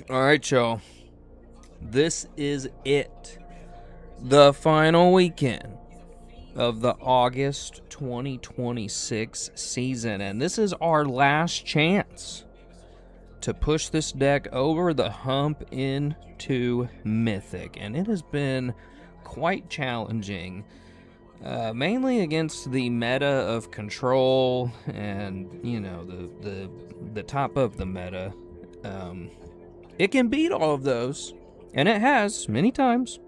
All right, y'all. This is it. The final weekend of the August 2026 season. And this is our last chance to push this deck over the hump into Mythic. And it has been quite challenging. Mainly against the meta of control and, you know, the top of the meta. It can beat all of those, and it has many times,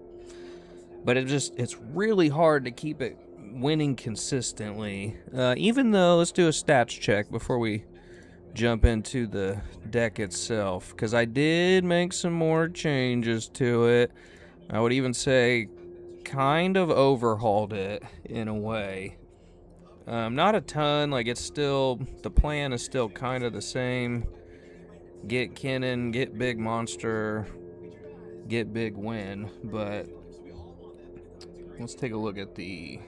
but it's really hard to keep it winning consistently. Even though, let's do a stats check before we jump into the deck itself, because I did make some more changes to it. I would even say kind of overhauled it in a way. Not a ton, like it's still, the plan is still kind of the same. Get Kinnan, get big monster, get big win, but let's take a look at the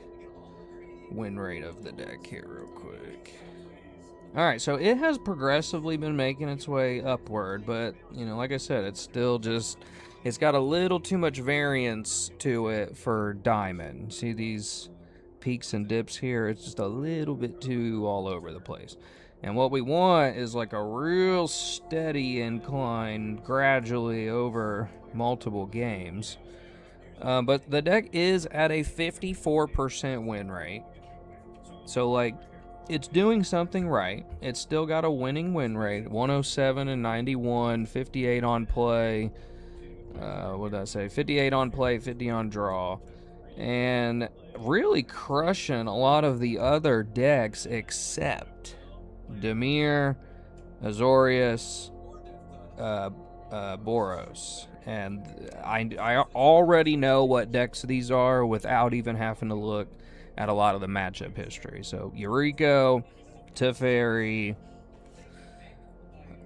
win rate of the deck here real quick. Alright, so it has progressively been making its way upward, but, you know, like I said, it's still just, it's got a little too much variance to it for Diamond. See these peaks and dips here? It's just a little bit too all over the place. And what we want is like a real steady incline gradually over multiple games. But the deck is at a 54% win rate. So, like, it's doing something right. It's still got a winning win rate. 107 and 91, 58 on play. What did I say? 58 on play, 50 on draw. And really crushing a lot of the other decks except Dimir, Azorius, Boros. And I already know what decks these are without even having to look at a lot of the matchup history. So Yuriko, Teferi,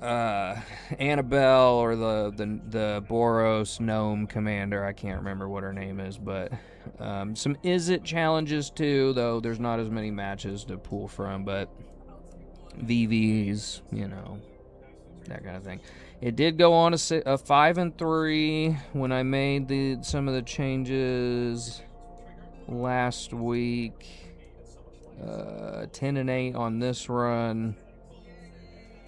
Annabelle, or the Boros gnome commander. I can't remember what her name is, but some Izzet challenges too, though there's not as many matches to pull from, but VVs, you know, that kind of thing. It did go on a 5-3 when I made some of the changes last week. 10-8 on this run.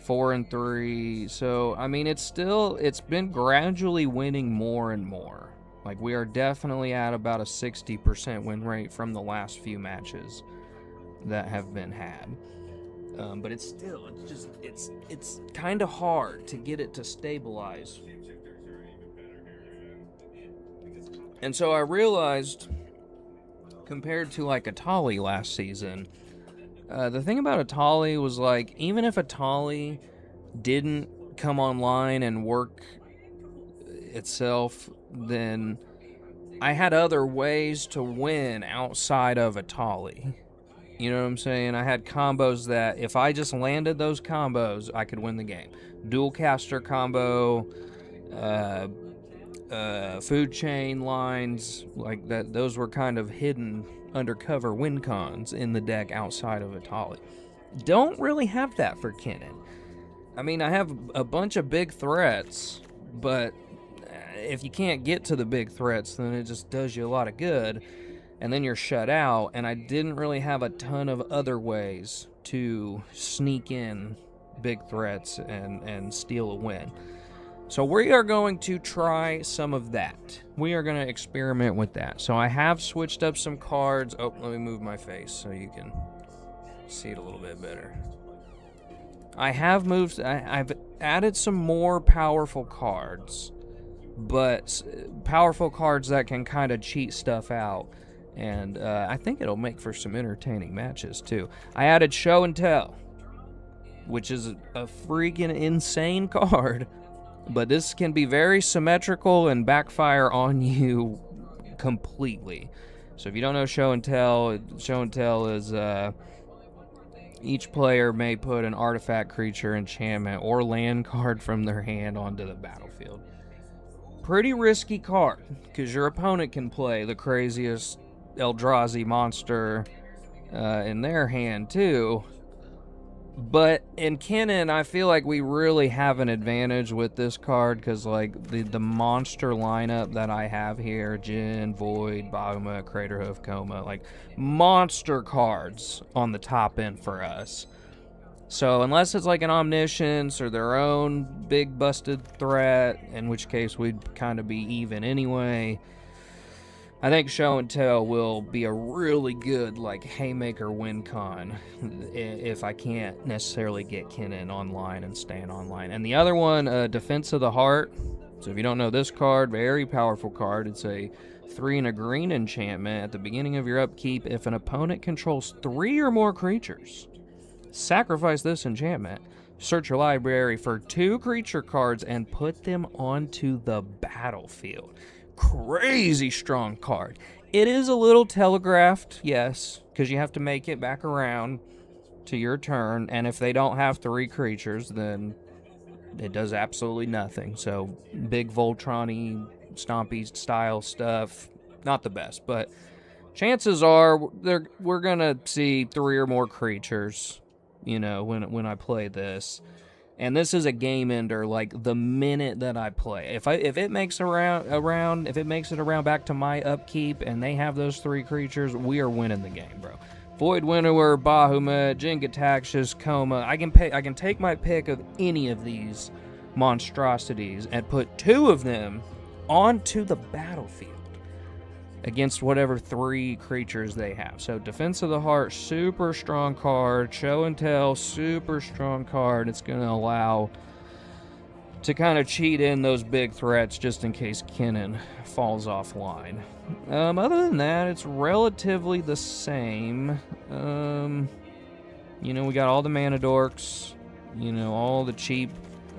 4-3. So I mean, it's been gradually winning more and more. Like, we are definitely at about a 60% win rate from the last few matches that have been had. But it's kind of hard to get it to stabilize. And so I realized, compared to like Atali last season, the thing about Atali was, like, even if Atali didn't come online and work itself, then I had other ways to win outside of Atali. You know what I'm saying? I had combos that if I just landed those combos, I could win the game. Dual caster combo, food chain lines, like that. Those were kind of hidden undercover win cons in the deck outside of Atali. Don't really have that for Kinnan. I mean, I have a bunch of big threats, but if you can't get to the big threats, then it just does you a lot of good. And then you're shut out, and I didn't really have a ton of other ways to sneak in big threats and steal a win. So we are going to try some of that. We are going to experiment with that. So I have switched up some cards. Oh, let me move my face so you can see it a little bit better. I've added some more powerful cards, but powerful cards that can kind of cheat stuff out. And I think it'll make for some entertaining matches, too. I added Show and Tell, which is a freaking insane card. But this can be very symmetrical and backfire on you completely. So if you don't know Show and Tell is each player may put an artifact, creature, enchantment, or land card from their hand onto the battlefield. Pretty risky card, because your opponent can play the craziest Eldrazi monster in their hand too, But in Kinnan, I feel like we really have an advantage with this card because, like, the monster lineup that I have here, Jin, Void, Bahamut, Craterhoof, Coma, like, monster cards on the top end for us. So unless it's like an Omniscience or their own big busted threat, in which case we'd kind of be even anyway, I think Show and Tell will be a really good, like, haymaker win con if I can't necessarily get Kinnan online and staying online. And the other one, Defense of the Heart. So if you don't know this card, very powerful card. It's a 3 and a green enchantment. At the beginning of your upkeep, if an opponent controls 3 or more creatures, sacrifice this enchantment. Search your library for 2 creature cards and put them onto the battlefield. Crazy strong card. It is a little telegraphed, yes, because you have to make it back around to your turn, and if they don't have 3 creatures, then it does absolutely nothing. So big Voltron-y, Stompy style stuff, not the best, but chances are we're gonna see 3 or more creatures, you know, when I play this. And this is a game ender, like, the minute that I play. If it makes it around back to my upkeep and they have those 3 creatures, we are winning the game, bro. Void Winnower, Bahamut, Jin-Gitaxias, Coma. I can take my pick of any of these monstrosities and put 2 of them onto the battlefield against whatever 3 creatures they have. So Defense of the Heart, super strong card. Show and Tell, super strong card. It's going to allow to kind of cheat in those big threats just in case Kinnan falls offline. Other than that, it's relatively the same. You know, we got all the mana dorks, you know, all the cheap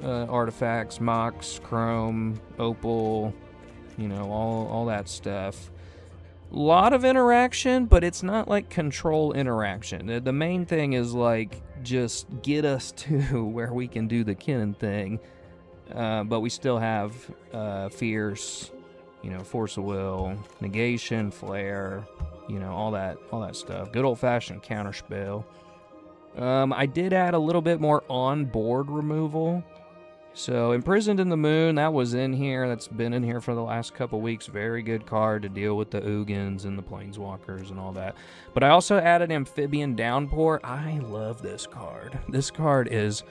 artifacts, Mox, Chrome, Opal, you know, all that stuff. Lot of interaction, but it's not like control interaction. The main thing is, like, just get us to where we can do the Kinnan thing, but we still have Fierce, you know, Force of Will, Negation, Flare, you know, all that stuff. Good old-fashioned counterspell. I did add a little bit more on-board removal. So, Imprisoned in the Moon, that was in here. That's been in here for the last couple weeks. Very good card to deal with the Ugins and the Planeswalkers and all that. But I also added Amphibian Downpour. I love this card. This card is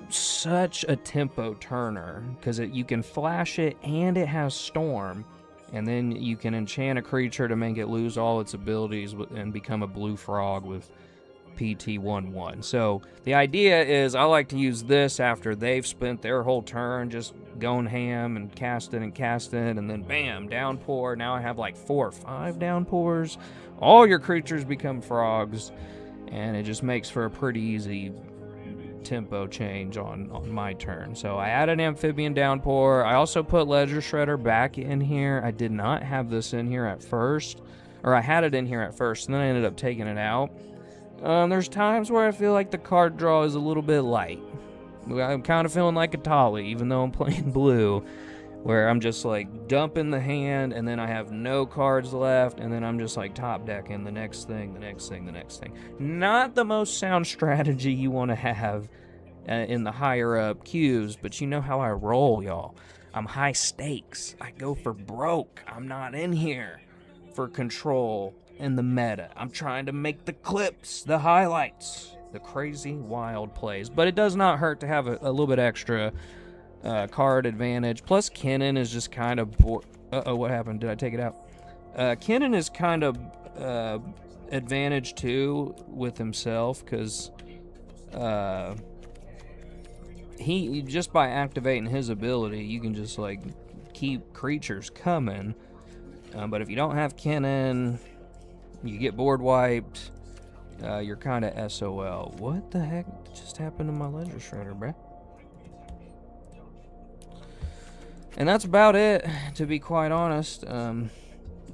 such a tempo turner because you can flash it and it has Storm. And then you can enchant a creature to make it lose all its abilities and become a blue frog with PT11. So the idea is I like to use this after they've spent their whole turn just going ham and casting, and then bam, downpour. Now I have like 4 or 5 downpours. All your creatures become frogs, and it just makes for a pretty easy tempo change on my turn. So I added Amphibian Downpour. I also put Ledger Shredder back in here. I did not have this in here at first, or I had it in here at first, and then I ended up taking it out. There's times where I feel like the card draw is a little bit light. I'm kind of feeling like a Tali, even though I'm playing blue, where I'm just like dumping the hand, and then I have no cards left, and then I'm just like top decking the next thing. Not the most sound strategy you want to have in the higher up queues, but you know how I roll, y'all. I'm high stakes. I go for broke. I'm not in here for control in the meta. I'm trying to make the clips, the highlights, the crazy wild plays. But it does not hurt to have a little bit extra card advantage. Plus Kinnan is just kind of what happened? Did I take it out? Kinnan is kind of advantage too with himself, because he just by activating his ability, you can just like keep creatures coming. But if you don't have Kinnan, you get board wiped. You're kind of SOL. What the heck just happened to my Ledger Shredder, bruh? And that's about it, to be quite honest.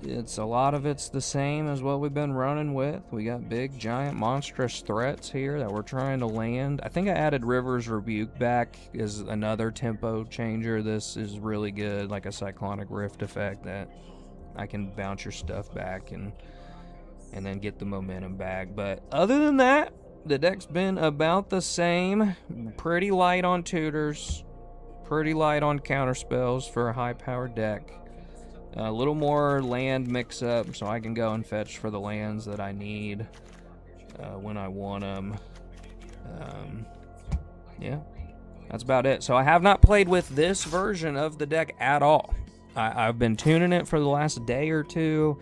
It's a lot of it's the same as what we've been running with. We got big, giant, monstrous threats here that we're trying to land. I think I added River's Rebuke back as another tempo changer. This is really good, like a Cyclonic Rift effect that I can bounce your stuff back and then get the momentum back. But other than that, the deck's been about the same. Pretty light on tutors. Pretty light on counterspells for a high-powered deck. A little more land mix-up, so I can go and fetch for the lands that I need when I want them. Yeah, that's about it. So I have not played with this version of the deck at all. I've been tuning it for the last day or two.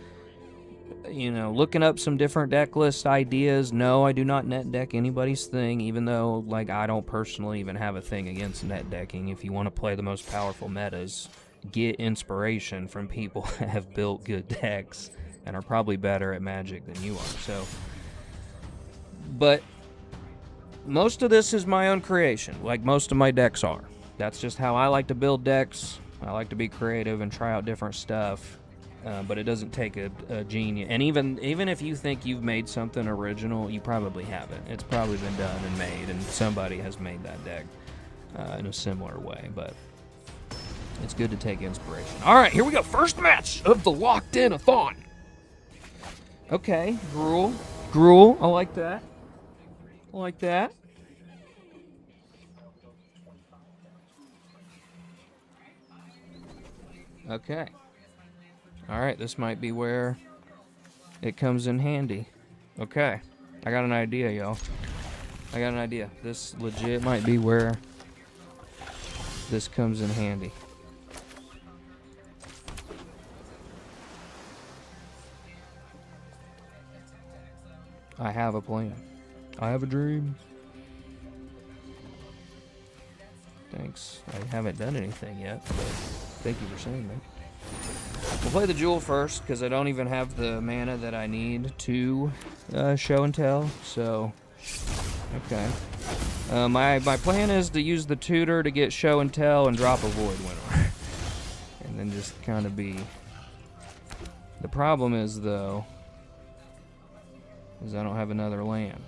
You know, looking up some different deck list ideas. No, I do not net deck anybody's thing, even though, like, I don't personally even have a thing against net decking. If you want to play the most powerful metas, get inspiration from people that have built good decks and are probably better at Magic than you are. So, but most of this is my own creation, like most of my decks are. That's just how I like to build decks. I like to be creative and try out different stuff. But it doesn't take a genius. And even if you think you've made something original, you probably haven't. It's probably been done and made, and somebody has made that deck in a similar way. But it's good to take inspiration. All right, here we go. First match of the Locked-In-a-thon. Okay, Gruul. I like that. I like that. Okay. All right, this might be where it comes in handy. Okay, I got an idea, y'all. I got an idea. This legit might be where this comes in handy. I have a plan. I have a dream. Thanks. I haven't done anything yet, but thank you for saying that. We'll play the Jewel first, because I don't even have the mana that I need to show and tell, so, okay. My plan is to use the tutor to get show and tell and drop a Void Winnower. And then just kind of be... The problem is, though, is I don't have another land.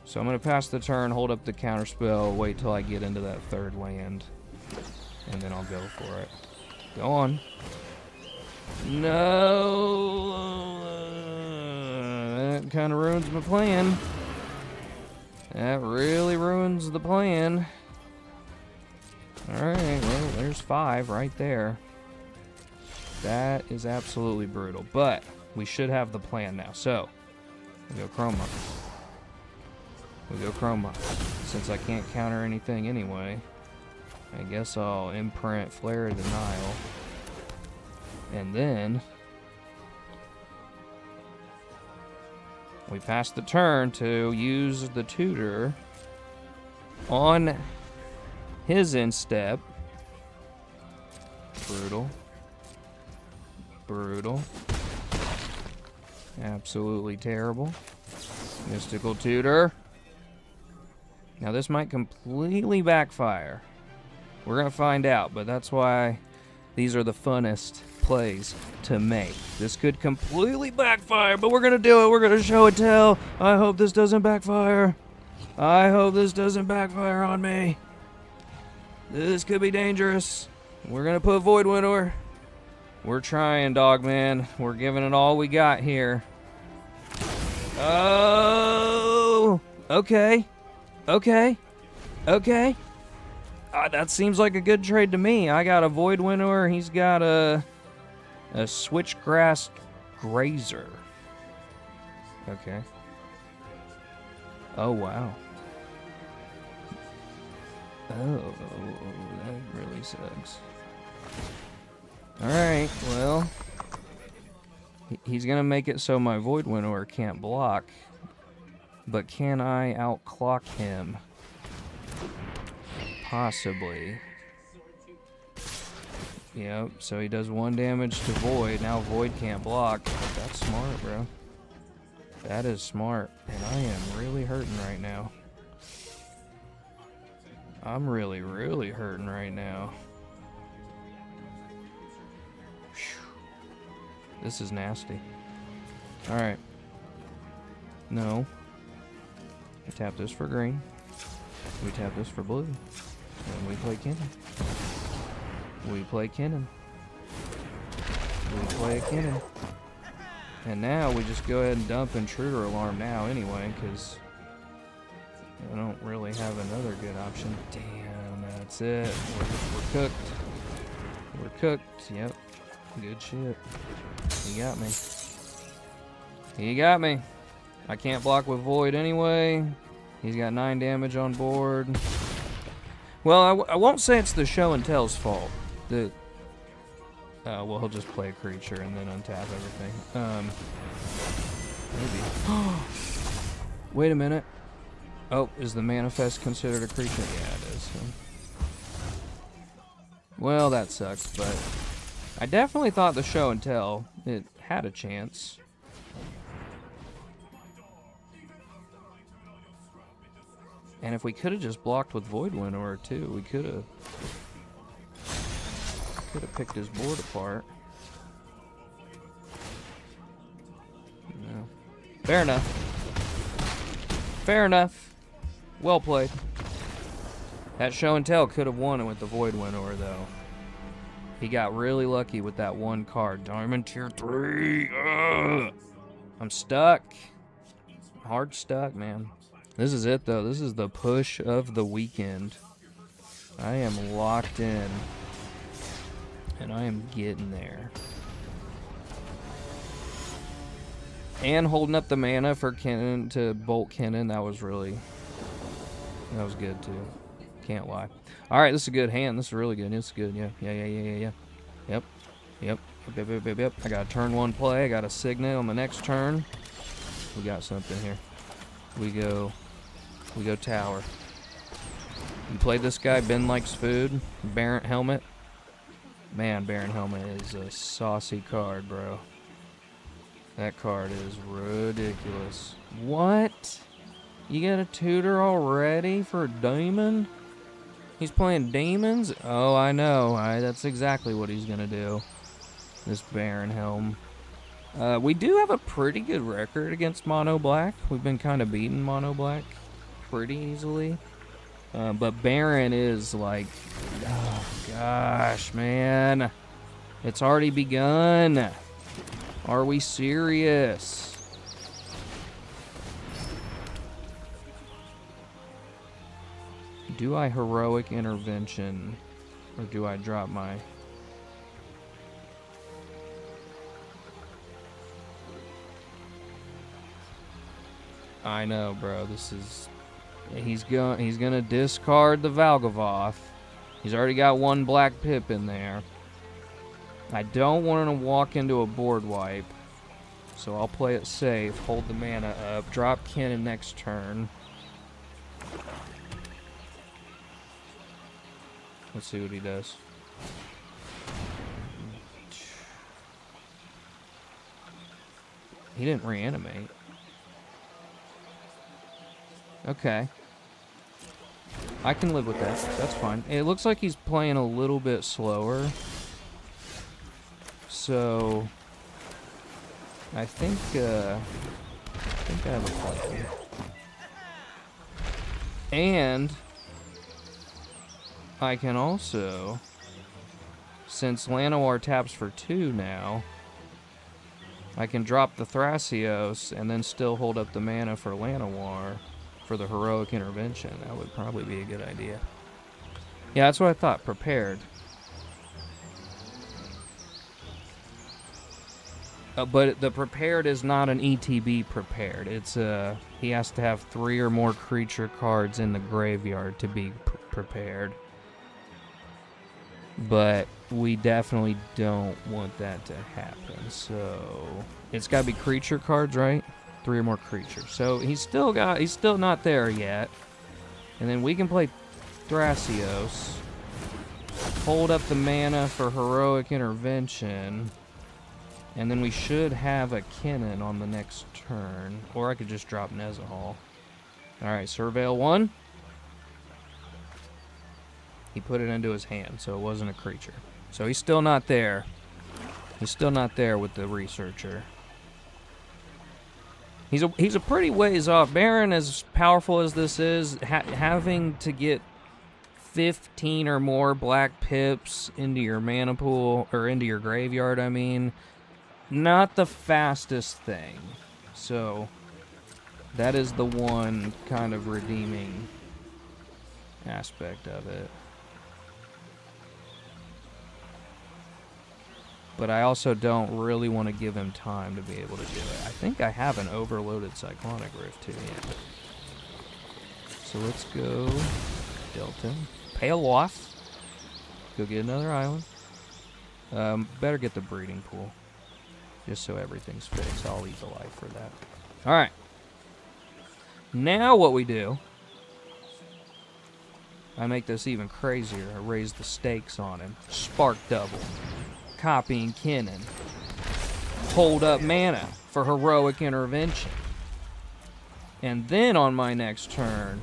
So I'm going to pass the turn, hold up the counterspell, wait till I get into that third land. And then I'll go for it. Go on. No! That kind of ruins my plan. That really ruins the plan. Alright, well, there's 5 right there. That is absolutely brutal. But we should have the plan now. So, we go Chroma. We go Chroma. Since I can't counter anything anyway, I guess I'll imprint Flare of Denial. And then we pass the turn to use the tutor on his instep. Brutal. Brutal. Absolutely terrible. Mystical Tutor. Now this might completely backfire. We're going to find out, but that's why these are the funnest plays to make. This could completely backfire, but we're going to do it. We're going to show and tell. I hope this doesn't backfire. I hope this doesn't backfire on me. This could be dangerous. We're going to put Void Winnower. We're trying, Dogman. We're giving it all we got here. Oh! Okay. Okay. Okay. That seems like a good trade to me. I got a Void Winnower. He's got a Switchgrass Grazer. Okay. Oh, wow. Oh, that really sucks. Alright, well, he's going to make it so my Void Winnower can't block, but can I outclock him? Possibly. Yep, so he does 1 damage to Void. Now Void can't block. That's smart, bro. That is smart, and I am really hurting right now. I'm really, really hurting right now. Whew. This is nasty. Alright. No. We tap this for green. We tap this for blue. And we play Kinnan. We play Kinnan. We play a Kinnan. And now we just go ahead and dump Intruder Alarm now anyway, because I don't really have another good option. Damn, that's it. We're cooked. We're cooked. Yep. Good shit. He got me. He got me. I can't block with Void anyway. He's got 9 damage on board. Well, I won't say it's the Show and Tell's fault. Well, he'll just play a creature and then untap everything. Maybe. Wait a minute. Oh, is the Manifest considered a creature? Yeah, it is. Well, that sucks, but I definitely thought the Show and Tell, it had a chance. And if we could have just blocked with Void Winnower too, we could have picked his board apart. No. Fair enough. Fair enough. Well played. That Show and Tell could have won it with the Void Winnower, though. He got really lucky with that one card. Diamond Tier 3. Ugh. I'm stuck. Hard stuck, man. This is it, though. This is the push of the weekend. I am locked in. And I am getting there. And holding up the mana for Kinnan to bolt Kinnan. That was good, too. Can't lie. Alright, this is a good hand. This is really good. This is good. Yeah. Yep. I got a turn 1 play. I got a Signet on the next turn. We got something here. We go tower. You played this guy, Ben Likes Food, Baron Helmet. Man, Baron Helmet is a saucy card, bro. That card is ridiculous. What? You got a tutor already for a demon? He's playing demons? Oh, I know. That's exactly what he's gonna do. This Baron Helm. We do have a pretty good record against Mono Black. We've been kind of beating Mono Black pretty easily. But Baron is like, oh gosh, man. It's already begun. Are we serious? Do I Heroic Intervention? Or do I drop my... I know, bro. This is... He's gonna discard the Valgavoth. He's already got 1 black pip in there. I don't want him to walk into a board wipe. So I'll play it safe, hold the mana up, drop Kinnan next turn. Let's see what he does. He didn't reanimate. Okay. I can live with that. That's fine. It looks like he's playing a little bit slower. So I think I have a play. And I can also, since Llanowar taps for 2 now, I can drop the Thrasios and then still hold up the mana for Llanowar for the Heroic Intervention. That would probably be a good idea. Yeah, that's what I thought. Prepared. But the prepared is not an ETB prepared. It's he has to have 3 or more creature cards in the graveyard to be prepared. But we definitely don't want that to happen. So it's got to be creature cards, right? 3 or more creatures. So he's still not there yet. And then we can play Thrasios. Hold up the mana for Heroic Intervention. And then we should have a Kinnan on the next turn. Or I could just drop Nezahal. Alright, Surveil 1. He put it into his hand, so it wasn't a creature. So he's still not there. He's still not there with the Researcher. He's a pretty ways off. Baron, as powerful as this is, having to get 15 or more black pips into your mana pool, or into your graveyard, I mean, not the fastest thing. So that is the one kind of redeeming aspect of it. But I also don't really want to give him time to be able to do it. I think I have an overloaded Cyclonic Rift too, yeah. So let's go Delta. Pay a loss. Go get another island. Better get the breeding pool. Just so everything's fixed. I'll eat the life for that. Alright. Now what we do, I make this even crazier. I raise the stakes on him. Spark double. Copying Kinnan. Hold up mana for heroic intervention. And then on my next turn,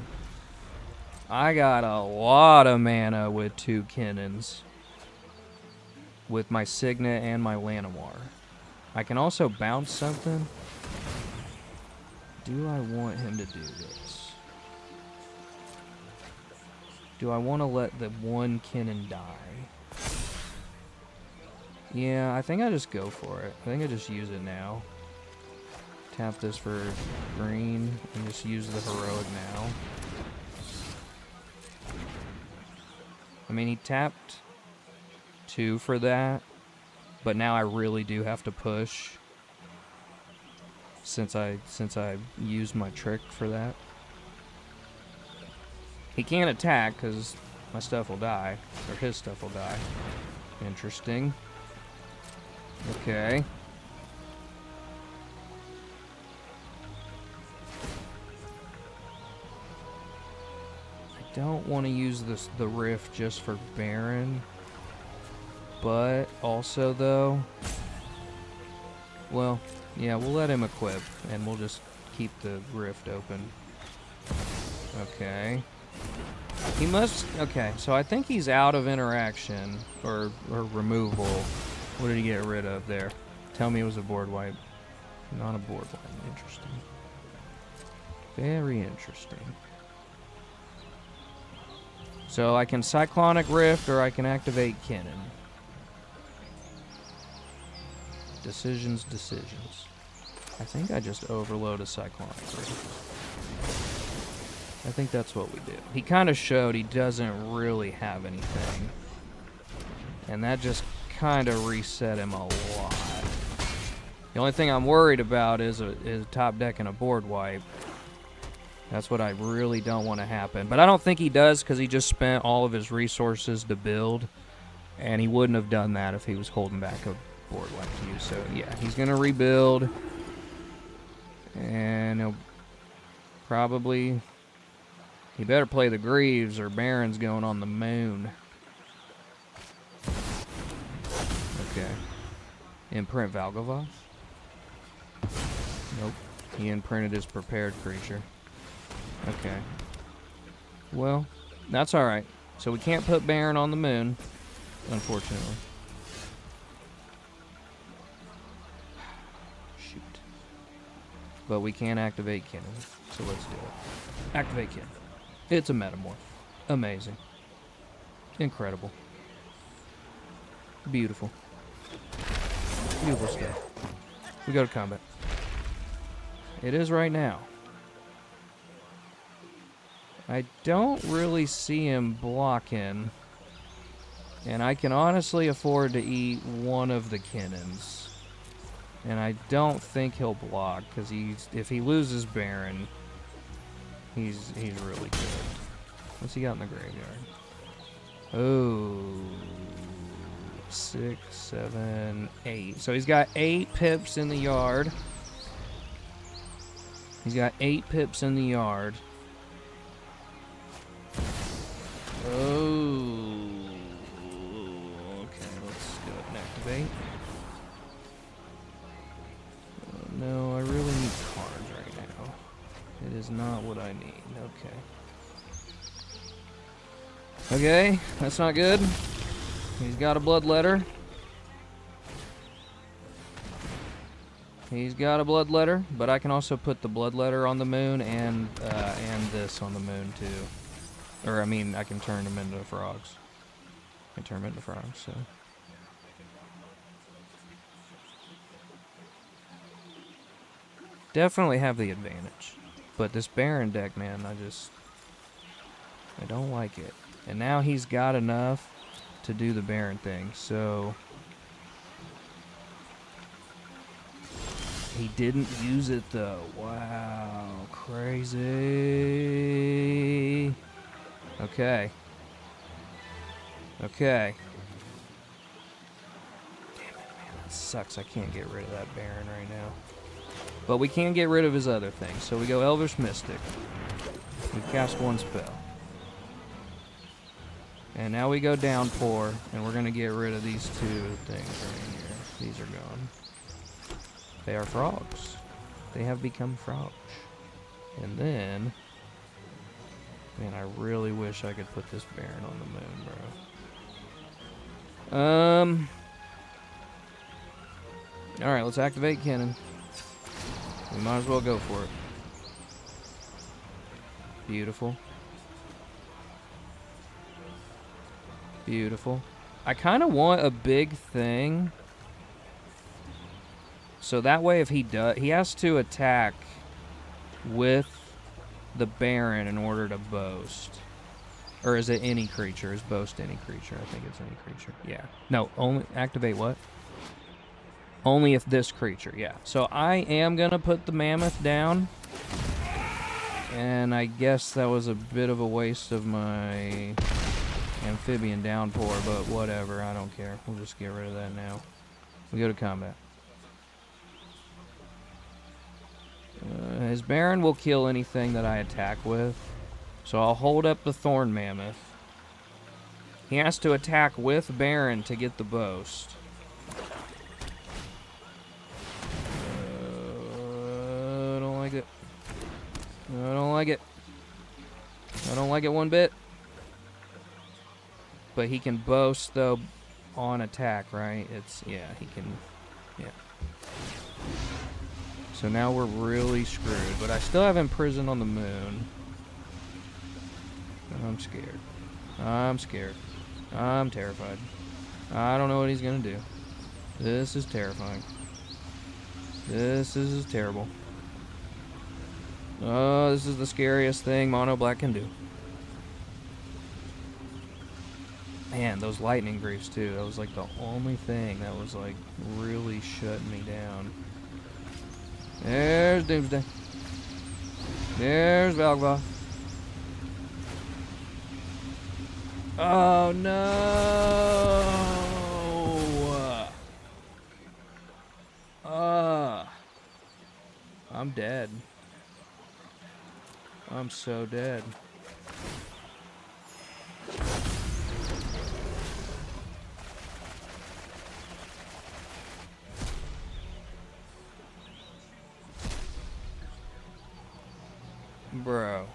I got a lot of mana with 2 Kinnans. With my Signet and my Llanowar. I can also bounce something. Do I want him to do this? Do I want to let the one Kinnan die? Yeah, I think I just go for it. I think I just use it now. Tap this for green and just use the heroic now. I mean, he tapped 2 for that, but now I really do have to push since I used my trick for that. He can't attack because my stuff will die, or his stuff will die. Interesting. Okay. I don't want to use the Rift just for Baron. But also though, well, yeah, we'll let him equip and we'll just keep the Rift open. Okay. He must, okay, so I think he's out of interaction or removal. What did he get rid of there? Tell me it was a board wipe. Not a board wipe. Interesting. Very interesting. So I can Cyclonic Rift or I can activate Kinnan. Decisions. I think I just overload a Cyclonic Rift. I think that's what we do. He kind of showed he doesn't really have anything. And that just kind of reset him a lot. The only thing I'm worried about is a top deck and a board wipe. That's what I really don't want to happen. But I don't think he does because he just spent all of his resources to build. And he wouldn't have done that if he was holding back a board wipe to you. So yeah, he's going to rebuild. And he'll probably... He better play the Greaves or Baron's going on the moon. Okay. Imprint Valgavoth? Nope. He imprinted his prepared creature. Okay. Well, that's alright. So we can't put Baron on the moon, unfortunately. Shoot. But we can activate Kinnan, so let's do it. Activate Kinnan. It's a Metamorph. Amazing. Incredible. Beautiful. Beautiful stuff. We go to combat. It is right now. I don't really see him blocking. And I can honestly afford to eat one of the Kinnans. And I don't think he'll block, because if he loses Baron, he's really good. What's he got in the graveyard? Oh, 6, 7, 8. So he's got 8 pips in the yard. He's got 8 pips in the yard. Oh. Okay, let's go ahead and activate. No, I really need cards right now. It is not what I need. Okay. Okay, that's not good. He's got a Bloodletter. He's got a Bloodletter, but I can also put the Bloodletter on the moon and this on the moon too. Or I mean, I can turn them into frogs. I can turn them into frogs. So Definitely have the advantage. But this Baron deck, man, I don't like it. And now he's got enough to do the Baron thing, so... He didn't use it, though. Wow, crazy. Okay. Okay. Damn it, man, that sucks. I can't get rid of that Baron right now. But we can get rid of his other things. So we go Elvish Mystic. We cast one spell. And now we go Downpour, and we're going to get rid of these two things right here. These are gone. They are frogs. They have become frogs. And then... Man, I really wish I could put this Baron on the moon, bro. Alright, let's activate Kinnan. We might as well go for it. Beautiful. Beautiful. I kind of want a big thing. So that way if he does... He has to attack with the Baron in order to boast. Or is it any creature? Is boast any creature? I think it's any creature. Yeah. No, only... Activate what? Only if this creature, yeah. So I am going to put the Mammoth down. And I guess that was a bit of a waste of my Amphibian Downpour, but whatever, I don't care. We'll just get rid of that now. We go to combat. His Baron will kill anything that I attack with. So I'll hold up the Thorn Mammoth. He has to attack with Baron to get the boast. I don't like it. I don't like it. I don't like it one bit. But he can boast, though, on attack, right? It's, yeah, he can, yeah. So now we're really screwed. But I still have Imprison on the moon. I'm scared. I'm scared. I'm terrified. I don't know what he's going to do. This is terrifying. This is terrible. Oh, this is the scariest thing Mono Black can do. Man, those Lightning Greaves too. That was like the only thing that was like really shutting me down. There's Doomsday. There's Valgva. Oh no! I'm dead. I'm so dead. Bro.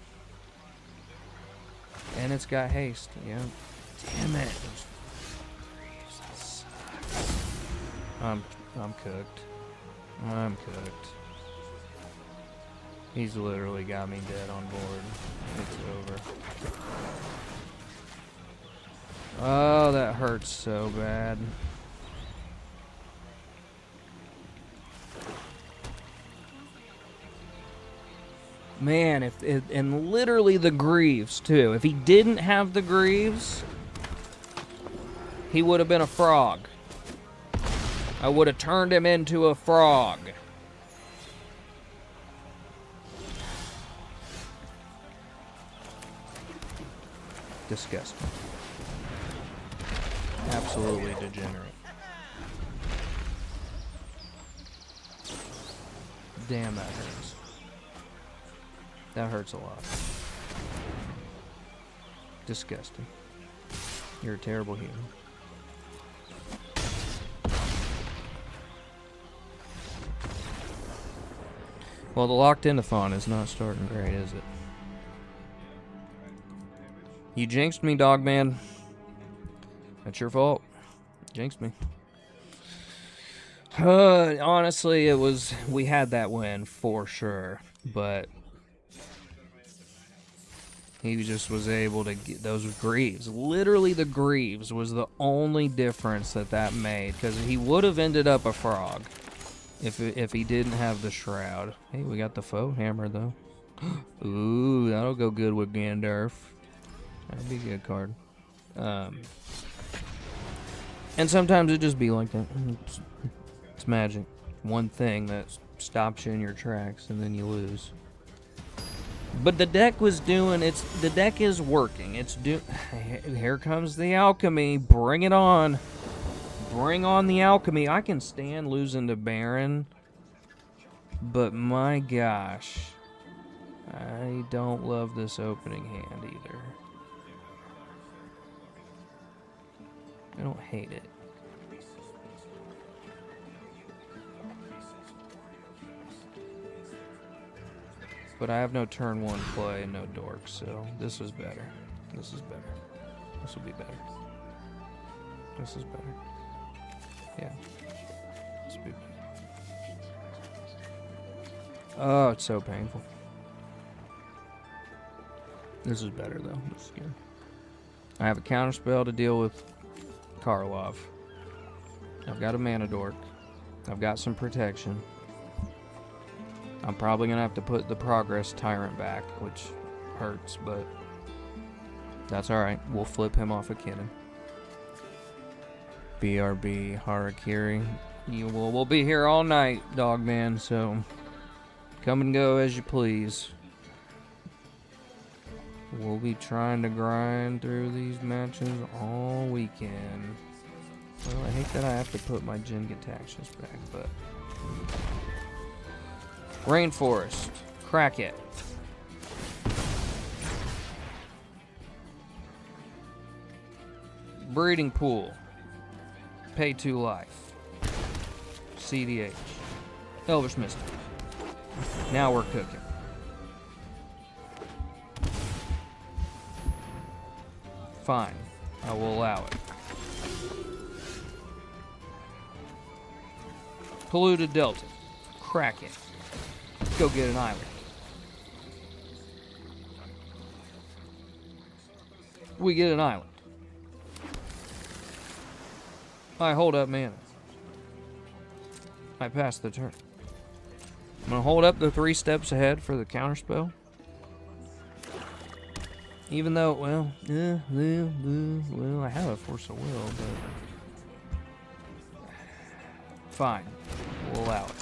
And it's got haste, yeah. Damn it. I'm cooked. I'm cooked. He's literally got me dead on board. It's over. Oh, that hurts so bad. Man, and literally the Greaves, too. If he didn't have the Greaves, he would have been a frog. I would have turned him into a frog. Disgusting. Absolutely degenerate. Damn, that hurts. That hurts a lot. Disgusting. You're a terrible human. Well, the locked-in-a-thon is not starting great, is it? You jinxed me, Dogman. That's your fault. Jinxed me. Honestly, it was... We had that win, for sure. But... he just was able to get those Greaves. Literally, the Greaves was the only difference that made. Because he would have ended up a frog. if he didn't have the Shroud. Hey, we got the foe hammer though. Ooh, that'll go good with Gandalf. That'd be a good card. And sometimes it just be like that. It's magic. One thing that stops you in your tracks, and then you lose. But the deck was doing its. The deck is working. Here comes the alchemy. Bring it on. Bring on the alchemy. I can stand losing to Baron, but my gosh, I don't love this opening hand either. I don't hate it. But I have no turn 1 play and no dork, so this is better. This is better. This will be better. This is better. Yeah. This will be better. Oh, it's so painful. This is better, though. This is good. I have a counterspell to deal with Karlov. I've got a mana dork. I've got some protection. I'm probably going to have to put the Progress Tyrant back, which hurts, but that's alright. We'll flip him off of Kinnan. BRB, Harakiri. We'll be here all night, Dogman, so come and go as you please. We'll be trying to grind through these matches all weekend. Well, I hate that I have to put my Jin-Gitaxias back, but... Rainforest. Crack it. Breeding Pool. Pay 2 life. CDH. Elvish Mystic. Now we're cooking. Fine. I will allow it. Polluted Delta. Crack it. Go get an island. We get an island. I hold up mana. I pass the turn. I'm going to hold up the 3 steps ahead for the counterspell. Even though, well, I have a Force of Will, but... Fine. We'll allow it.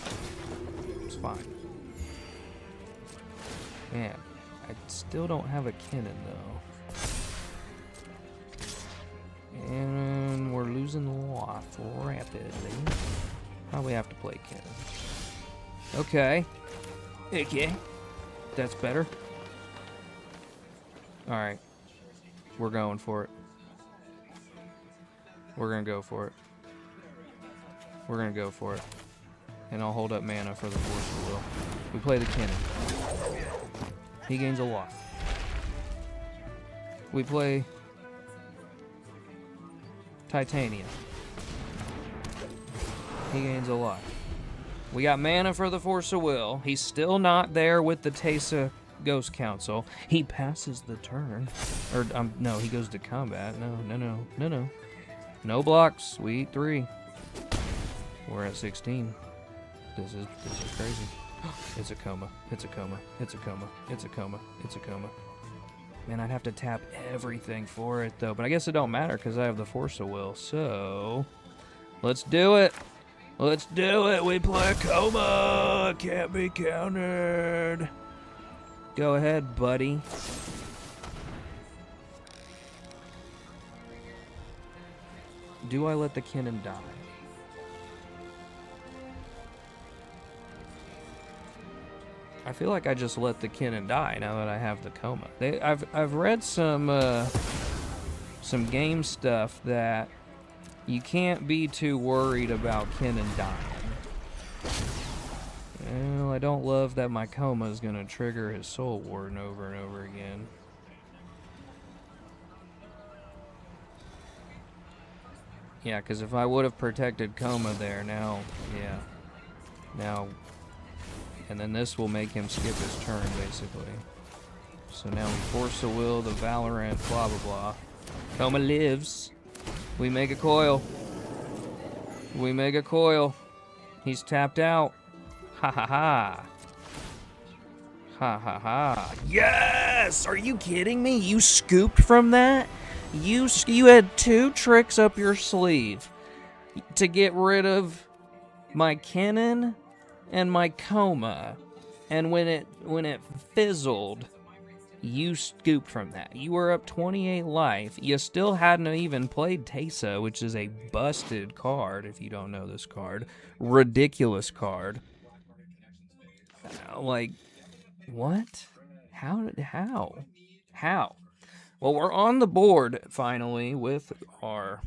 It's fine. Man, I still don't have a Kinnan, though. And we're losing life rapidly. Probably have to play Kinnan. Okay. Okay. That's better. Alright. We're going for it. We're gonna go for it. We're gonna go for it. And I'll hold up mana for the Force of Will. We play the Kinnan. He gains a lot. We play Titania. He gains a lot. We got mana for the Force of Will. He's still not there with the Teysa Ghost Council. He passes the turn. Or, no, he goes to combat. No. No blocks. We eat 3. We're at 16. This is crazy. It's a coma. It's a coma. It's a coma. It's a coma. It's a coma. Man, I'd have to tap everything for it, though. But I guess it don't matter because I have the Force of Will. So, let's do it. Let's do it. We play a coma. Can't be countered. Go ahead, buddy. Do I let the Kinnan die? I feel like I just let the Kinnan die now that I have the coma. I've read some game stuff that you can't be too worried about Kinnan dying. Well, I don't love that my coma is gonna trigger his Soul Warden over and over again. Yeah, because if I would have protected coma there, now, yeah, now. And then this will make him skip his turn, basically. So now we Force a Will, the Valorant, blah, blah, blah. Coma lives. We make a coil. We make a coil. He's tapped out. Ha ha ha. Ha ha ha. Yes! Are you kidding me? You scooped from that? You had 2 tricks up your sleeve to get rid of my Kinnan and my Coma. And when it fizzled, you scooped from that. You were up 28 life. You still hadn't even played Teysa, which is a busted card, if you don't know this card. Ridiculous card. Like, what? How? Well, we're on the board, finally, with our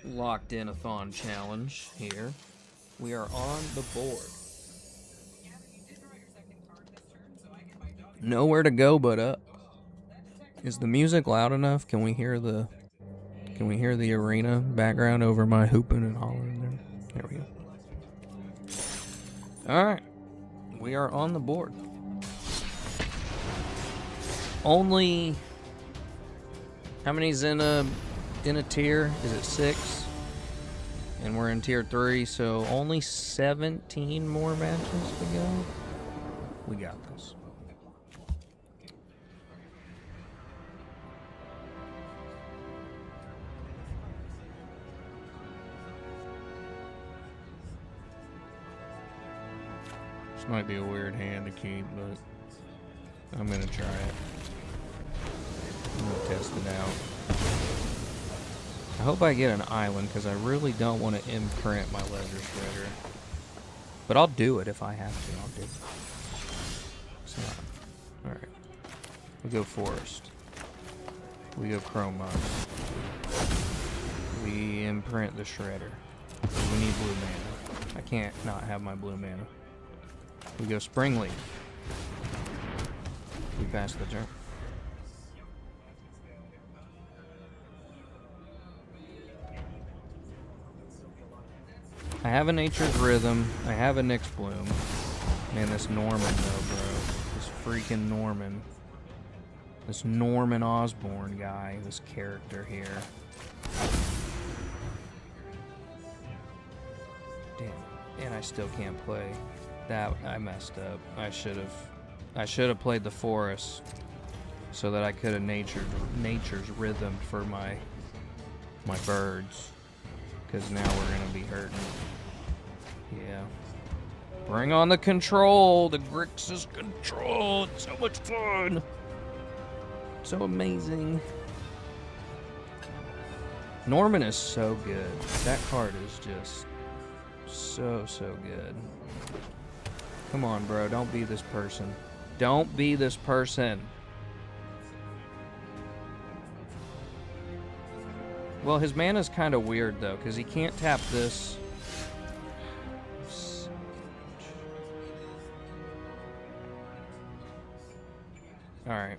Locked-In-a-thon challenge here. We are on the board. Nowhere to go but up. Is the music loud enough? Can we hear the arena background over my hooping and hollering there? There we go. Alright. We are on the board. Only... How many's in a tier? Is it 6? And we're in tier 3, so only 17 more matches to go. We got this. This might be a weird hand to keep, but I'm gonna try it. I'm gonna test it out. I hope I get an island, because I really don't want to imprint my ledger shredder. But I'll do it if I have to. I'll do it. It's not. Alright. We go forest. We go chrome moss. We imprint the shredder. We need blue mana. I can't not have my blue mana. We go spring leaf. We pass the turn. I have a Nature's Rhythm. I have a Nyx Bloom. Man, this Norman though, bro. This freaking Norman. This Norman Osborn guy. This character here. Damn. And I still can't play. That I messed up. I should have played the forest so that I could have nature's rhythm for my birds. Because now we're gonna be hurting. Yeah. Bring on the control, the Grixis control. It's so much fun. So amazing. Norman is so good. That card is just so good. Come on, bro. Don't be this person. Don't be this person. Well, his mana's kind of weird, though, because he can't tap this. Alright.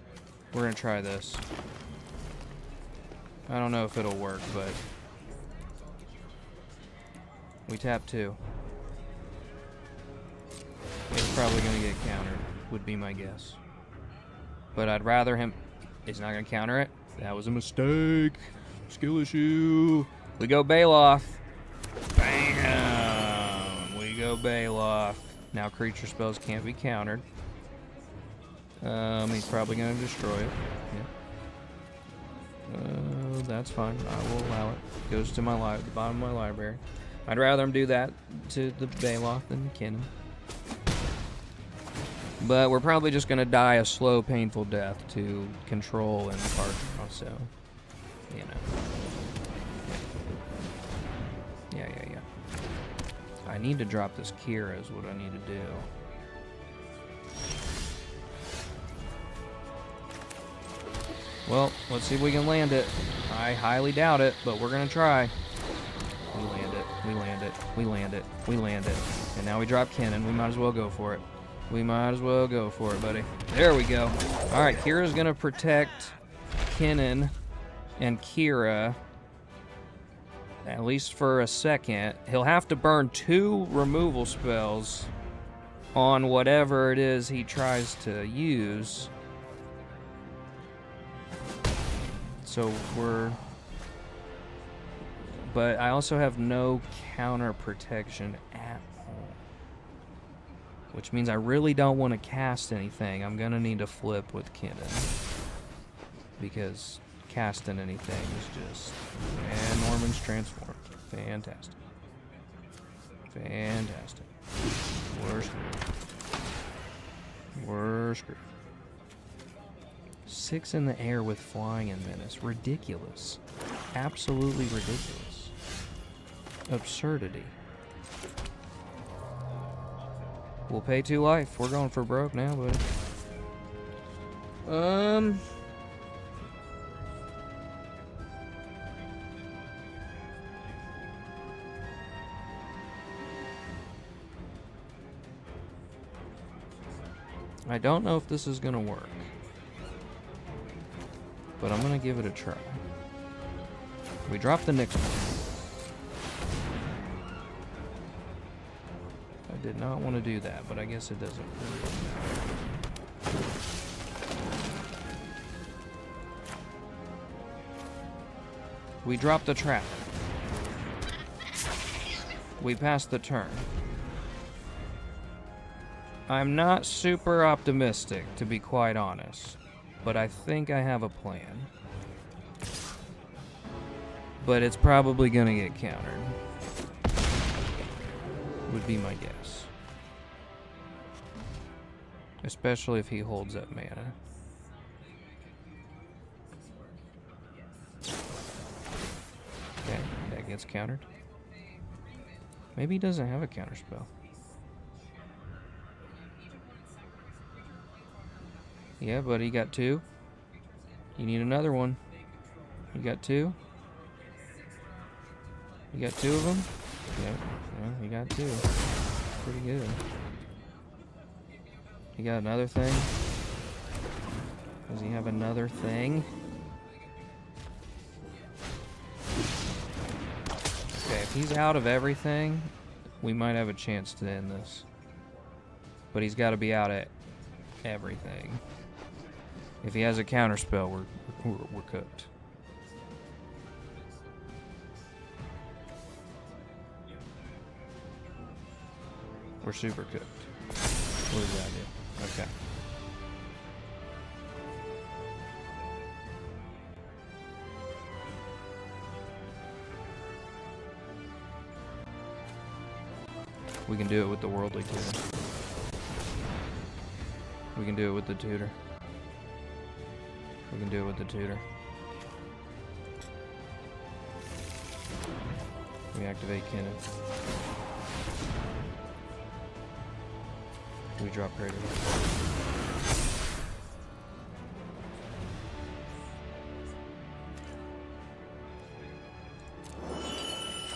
We're going to try this. I don't know if it'll work, but... We tap 2. It's probably going to get countered, would be my guess. But I'd rather him... He's not going to counter it. That was a mistake. Skill issue. We go Baloth. Bam! We go Baloth. Now creature spells can't be countered. He's probably going to destroy it. Yeah. That's fine. I will allow it. Goes to my the bottom of my library. I'd rather him do that to the Baloth than Kinnan. But we're probably just going to die a slow, painful death to control and card draw, so, you know. Yeah. I need to drop this Kira is what I need to do. Well, let's see if we can land it. I highly doubt it, but we're going to try. We land it. We land it. We land it. We land it. And now we drop Kinnan. We might as well go for it. We might as well go for it, buddy. There we go. All right, Kira's going to protect Kinnan and Kira, at least for a second. He'll have to burn 2 removal spells on whatever it is he tries to use. So we're... But I also have no counter protection at all. Which means I really don't want to cast anything. I'm going to need to flip with Kinnan. Because casting anything is just... And Norman's transformed. Fantastic. Fantastic. We're screwed. We're screwed. 6 in the air with flying and menace. Ridiculous. Absolutely ridiculous. Absurdity. We'll pay 2 life. We're going for broke now, buddy. I don't know if this is gonna work, but I'm gonna give it a try. We drop the next one. I did not want to do that, but I guess it doesn't really matter. We drop the trap. We pass the turn. I'm not super optimistic, to be quite honest, but I think I have a plan. But it's probably gonna get countered. Would be my guess. Especially if he holds up mana. Okay, that gets countered. Maybe he doesn't have a counter spell. Yeah, but he got 2. You need another one. You got 2? You got 2 of them? Yep. Yeah, you got 2. Pretty good. You got another thing? Does he have another thing? Okay, if he's out of everything, we might have a chance to end this. But he's got to be out at everything. If he has a counter spell, we're cooked. We're super cooked. What does that do? Okay. We can do it with the worldly tutor. We can do it with the tutor. We can do it with the tutor. We activate Kinnan. We drop Prodigy.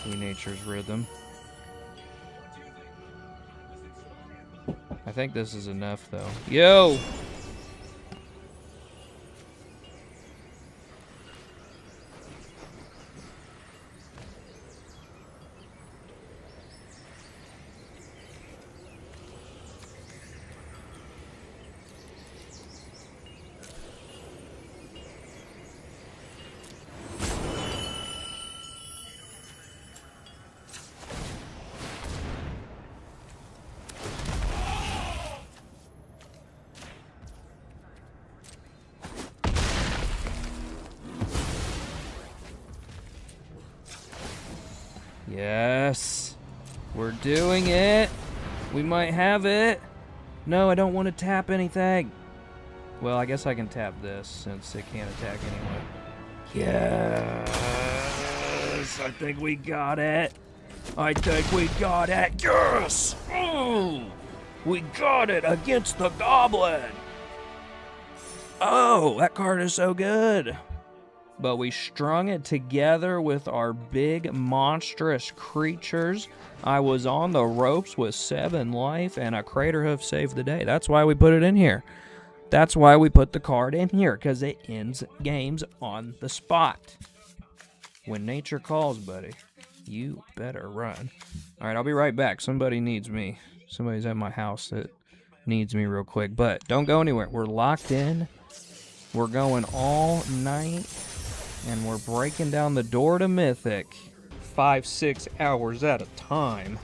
We Nature's Rhythm. I think this is enough, though. Yo! Yes. We're doing it. We might have it. No, I don't want to tap anything. Well, I guess I can tap this since it can't attack anyway. Yes. I think we got it. I think we got it. Yes. Oh, we got it against the goblin. Oh, that card is so good. But we strung it together with our big monstrous creatures. I was on the ropes with 7 life, and a Crater Hoof saved the day. That's why we put it in here. That's why we put the card in here, because it ends games on the spot. When nature calls, buddy, you better run. All right, I'll be right back. Somebody needs me. Somebody's at my house that needs me real quick. But don't go anywhere. We're locked in. We're going all night. And we're breaking down the door to Mythic. 5-6 hours at a time.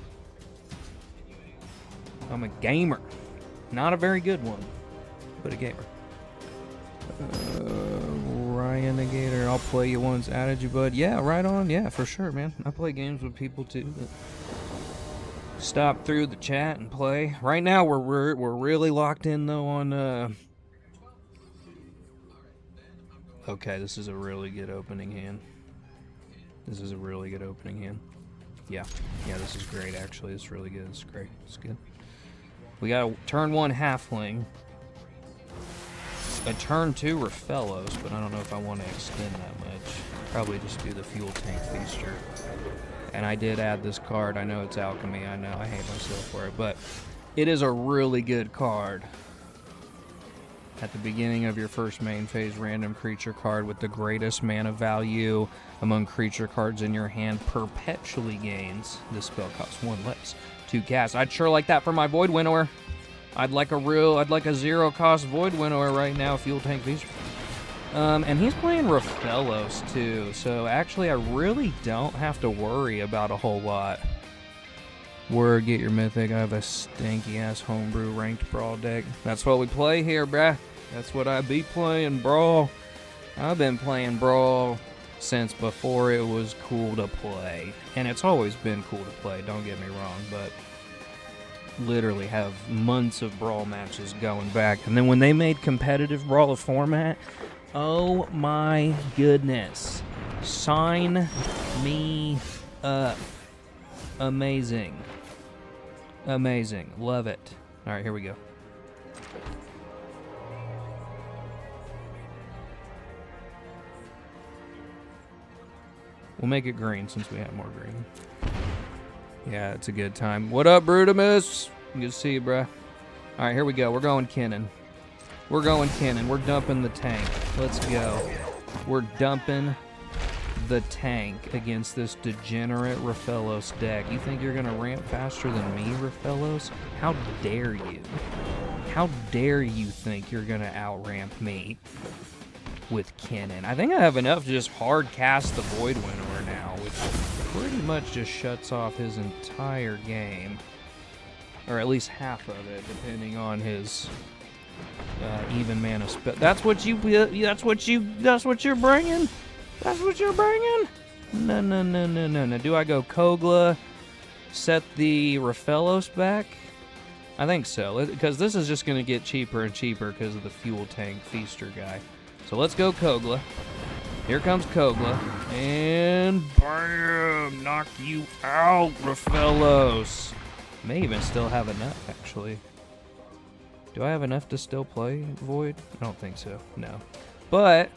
I'm a gamer. Not a very good one, but a gamer. Ryan Negator, I'll play you once. Added you, bud. Yeah, right on. Yeah, for sure, man. I play games with people too. Stop through the chat and play. Right now, we're really locked in though on. Okay, this is a really good opening hand. This is a really good opening hand. Yeah, this is great. Actually, it's really good. It's great. It's good. We got a turn 1 halfling. A turn 2 Rafellos, but I don't know if I want to extend that much. Probably just do the Fuel Tank Feaster. And I did add this card. I know it's Alchemy. I know I hate myself for it, but it is a really good card. At the beginning of your first main phase, random creature card with the greatest mana value among creature cards in your hand perpetually gains. This spell costs 1 less. 2 cast. I'd sure like that for my Void Winnower. I'd like a 0 cost Void Winnower right now, Fuel Tank Feaster. And he's playing Rafellos too, so actually I really don't have to worry about a whole lot. Word, get your Mythic. I have a stanky-ass homebrew ranked Brawl deck. That's what we play here, bruh. That's what I be playing, Brawl. I've been playing Brawl since before it was cool to play. And it's always been cool to play, don't get me wrong, but literally have months of Brawl matches going back. And then when they made competitive Brawl a format, oh my goodness. Sign me up. Amazing. Amazing. Love it. All right, here we go. We'll make it green since we have more green. Yeah, it's a good time. What up, Brudimus? Good to see you, bruh. All right, here we go. We're going Kinnan. We're going Kinnan. We're dumping the tank. Let's go. We're dumping the tank against this degenerate Rafellos deck. You think you're gonna ramp faster than me, Rafellos? How dare you? How dare you think you're gonna out-ramp me with Kinnan? I think I have enough to just hard cast the Void Winnower now, which pretty much just shuts off his entire game. Or at least half of it, depending on his even mana spell. That's what you're bringing? That's what you're bringing? No. Do I go Kogla, set the Rafellos back? I think so, because this is just going to get cheaper and cheaper because of the Fuel Tank Feaster guy. So let's go Kogla. Here comes Kogla. And bam! Knock you out, Rafellos. May even still have enough, actually. Do I have enough to still play Void? I don't think so, no. But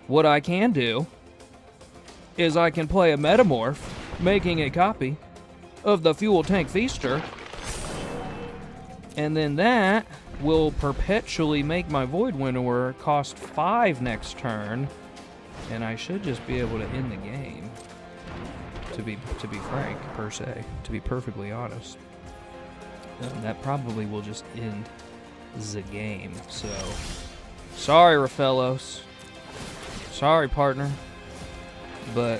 what I can do is I can play a Metamorph, making a copy of the Fuel Tank Feaster, and then that will perpetually make my Void Winnower cost 5 next turn, and I should just be able to end the game, to be frank, per se, to be perfectly honest. That probably will just end the game, so sorry, Rafellos. Sorry, partner. But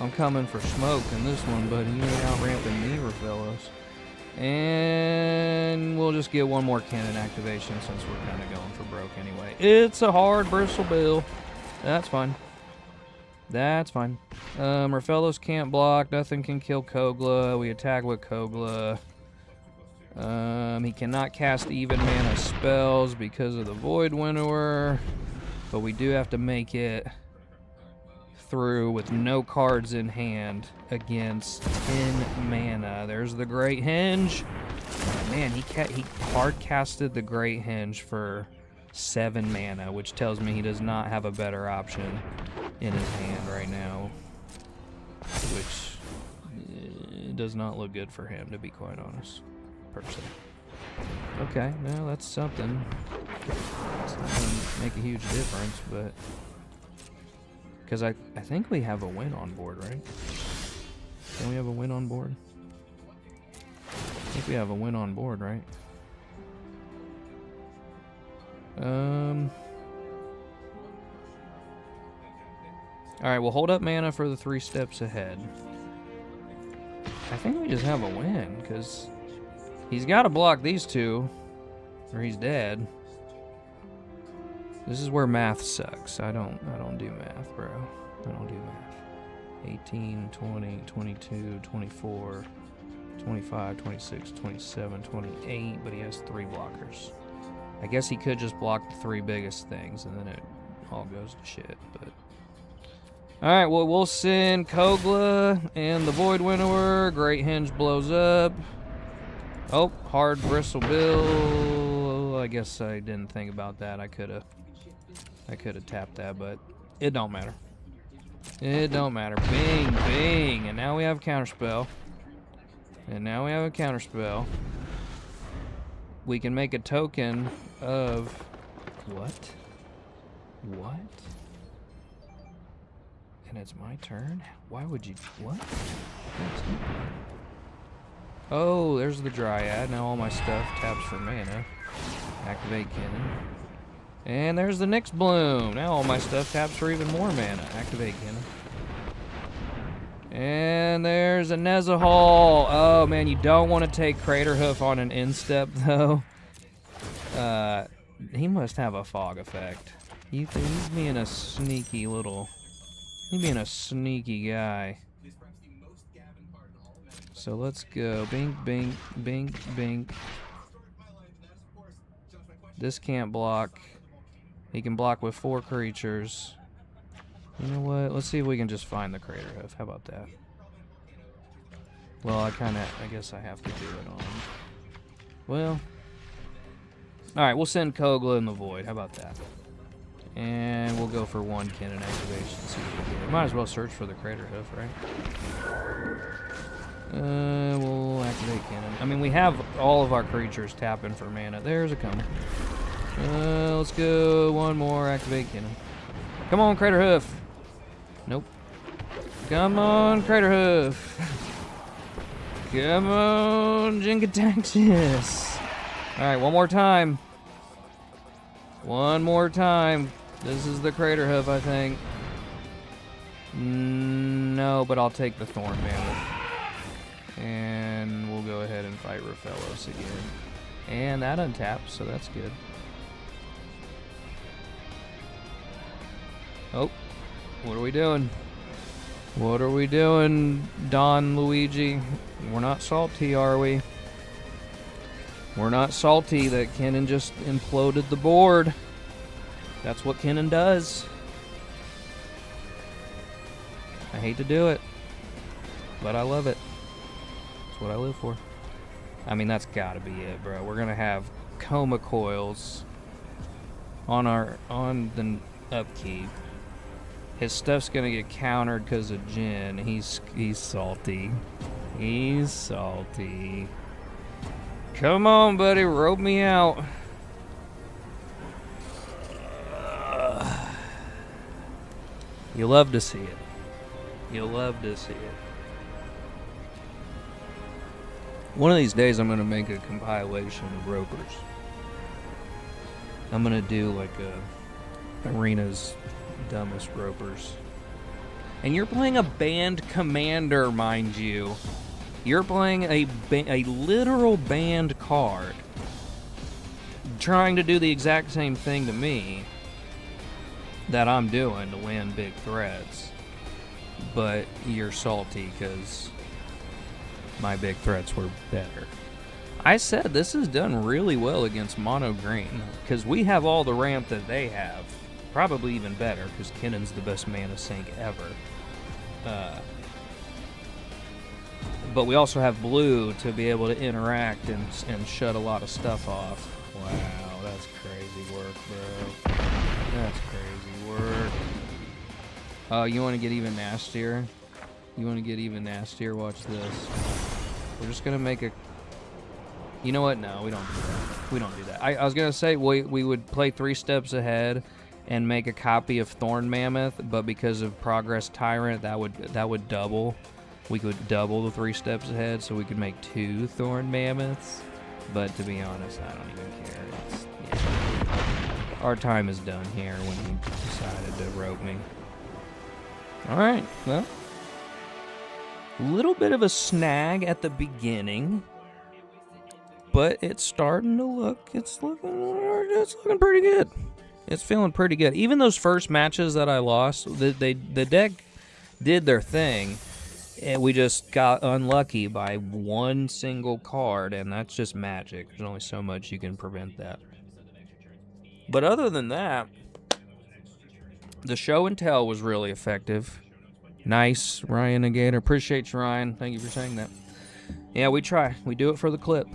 I'm coming for smoke in this one, buddy. You ain't out-ramping me, Rafellos. And we'll just get one more cannon activation since we're kind of going for broke anyway. It's a hard bristle bill. That's fine. That's fine. Rafellos can't block. Nothing can kill Kogla. We attack with Kogla. He cannot cast even mana spells because of the Void Winnower. But we do have to make it through with no cards in hand against 10 mana. There's the Great Henge. Oh, man, he hard casted the Great Henge for 7 mana, which tells me he does not have a better option in his hand right now, which does not look good for him, to be quite honest, per se. Okay, well, that's something. It's not gonna make a huge difference, but because I think we have a win on board, right? Don't we have a win on board? I think we have a win on board, right? Alright, we'll hold up mana for the 3 steps ahead. I think we just have a win, because he's got to block these 2, or he's dead. This is where math sucks. I don't do math, bro. I don't do math. 18, 20, 22, 24, 25, 26, 27, 28, but he has 3 blockers. I guess he could just block the 3 biggest things, and then it all goes to shit, but... Alright, well, we'll send Kogla and the Void Winnower. Great Hinge blows up. Oh, hard Bristle Bill. I guess I didn't think about that. I could have tapped that, but it don't matter. It don't matter. Bing, bing. And now we have a counterspell. And now we have a counterspell. We can make a token of... What? What? And it's my turn? Why would you... What? Oh, there's the Dryad. Now all my stuff taps for mana. Activate Kinnan. And there's the Nyx Bloom. Now all my stuff taps for even more mana. Activate Kinnan. And there's a Nezahal. Oh, man, you don't want to take Craterhoof on an instep, though. He must have a fog effect. He's being a sneaky little... He's being a sneaky guy. So let's go. Bink, bink, bink, bink. This can't block. He can block with 4 creatures. You know what? Let's see if we can just find the Craterhoof. How about that? Well, I guess I have to do it on... Well... Alright, we'll send Kogla in the Void. How about that? And we'll go for 1 Kinnan activation. See what we get. Might as well search for the Craterhoof, right? We'll activate Kinnan. I mean, we have all of our creatures tapping for mana. There's a Cone. Let's go 1 more. Activate Kinnan. Come on, Craterhoof. Nope. Come on, Craterhoof. Come on, Jinkataxis. Alright, 1 more time. 1 more time. This is the Craterhoof, I think. No, but I'll take the Thorn Mammoth. And we'll go ahead and fight Raphaelos again. And that untaps, so that's good. Oh, what are we doing? What are we doing, Don Luigi? We're not salty, are we? We're not salty that Kinnan just imploded the board. That's what Kinnan does. I hate to do it, but I love it. That's what I live for. I mean, that's gotta be it, bro. We're gonna have Coma Coils on the upkeep. His stuff's gonna get countered because of Jin. He's salty. He's salty. Come on, buddy, rope me out. You love to see it. You love to see it. One of these days, I'm gonna make a compilation of ropers. I'm gonna do like Arena's dumbest ropers. And you're playing a band commander, mind you. You're playing a literal banned card, trying to do the exact same thing to me that I'm doing to win big threats, but you're salty because my big threats were better. I said this is done really well against mono green because we have all the ramp that they have, probably even better because Kinnan's the best mana sink ever. But we also have blue to be able to interact and shut a lot of stuff off. Wow, that's crazy work, bro. That's crazy work. Oh, you want to get even nastier? You want to get even nastier? Watch this. We're just going to make a... You know what? No, we don't do that. We don't do that. I was going to say we would play 3 steps ahead and make a copy of Thorn Mammoth, but because of Progress Tyrant, that would double. We could double the 3 steps ahead, so we could make 2 Thorn Mammoths. But to be honest, I don't even care. Our time is done here when he decided to rope me. All right, well, a little bit of a snag at the beginning, but it's starting to look, it's looking pretty good. It's feeling pretty good. Even those first matches that I lost, the deck did their thing, and we just got unlucky by one single card, and that's just magic. There's only so much you can prevent that. But other than that, the show and tell was really effective. Nice, Ryan Negator. Appreciate you, Ryan. Thank you for saying that. Yeah, we try. We do it for the clip.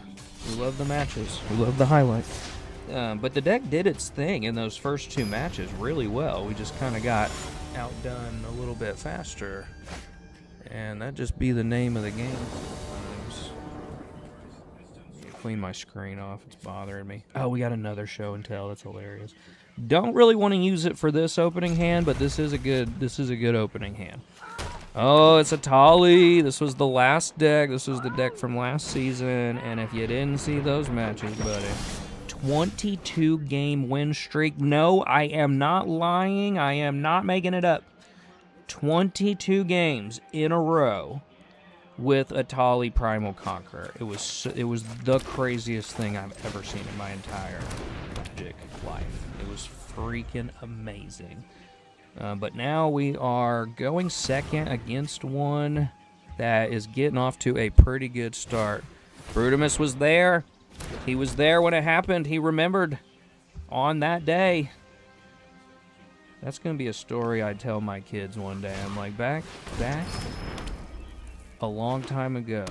We love the matches. We love the highlights. But the deck did its thing in those first two matches really well. We just kind of got outdone a little bit faster. And that'd just be the name of the game. Clean my screen off. It's bothering me. Oh, we got another show and tell. That's hilarious. Don't really want to use it for this opening hand, but this is a good opening hand. Oh, it's a Tali. This was the last deck. This was the deck from last season. And if you didn't see those matches, buddy, 22 game win streak. No, I am not lying. I am not making it up. 22 games in a row with a Tali Primal Conqueror. It was the craziest thing I've ever seen in my entire Magic life. It was freaking amazing. But now we are going second against one that is getting off to a pretty good start. Brudimus was there. He was there when it happened. He remembered on that day. That's going to be a story I tell my kids one day. I'm like, back a long time ago,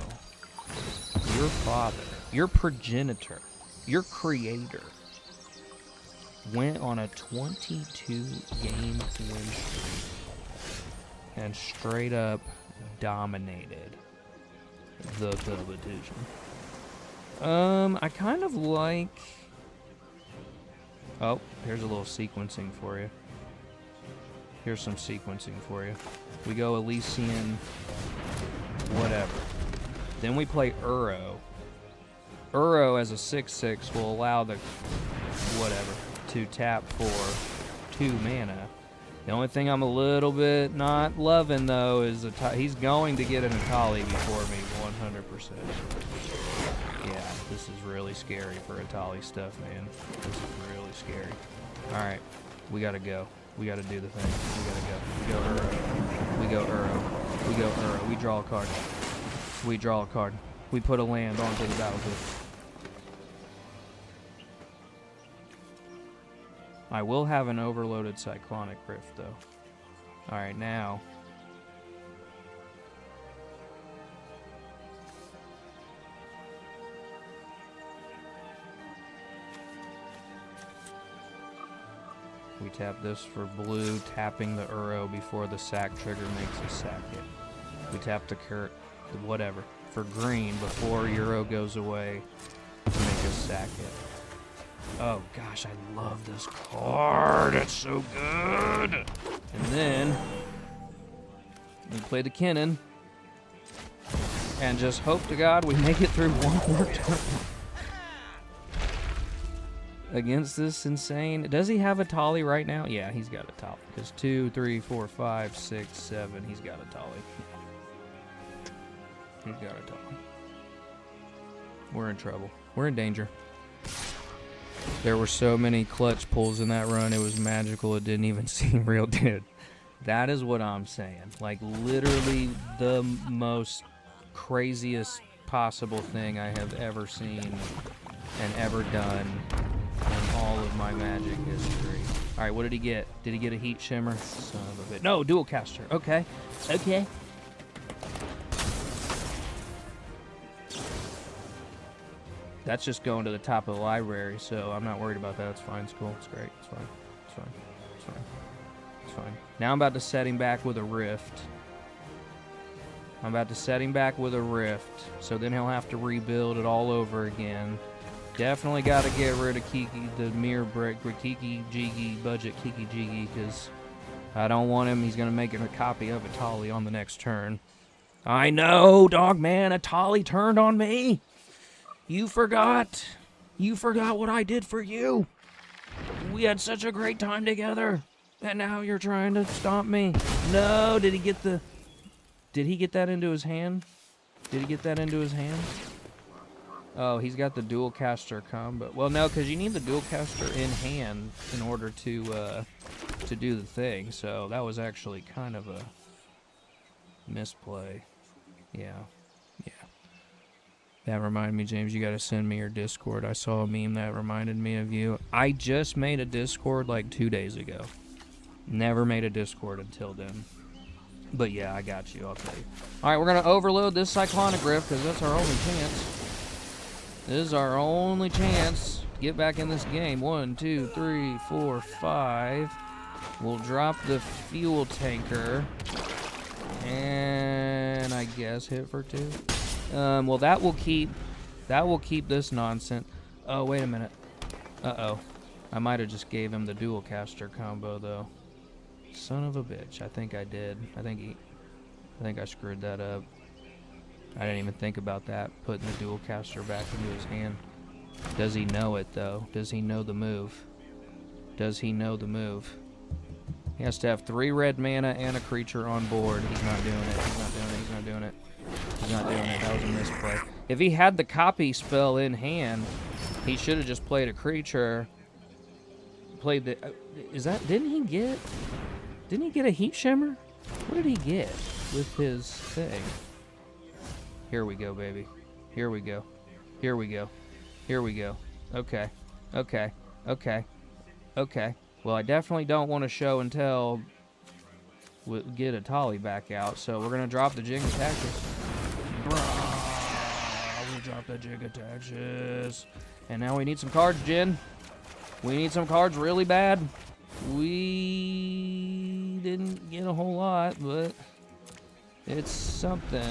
your father, your progenitor, your creator, went on a 22-game win streak and straight up dominated the competition. I kind of like... Oh, here's a little sequencing for you. Here's some sequencing for you. We go Elysian, whatever. Then we play Uro. Uro as a 6/6 will allow the whatever to tap for 2 mana. The only thing I'm a little bit not loving, though, is he's going to get an Atali before me 100%. Yeah, this is really scary for Atali stuff, man. This is really scary. All right, we got to go. We got to do the thing. We got to go. We go Uro. We go Uro. We go Uro. We draw a card. We draw a card. We put a land onto the battlefield. I will have an overloaded Cyclonic Rift, though. Alright, now. We tap this for blue, tapping the Uro before the sack trigger makes a sack hit. We tap the whatever for green before Uro goes away to make a sack hit. Oh gosh, I love this card. It's so good. And then we play the Kinnan and just hope to God we make it through one more turn. Against this insane... Does he have a Tali right now? Yeah, he's got a Tali. Because 2, 3, 4, 5, 6, 7. He's got a Tali. He's got a Tali. We're in trouble. We're in danger. There were so many clutch pulls in that run. It was magical. It didn't even seem real, dude. That is what I'm saying. Like, literally the most craziest possible thing I have ever seen and ever done in all of my Magic history. All right, what did he get? Did he get a Heat Shimmer? Son of a bitch. No, Dual Caster. Okay. Okay. That's just going to the top of the library, so I'm not worried about that. It's fine. It's cool. It's great. It's fine. It's fine. It's fine. It's fine. Now I'm about to set him back with a Rift. I'm about to set him back with a Rift, so then he'll have to rebuild it all over again. Definitely got to get rid of Kiki, the mirror brick, Kiki Jiggy, budget Kiki Jiggy, because I don't want him. He's going to make it a copy of Atali on the next turn. I know, dog man, Atali turned on me. You forgot. You forgot what I did for you. We had such a great time together. And now you're trying to stomp me. No, did he get the... Did he get that into his hand? Did he get that into his hand? Oh, he's got the dual caster combo. Well, no, because you need the dual caster in hand in order to do the thing. So that was actually kind of a misplay. Yeah. Yeah. That reminded me, James, you got to send me your Discord. I saw a meme that reminded me of you. I just made a Discord like 2 days ago. Never made a Discord until then. But yeah, I got you, I'll tell you. Alright, we're going to overload this Cyclonic Rift because that's our only chance. This is our only chance to get back in this game. 1, 2, 3, 4, 5. We'll drop the fuel tanker. And I guess hit for 2. Well, that will keep this nonsense. Oh, wait a minute. Uh-oh. I might have just gave him the dual caster combo, though. Son of a bitch. I think I did. I think I screwed that up. I didn't even think about that, putting the dual caster back into his hand. Does he know it, though? Does he know the move? Does he know the move? He has to have 3 red mana and a creature on board. He's not doing it. He's not doing it. He's not doing it. He's not doing it. That was a misplay. If he had the copy spell in hand, he should have just played a creature. Played the... Didn't he get a Heat Shimmer? What did he get with his thing? Here we go, baby. Here we go. Here we go. Here we go. Okay. Okay. Okay. Okay. Well, I definitely don't want to show and tell. Get a Tolly back out, so we're going to drop the Jig-Attachus. We dropped the Jig-Attachus. And now we need some cards, Jen. We need some cards really bad. We didn't get a whole lot, but it's something.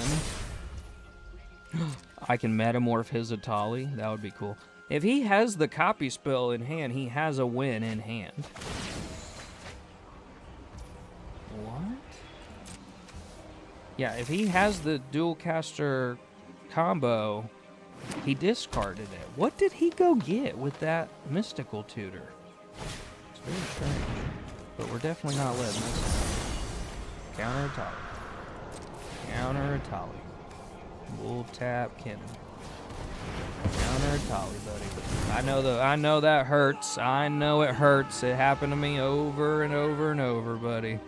I can metamorph his Atali. That would be cool. If he has the copy spell in hand, he has a win in hand. What? Yeah, if he has the dual caster combo, he discarded it. What did he go get with that mystical tutor? It's very strange. But we're definitely not letting this. Counter Atali. Counter Atali. We'll tap Kinnan. Counter Atali, buddy. I know that hurts. I know it hurts. It happened to me over and over and over, buddy.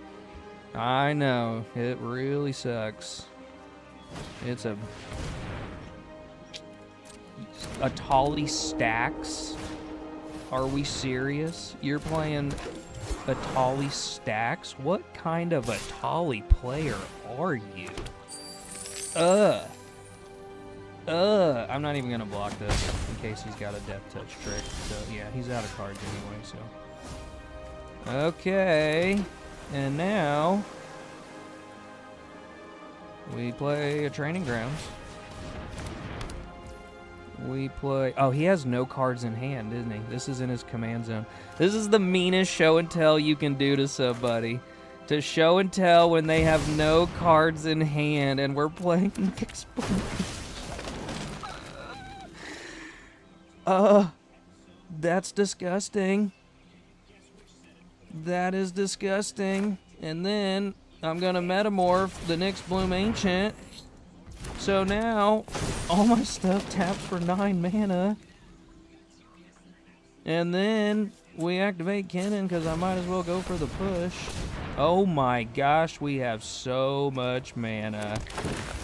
I know. It really sucks. It's a... Atali stacks? Are we serious? You're playing Atali stacks? What kind of Atali player are you? I'm not even gonna block this in case he's got a death touch trick. So yeah, he's out of cards anyway, so. Okay. And now we play a Training Grounds. We play... Oh, he has no cards in hand, isn't he? This is in his command zone. This is the meanest show and tell you can do to somebody. To show and tell when they have no cards in hand and we're playing Explosion. That's disgusting. That is disgusting. And then I'm gonna metamorph the Nyx Bloom Ancient. So now all my stuff taps for 9 mana. And then we activate Kinnan because I might as well go for the push. Oh my gosh, we have so much mana.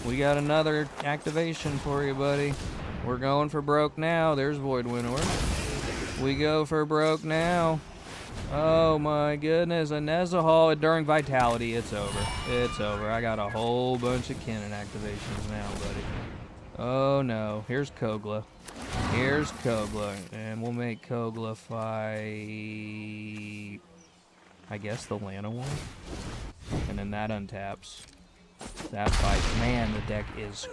We got another activation for you, buddy. We're going for broke now. There's Void Winnower. We go for broke now. Oh my goodness, a Nezahal during Vitality. It's over. It's over. I got a whole bunch of Kinnan activations now, buddy. Oh no. Here's Kogla. Here's Kogla. And we'll make Kogla fight... I guess the Lana one. And then that untaps. That fight. Man, the deck is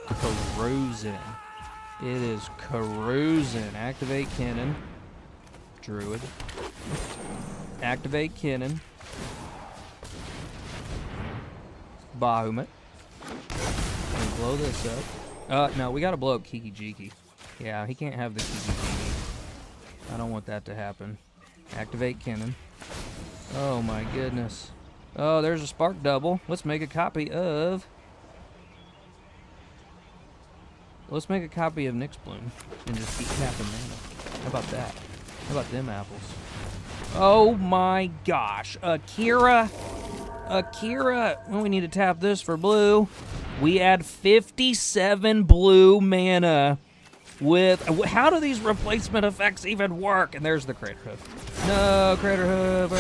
cruising. It is cruising. Activate Kinnan. Druid. Activate Kinnan. Bahamut. And blow this up. No, we gotta blow up Kiki Jiki. Yeah, he can't have the Kiki Jiki. I don't want that to happen. Activate Kinnan. Oh my goodness. Oh, there's a spark double. Let's make a copy of... Let's make a copy of Nyx Bloom and just keep tapping mana. How about that? How about them apples? Oh my gosh. Akira. Well, we need to tap this for blue. We add 57 blue mana with... How do these replacement effects even work? And there's the Crater Hoof. No, Crater Hoof.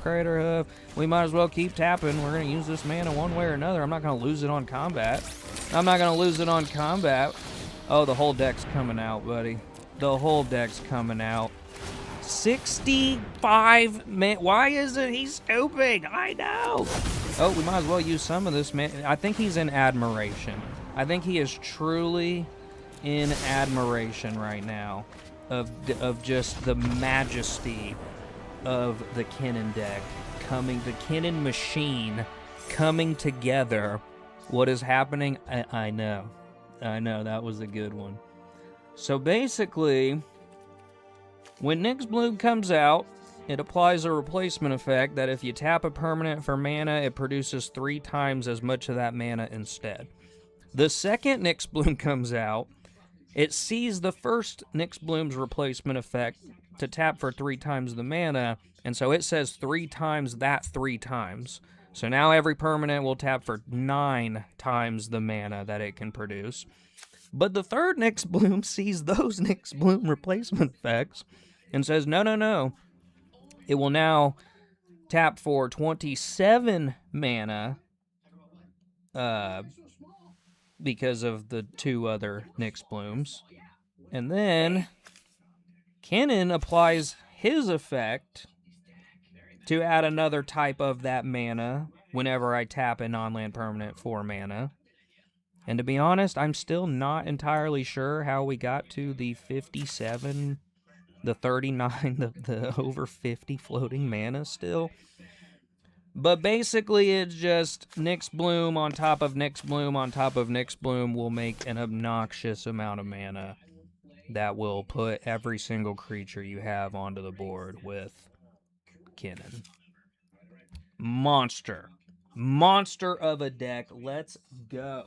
Crater Hoof. We might as well keep tapping. We're going to use this mana one way or another. I'm not going to lose it on combat. Oh, the whole deck's coming out, buddy. The whole deck's coming out. 65 man. Why isn't he scooping? I know. Oh, we might as well use some of this, man. I think he's in admiration. I think he is truly in admiration right now of just the majesty of the Kinnan deck coming, the Kinnan machine coming together. What is happening? I know. That was a good one. So basically, when Nyx Bloom comes out, it applies a replacement effect that if you tap a permanent for mana, it produces 3 times as much of that mana instead. The second Nyx Bloom comes out, it sees the first Nyx Bloom's replacement effect to tap for 3 times the mana, and so it says 3 times that 3 times. So now every permanent will tap for 9 times the mana that it can produce. But the third Nyx Bloom sees those Nyx Bloom replacement effects and says, no. It will now tap for 27 mana because of the 2 other Nyx Blooms. And then Kinnan applies his effect to add another type of that mana whenever I tap a non-land permanent for mana. And to be honest, I'm still not entirely sure how we got to the 57, the 39, the over 50 floating mana still. But basically, it's just Nyx Bloom on top of Nyx Bloom on top of Nyx Bloom will make an obnoxious amount of mana that will put every single creature you have onto the board with Kinnan. Monster of a deck. Let's go.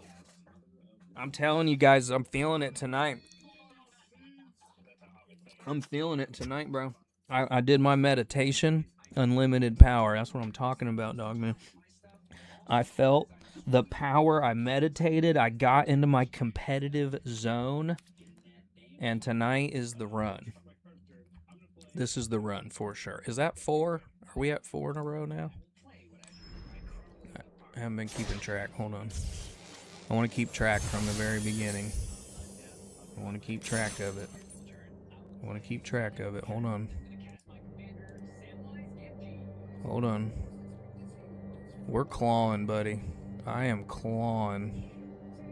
I'm telling you guys, I'm feeling it tonight. Bro. I did my meditation. Unlimited power. That's what I'm talking about, dog man. I felt the power. I meditated. I got into my competitive zone. And tonight is the run. This is the run for sure. Is that 4? Are we at 4 in a row now? I haven't been keeping track. Hold on. I want to keep track from the very beginning. I want to keep track of it. Hold on. We're clawing, buddy. I am clawing.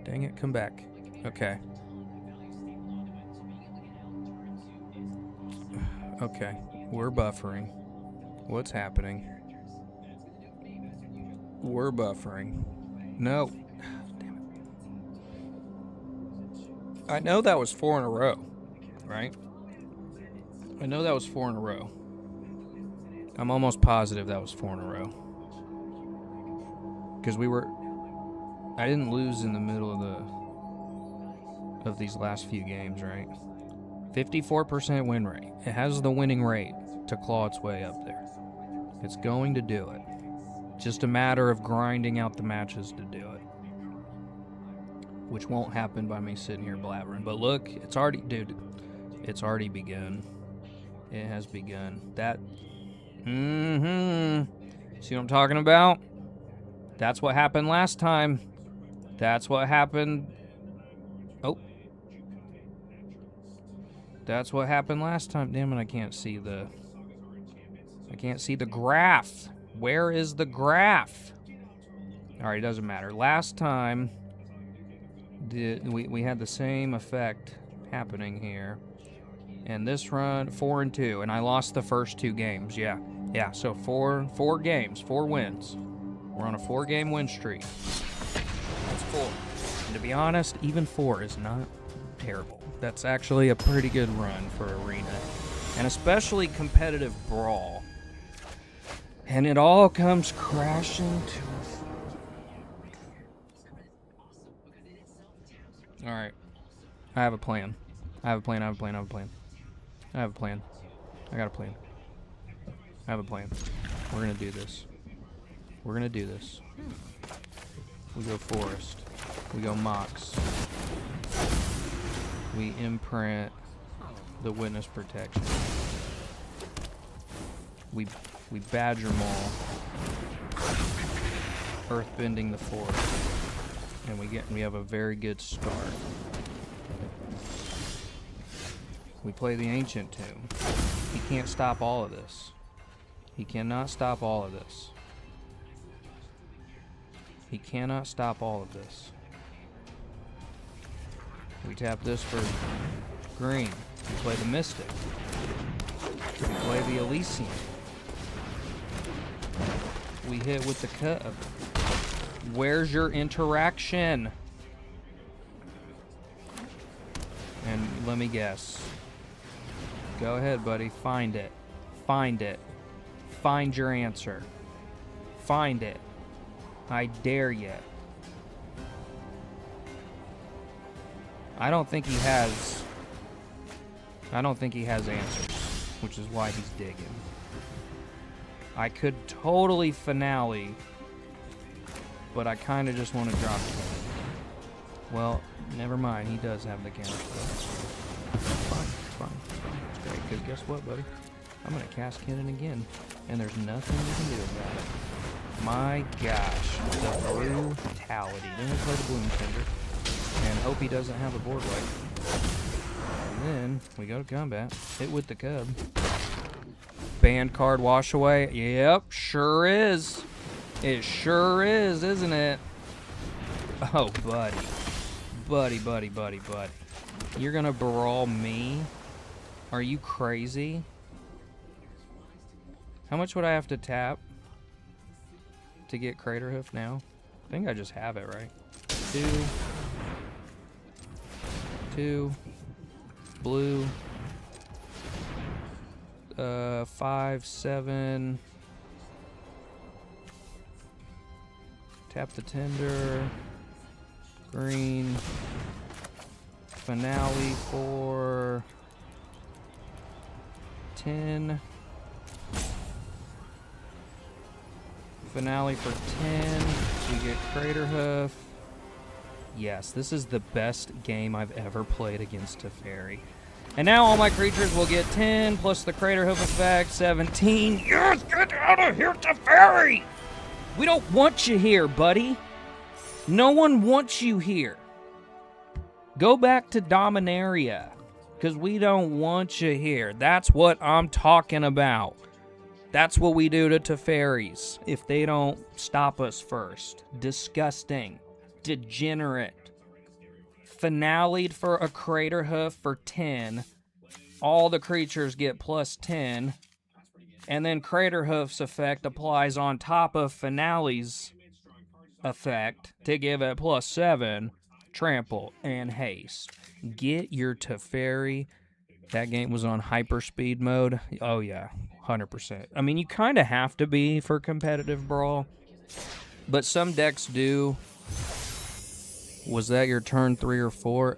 Dang it, come back. Okay. Okay, we're buffering. What's happening? We're buffering. No. Damn it. I know that was 4 in a row, right? I know that was 4 in a row. I'm almost positive that was 4 in a row. Because I didn't lose in the middle of these last few games, right? 54% win rate. It has the winning rate to claw its way up there. It's going to do it. Just a matter of grinding out the matches to do it. Which won't happen by me sitting here blabbering. But look, it's already begun. It has begun. That, See what I'm talking about? That's what happened last time. That's what happened. Oh. That's what happened last time. Damn it, I can't see the graph. Where is the graph? Alright, it doesn't matter. Last time, we had the same effect happening here. And this run, 4-2, and I lost the first 2 games. Yeah, so 4 games, 4 wins. We're on a 4-game win streak. That's 4. And to be honest, even 4 is not terrible. That's actually a pretty good run for Arena. And especially competitive Brawl. And it all comes crashing to a... Alright. I have a plan. I have a plan. I have a plan. I have a plan. I have a plan. I got a plan. I have a plan. We're gonna do this. We're gonna do this. We go Forest. We go Mox. We imprint the Witness Protection. We Badger Maul. Earthbending the Forest. And we have a very good start. We play the Ancient Tomb. He can't stop all of this. He cannot stop all of this. He cannot stop all of this. We tap this for green. We play the Mystic. We play the Elysian. We hit with the Cub. Where's your interaction? And let me guess. Go ahead, buddy. Find it. Find it. Find your answer. Find it. I dare you. I don't think he has answers, which is why he's digging. I could totally finale, but I kind of just want to drop it. Well, never mind. He does have the counter. Fine. It's great, because guess what, buddy? I'm going to cast Kinnan again, and there's nothing you can do about it. My gosh, the brutality. Then we play the Bloom Tender, and hope he doesn't have a board wipe. And then we go to combat. Hit with the Cub. Banned card wash away. Yep, sure is. It sure is, isn't it? Oh, buddy. Buddy. You're gonna brawl me? Are you crazy? How much would I have to tap to get Craterhoof now? I think I just have it, right? 2 blue, 5, 7. Tap the Tender. Green. Finale for 10. Finale for 10. We get Craterhoof. Yes, this is the best game I've ever played against Teferi. And now all my creatures will get 10 plus the Craterhoof effect, 17. Yes, get out of here, Teferi! We don't want you here, buddy. No one wants you here. Go back to Dominaria, because we don't want you here. That's what I'm talking about. That's what we do to Teferis if they don't stop us first. Disgusting. Degenerate. Finale'd for a Craterhoof for 10. All the creatures get plus 10. And then Craterhoof's effect applies on top of Finale's effect to give it plus 7. Trample and haste. Get your Teferi. That game was on hyperspeed mode. Oh yeah, 100%. I mean, you kind of have to be for competitive Brawl, but some decks do. Was that your turn 3 or 4?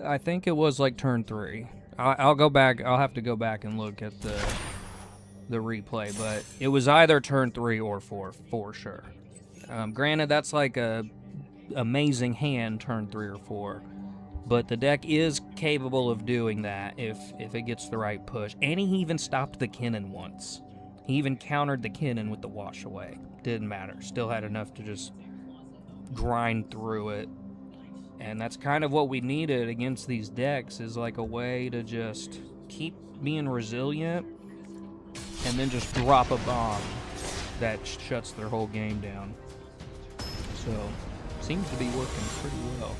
I think it was like turn 3. I'll go back. I'll have to go back and look at the replay, but it was either turn 3 or 4 for sure. Granted, that's like a amazing hand turn 3 or 4, but the deck is capable of doing that if it gets the right push. And he even stopped the Kinnan once. He even countered the Kinnan with the wash away. Didn't matter. Still had enough to just grind through it. And that's kind of what we needed against these decks, is like a way to just keep being resilient and then just drop a bomb that shuts their whole game down. So, seems to be working pretty well.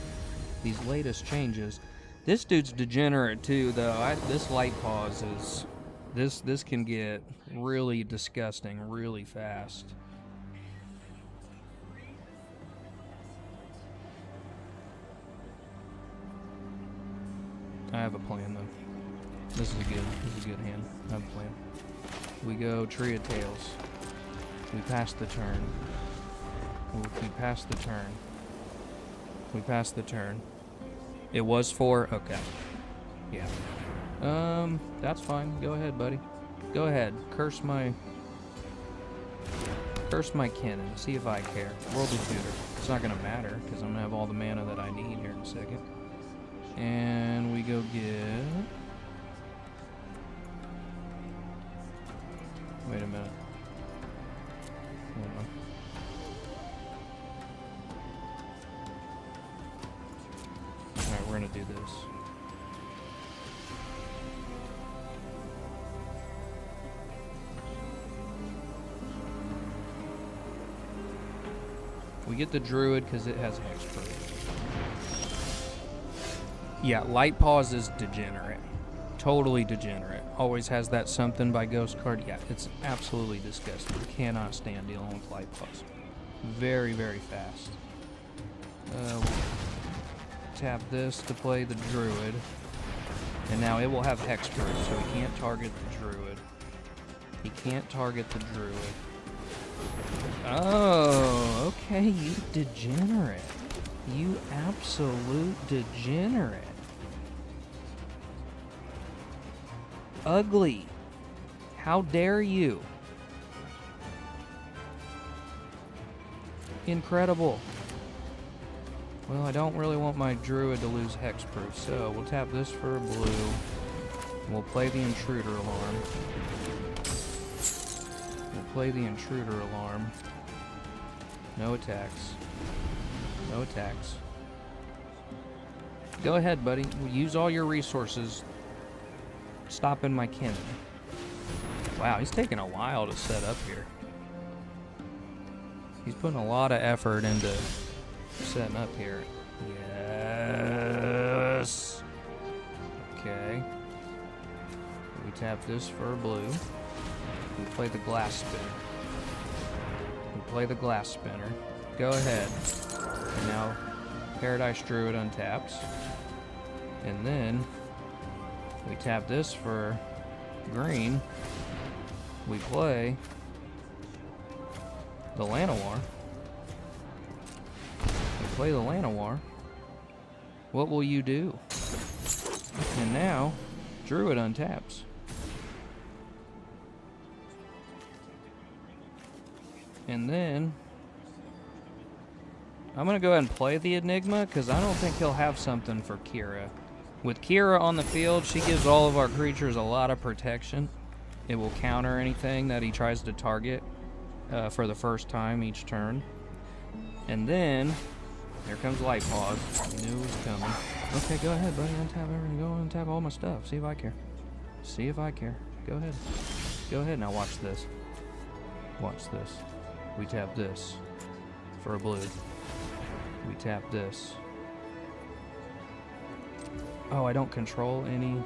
These latest changes. This dude's degenerate too, though. This light pause is... This can get really disgusting really fast. I have a plan, though. This is a good hand. I have a plan. We go Tree of Tails. We pass the turn. We pass the turn. We pass the turn. It was 4? Okay. Yeah. That's fine. Go ahead, buddy. Go ahead. Curse my Kinnan. See if I care. World of Tutor. It's not gonna matter, because I'm gonna have all the mana that I need here in a second. And we go get... Wait a minute. Hold on. Alright, we're gonna do this. We get the Druid because it has Hexproof. Yeah, Light Paws is degenerate. Totally degenerate. Always has that something by ghost card. Yeah, it's absolutely disgusting. Cannot stand dealing with Light Paws. Very, very fast. Tap this to play the Druid. And now it will have Hexproof, so he can't target the Druid. He can't target the Druid. Oh, okay, you degenerate. You absolute degenerate. Ugly. How dare you? Incredible. Well, I don't really want my Druid to lose Hexproof, so we'll tap this for a blue. We'll play the Intruder Alarm. We'll play the Intruder Alarm. No attacks. No attacks. Go ahead, buddy. We'll use all your resources. Stopping my Kinnan. Wow, he's taking a while to set up here. He's putting a lot of effort into setting up here. Yes. Okay. We tap this for a blue. We play the Glass Spinner. We play the Glass Spinner. Go ahead. And now Paradise Druid untaps. And then we tap this for green. We play the Llanowar. We play the Llanowar. What will you do? And now Druid untaps. And then I'm going to go ahead and play the Enigma because I don't think he'll have something for Kira. With Kira on the field, she gives all of our creatures a lot of protection. It will counter anything that he tries to target for the first time each turn. And then, here comes Light Paws. I knew it was coming. Okay, go ahead, buddy. Untap everything. Go untap all my stuff. See if I care. See if I care. Go ahead. Go ahead. Now watch this. Watch this. We tap this for a blue. We tap this. Oh, I don't control any...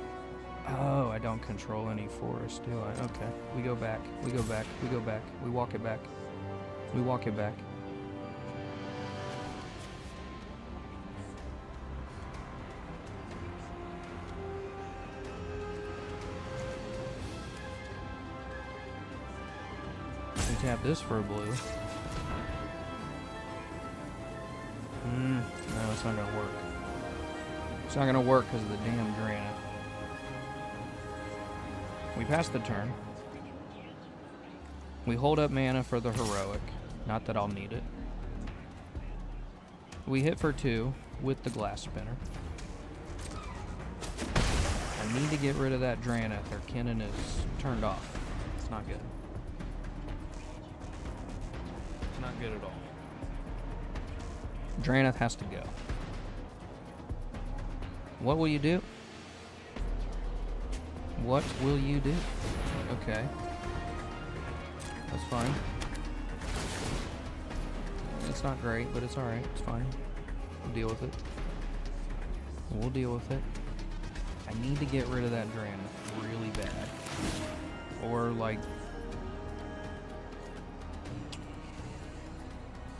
Oh, I don't control any forest, do I? Okay. We go back. We go back. We go back. We walk it back. We walk it back. We tap this for a blue. No, it's not gonna work. It's not gonna work because of the damn granite. We pass the turn. We hold up mana for the heroic. Not that I'll need it. We hit for 2 with the Glass Spinner. I need to get rid of that Drannith or Kinnan is turned off. It's not good. It's not good at all. Drannith has to go. What will you do? What will you do? Okay. That's fine. It's not great, but it's alright. It's fine. We'll deal with it. We'll deal with it. I need to get rid of that Drannith really bad. Or, like...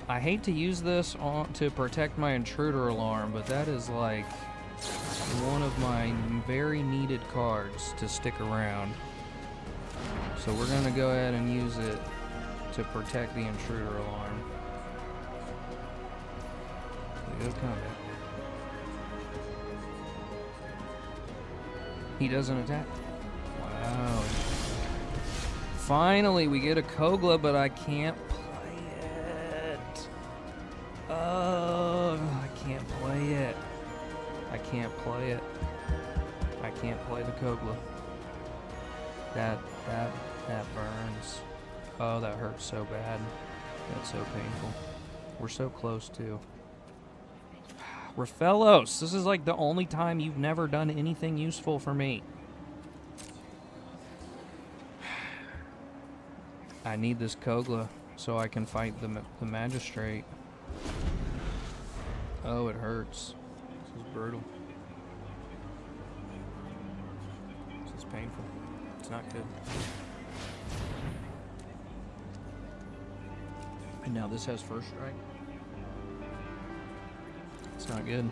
I hate to use this to protect my Intruder Alarm, but that is, like... one of my very needed cards to stick around. So we're going to go ahead and use it to protect the intruder alarm. We go combat. He doesn't attack. Wow. Finally, we get a Kogla, but I can't play it. Oh, I can't play it. I can't play it. I can't play the Kogla. That burns. Oh, that hurts so bad. That's so painful. We're so close, too. Rafellos, this is like the only time you've never done anything useful for me. I need this Kogla so I can fight the Magistrate. Oh, it hurts. This is brutal. This is painful. It's not good. And now this has first strike. It's not good.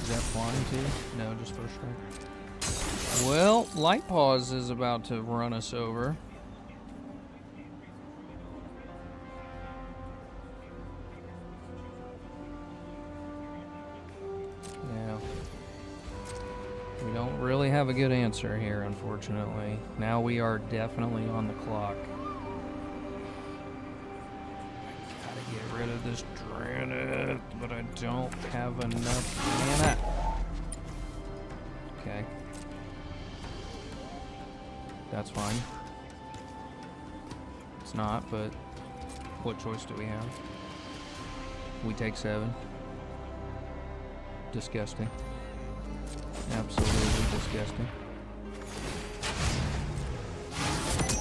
Is that flying too? No, just first strike. Well, Light Paws is about to run us over. Yeah. We don't really have a good answer here, unfortunately. Now we are definitely on the clock. Get rid of this Draenith, but I don't have enough mana. Okay. That's fine. It's not, but what choice do we have? We take 7. Disgusting. Absolutely disgusting.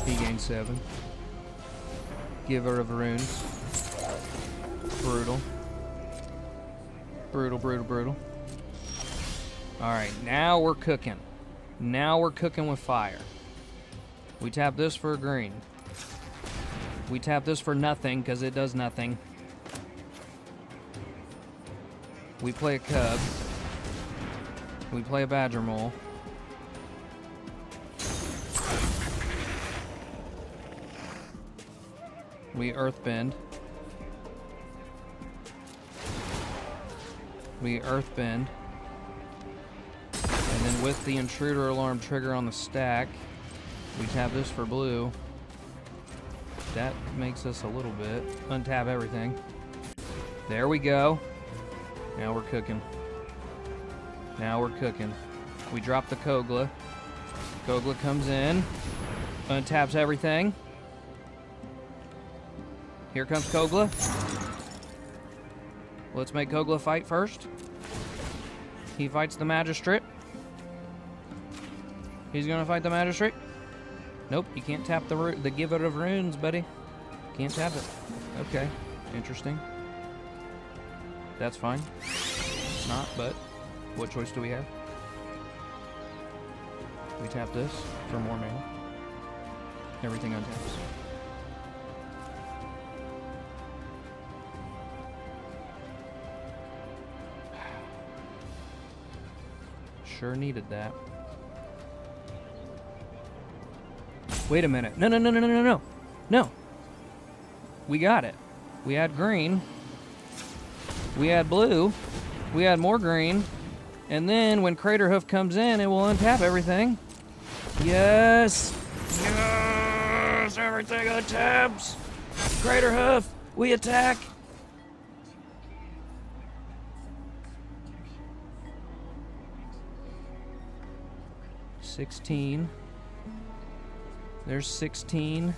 He gains 7. Giver of Runes. Brutal. Brutal, brutal, brutal. Alright, now we're cooking. Now we're cooking with fire. We tap this for green. We tap this for nothing, because it does nothing. We play a Cub. We play a Badger Mole. We Earthbend. We Earthbend. And then with the Intruder Alarm trigger on the stack, we tap this for blue. That makes us a little bit. Untap everything. There we go. Now we're cooking. Now we're cooking. We drop the Kogla. Kogla comes in. Untaps everything. Here comes Kogla. Let's make Kogla fight first. He fights the Magistrate. He's gonna fight the Magistrate. Nope, you can't tap the Giver of Runes, buddy. Can't tap it. Okay, interesting. That's fine. It's not, but what choice do we have? We tap this for more mana. Everything untaps. Sure needed that. Wait a minute. No, no, no, no, no, no, no. No. We got it. We had green. We had blue. We had more green. And then when Craterhoof comes in, it will untap everything. Yes! Yes! Everything untaps! Craterhoof, we attack! $16. There's 16.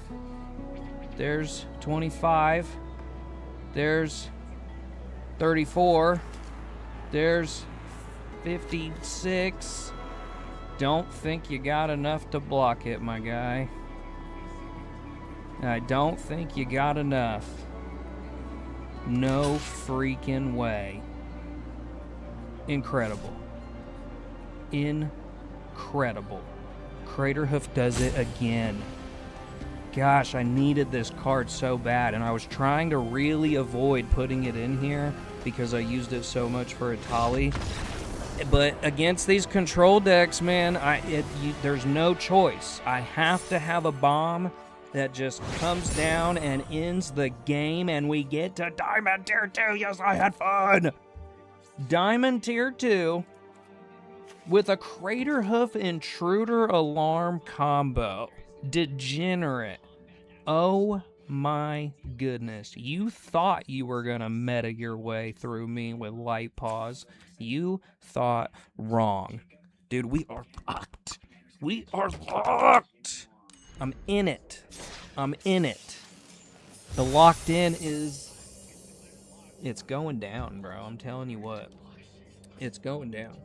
There's 25. There's 34. There's 56. Don't think you got enough to block it, my guy. I don't think you got enough. No freaking way. Incredible. Incredible. Craterhoof does it again. Gosh, I needed this card so bad, and I was trying to really avoid putting it in here because I used it so much for Itali. But against these control decks, man, there's no choice. I have to have a bomb that just comes down and ends the game, and we get to Diamond Tier 2. Yes, I had fun! Diamond Tier 2 with a Crater Hoof Intruder Alarm combo. Degenerate. Oh my goodness. You thought you were going to meta your way through me with Light Paws. You thought wrong. Dude, we are fucked. We are fucked. I'm in it. I'm in it. The locked in is... It's going down, bro. I'm telling you what. It's going down.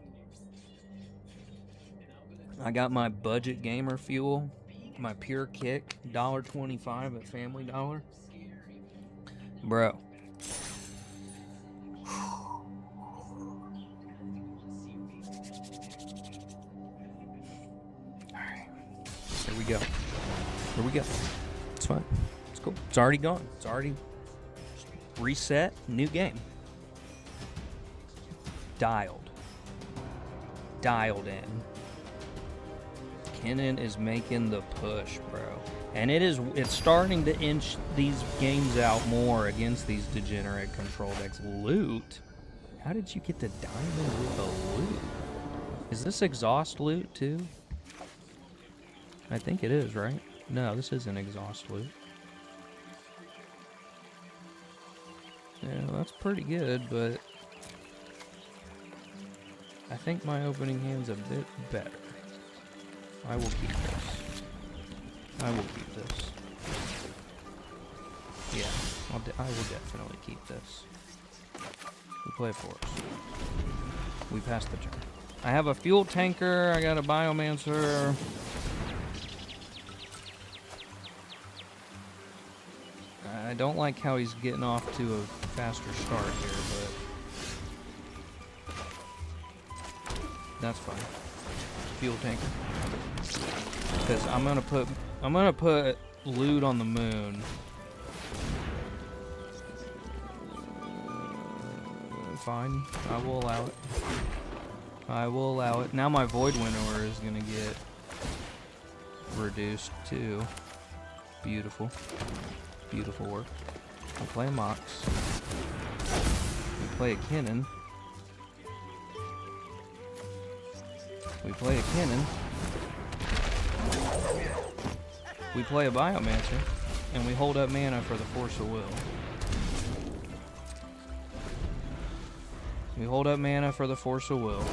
I got my budget gamer fuel. My Pure Kick, $1.25 at Family Dollar. Bro. Alright. Here we go. Here we go. It's fine. It's cool. It's already gone. It's already reset. New game. Dialed. Dialed in. Kinnan is making the push, bro. And it's starting to inch these games out more against these degenerate control decks. Loot? How did you get to diamond with a loot? Is this exhaust loot too? I think it is, right? No, this isn't exhaust loot. Yeah, that's pretty good, but I think my opening hand's a bit better. I will keep this. I will keep this. Yeah, I will definitely keep this. We play force. We passed the turn. I have a fuel tanker. I got a biomancer. I don't like how he's getting off to a faster start here, but that's fine. Fuel tanker. Because I'm gonna put loot on the moon. Fine, I will allow it. I will allow it. Now my Void Winnower is gonna get reduced too. Beautiful. Beautiful work. I play a Mox. We play a Kinnan. We play a Kinnan. We play a Biomancer. And we hold up mana for the Force of Will. We hold up mana for the Force of Will.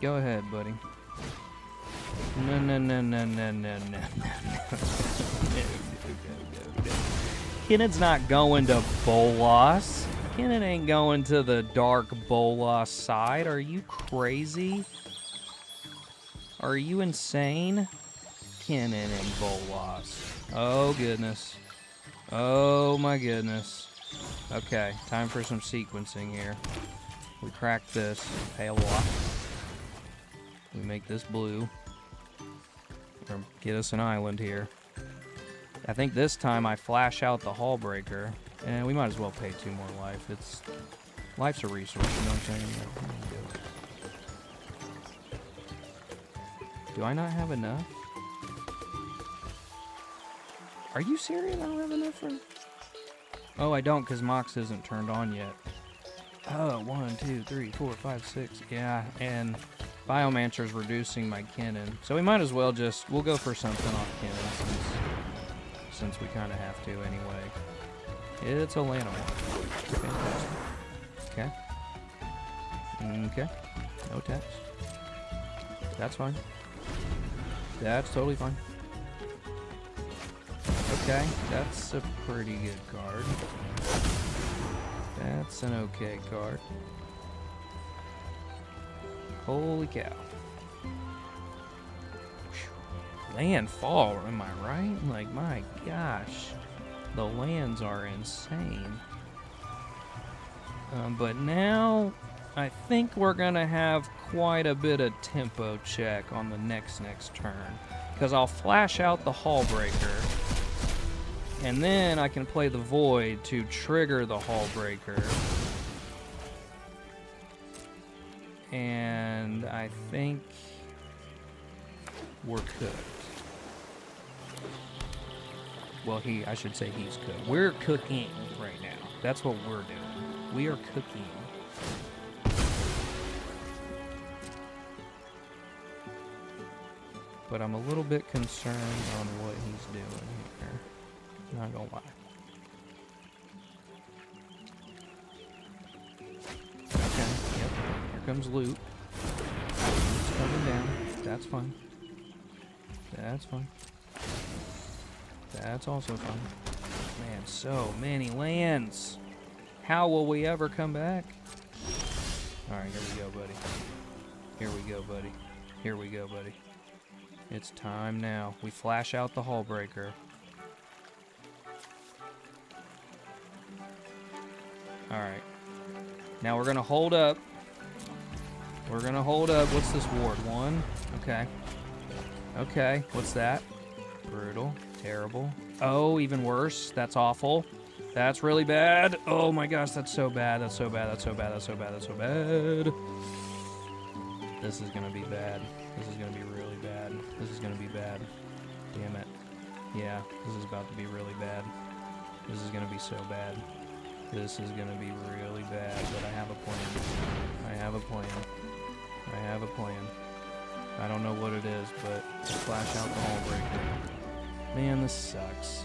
Go ahead, buddy. No, no, no, no, no, no, no, no. Kinnan's not going to Bolas. Kinnan ain't going to the dark Bolas side. Are you crazy? Are you insane? Kinnan and Bolas. Oh, goodness. Oh, my goodness. Okay, time for some sequencing here. We crack this. Pay a lot. We make this blue. Or get us an island here. I think this time I flash out the Hull Breaker. And we might as well pay 2 more life. Life's a resource, you know what I'm saying? Do I not have enough? Are you serious? I don't have enough for... Oh, I don't, because Mox isn't turned on yet. Oh, 1, 2, 3, 4, 5, 6. Yeah, and Biomancer's reducing my Kinnan. So we might as well we'll go for something off Kinnan since we kind of have to anyway. It's a Llanowar. Fantastic. Okay. Okay. No text. That's fine. That's totally fine. Okay, that's a pretty good card. That's an okay card. Holy cow. Landfall, am I right? Like, my gosh. The lands are insane. But now, I think we're going to have quite a bit of tempo check on the next turn. Because I'll flash out the Hull Breaker. And then I can play the Void to trigger the Hull Breaker. And I think we're cooked. Well, I should say he's cooked. We're cooking right now. That's what we're doing. We are cooking. But I'm a little bit concerned on what he's doing here. Not gonna lie. Okay, yep. Here comes loot. It's coming down. That's fine. That's fine. That's also fine. Man, so many lands. How will we ever come back? Alright, here we go, buddy. Here we go, buddy. Here we go, buddy. It's time now. We flash out the Hull Breaker. Alright. Now we're gonna hold up. We're gonna hold up. What's this ward? 1? Okay. Okay, what's that? Brutal. Terrible. Oh, even worse. That's awful. That's really bad. Oh my gosh, that's so bad. That's so bad. That's so bad. That's so bad. That's so bad. This is gonna be bad. This is gonna be really bad. This is gonna be bad. Damn it. Yeah, this is about to be really bad. This is gonna be so bad. This is gonna be really bad, but I have a plan. I have a plan. I have a plan. I don't know what it is, but flash out the Hull Breaker. Man, this sucks.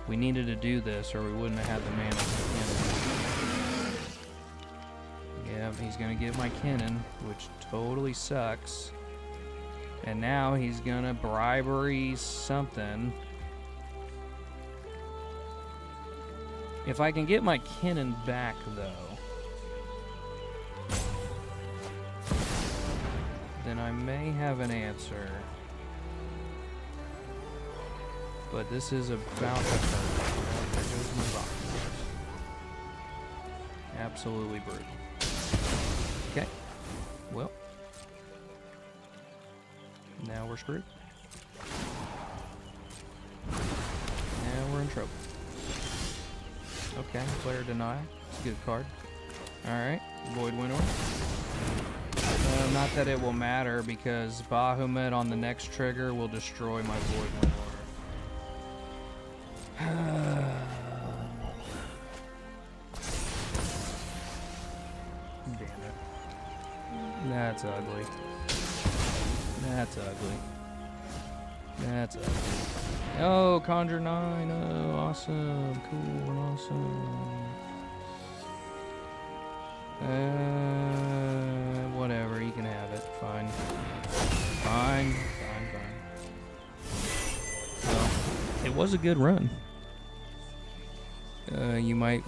We needed to do this or we wouldn't have had the mana for Kinnan. Yeah, he's gonna get my Kinnan, which totally sucks. And now he's gonna bribery something. If I can get my Kinnan back, though, then I may have an answer. But this is about to hurt. There goes my box. Absolutely brutal. Okay. Well. Now we're screwed. Now we're in trouble. Okay, player denial. It's a good card. Alright, Void Winnower. Not that it will matter because Bahamut on the next trigger will destroy my Void Winnower. Damn it. That's ugly. That's ugly. That's ugly. Oh, Conjure 9. Oh, awesome. Cool and awesome. Whatever. You can have it. Fine. Fine. Fine, fine. Well, it was a good run. You might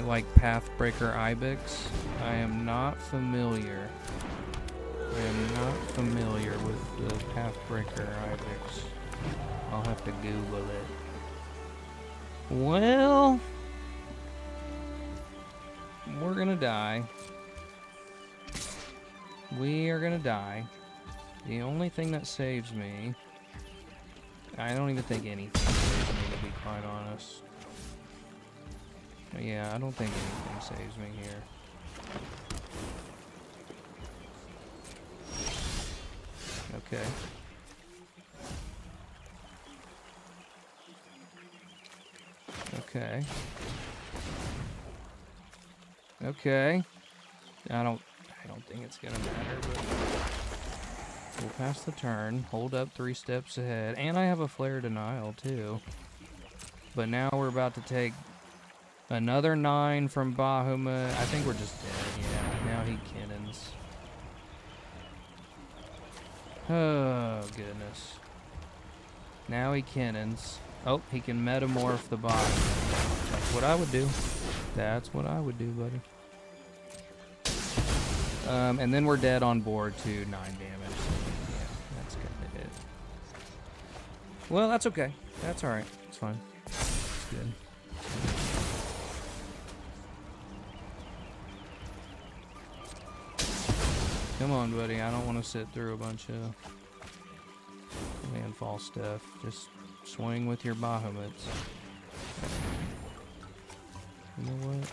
like Pathbreaker Ibex. I am not familiar. I am not familiar with the Pathbreaker Ibex. I'll have to Google it. Well, we're gonna die. We are gonna die. The only thing that saves me, I don't even think anything saves me, to be quite honest. Yeah, I don't think anything saves me here. Okay. Okay. Okay. I don't think it's gonna matter, but we'll pass the turn, hold up 3 steps ahead, and I have a flare denial too. But now we're about to take another 9 from Bahamut. I think we're just dead, yeah. Now he Kinnans. Oh, goodness. Now he Kinnans. Oh, he can metamorph the bottom. That's what I would do. That's what I would do, buddy. And then we're dead on board to 9 damage. Yeah, that's kind of it. Well, that's okay. That's alright. It's fine. It's good. Come on, buddy. I don't want to sit through a bunch of landfall stuff. Just swing with your Bahamuts. You know what?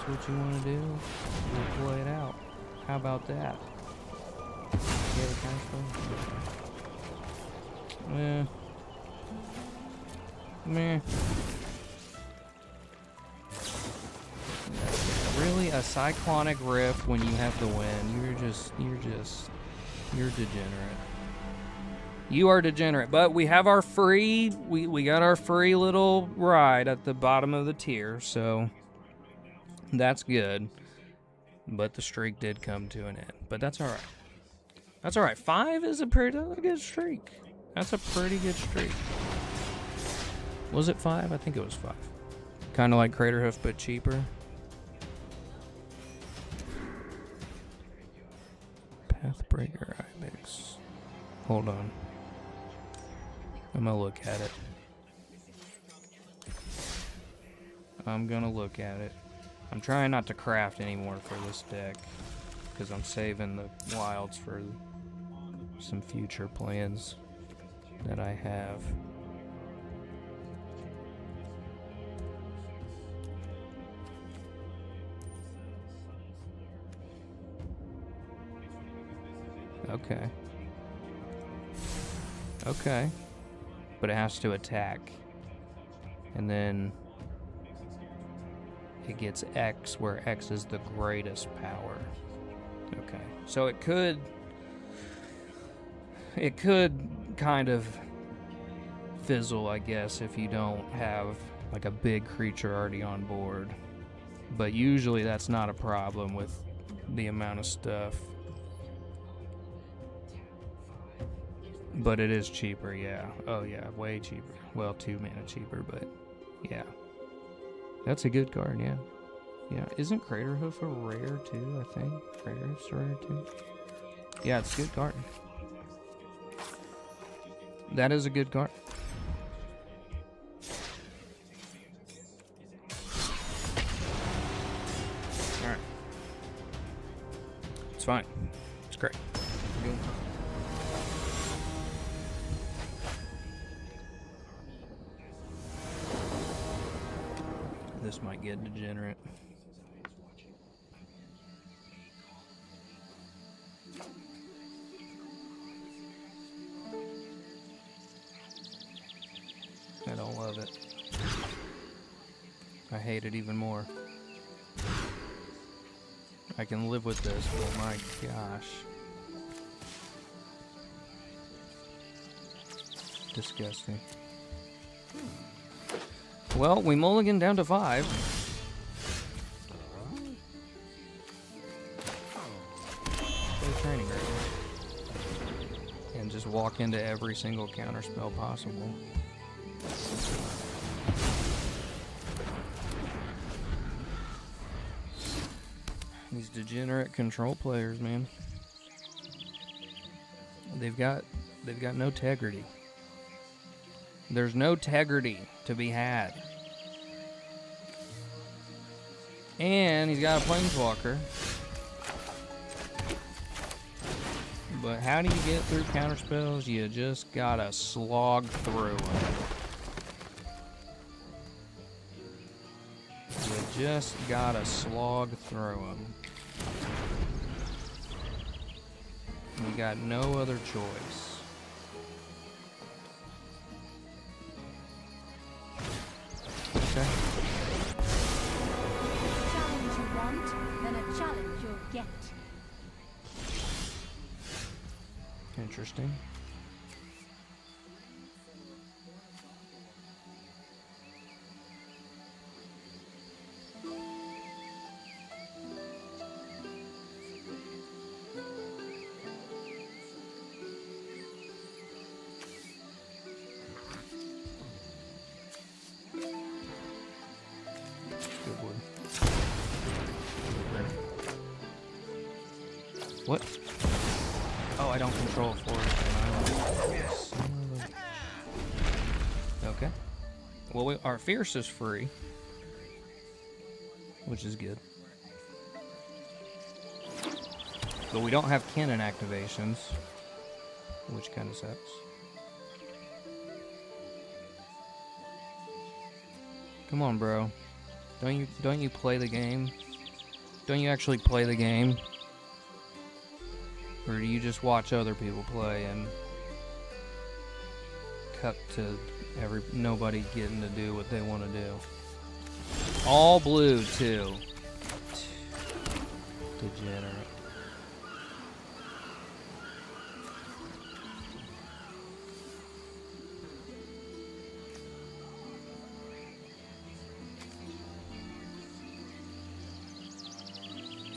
that's what you want to do, we'll play it out. How about that? Yeah, the counterspell? Meh. Really, a Cyclonic Rift when you have the win? You're degenerate. You are degenerate. But we have our free, we got our free little ride at the bottom of the tier, so that's good. But the streak did come to an end. But that's alright. That's alright. 5 is a pretty good streak. That's a pretty good streak. Was it 5? I think it was 5. Kind of like Craterhoof, but cheaper. Pathbreaker Ibex. Hold on. I'm gonna look at it. I'm gonna look at it. I'm trying not to craft anymore for this deck because I'm saving the wilds for some future plans that I have. Okay. Okay. But it has to attack. And then it gets X, where X is the greatest power. Okay. So it could kind of fizzle, I guess, if you don't have like a big creature already on board. But usually that's not a problem with the amount of stuff. But it is cheaper, yeah. Oh yeah, way cheaper. Well, 2 mana cheaper, but yeah. That's a good card, yeah. Yeah, isn't Craterhoof a rare too, I think? Craterhoof's a rare too. Yeah, it's a good card. That is a good card. Alright. It's fine. It's great. We're doing fine. This might get degenerate. I don't love it. I hate it even more. I can live with this, but my gosh. Disgusting. Well, we mulligan down to 5. Play training right now. And just walk into every single counterspell possible. These degenerate control players, man. They've got no integrity. There's no integrity to be had. And he's got a planeswalker. But how do you get through counterspells? You just gotta slog through them. You just gotta slog through them. You got no other choice. Okay. Challenge you want, then a challenge you'll get. Interesting. What? Oh, I don't control forest. Okay. Well, our Fierce is free, which is good. But we don't have Kinnan activations, which kind of sucks. Come on, bro. Don't you play the game? Don't you actually play the game? Or do you just watch other people play and cut to nobody getting to do what they want to do? All blue, too. Degenerate.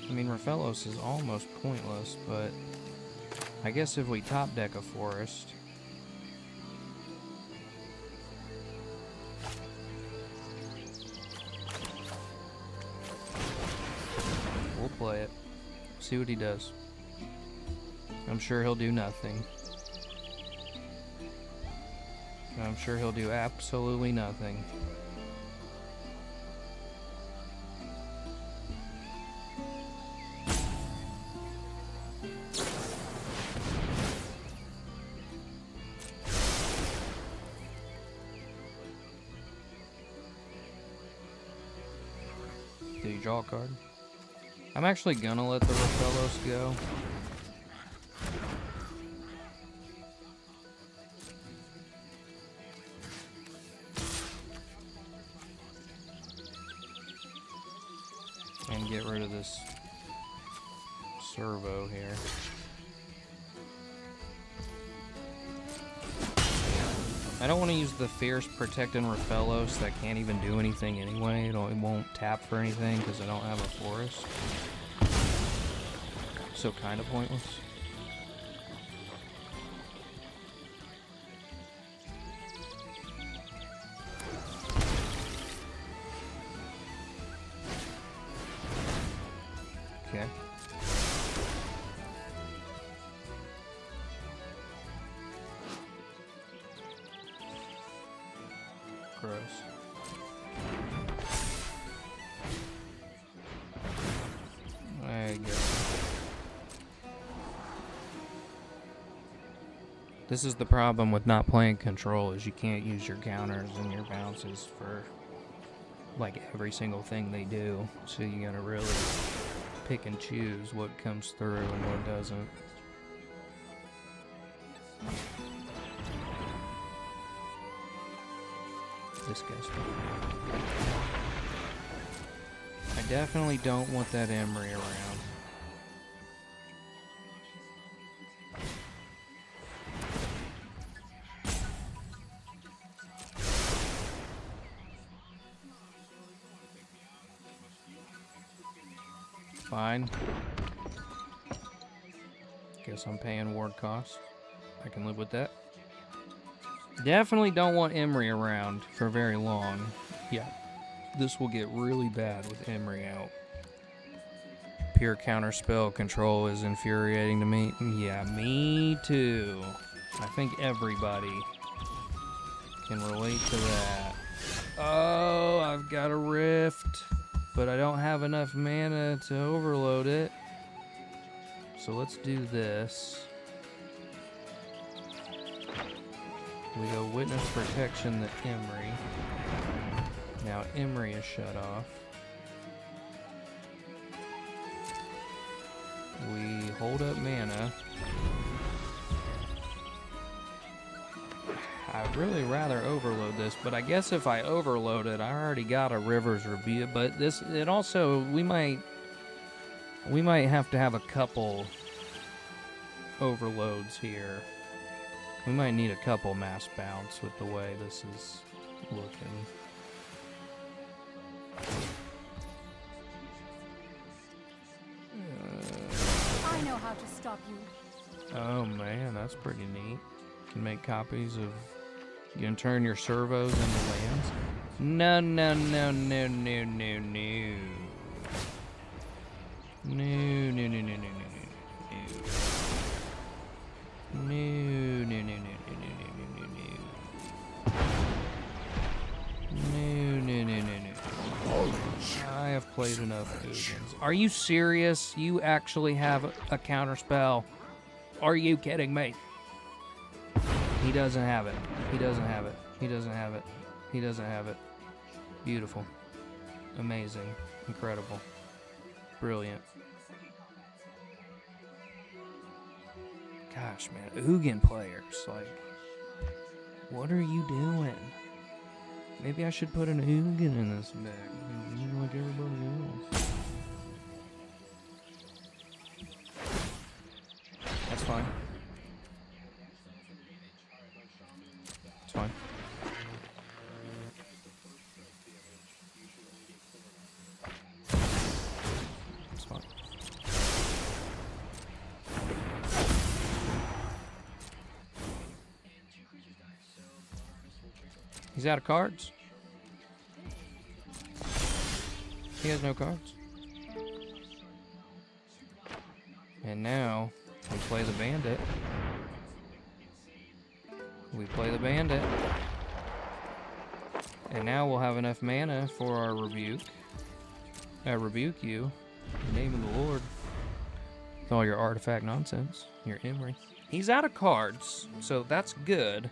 I mean, Rafellos is almost pointless, but I guess if we top deck a forest, we'll play it. See what he does. I'm sure he'll do nothing. I'm sure he'll do absolutely nothing. Did you draw a card? I'm actually gonna let the Rafellos go. And get rid of this servo here. I don't want to use the Fierce Protecting Rafellos that can't even do anything anyway. It won't tap for anything because I don't have a forest. So kind of pointless. Okay. Gross. I guess. This is the problem with not playing control, is you can't use your counters and your bounces for like every single thing they do. So you gotta really pick and choose what comes through and what doesn't. This guy's fine. I definitely don't want that Emery around. Fine. Guess I'm paying ward costs. I can live with that. Definitely don't want Emery around for very long. Yeah, this will get really bad with Emery out. Pure counterspell control is infuriating to me. Yeah, me too. I think everybody can relate to that. Oh, I've got a Rift, but I don't have enough mana to overload it. So let's do this. We go Witness Protection to Emery. Now Emery is shut off. We hold up mana. I'd really rather overload this, but I guess if I overload it, I already got a River's Rebuke. But this, it also, we might have to have a couple overloads here. We might need a couple mass bounce with the way this is looking. I know how to stop you. Oh man, that's pretty neat. You can make copies of... You can turn your servos into lands. No, no, no, no, no, no, no. No, no, no, no, no, no, no, no. No, no, no, no, no, no, no, no, no. No, no, no, no, no. I have played enough Ugins. Are you serious? You actually have a counter spell? Are you kidding me? He doesn't have it. He doesn't have it. He doesn't have it. He doesn't have it. Beautiful. Amazing. Incredible. brilliant. Gosh, man, Ugin players, like, what are you doing? Maybe I should put an Ugin in this deck, like everybody else. That's fine. It's fine. It's fine. He's out of cards. He has no cards. And now we play the bandit. We play the bandit. And now we'll have enough mana for our rebuke. I rebuke you in the name of the Lord. With all your artifact nonsense. Your Emery. He's out of cards, so that's good.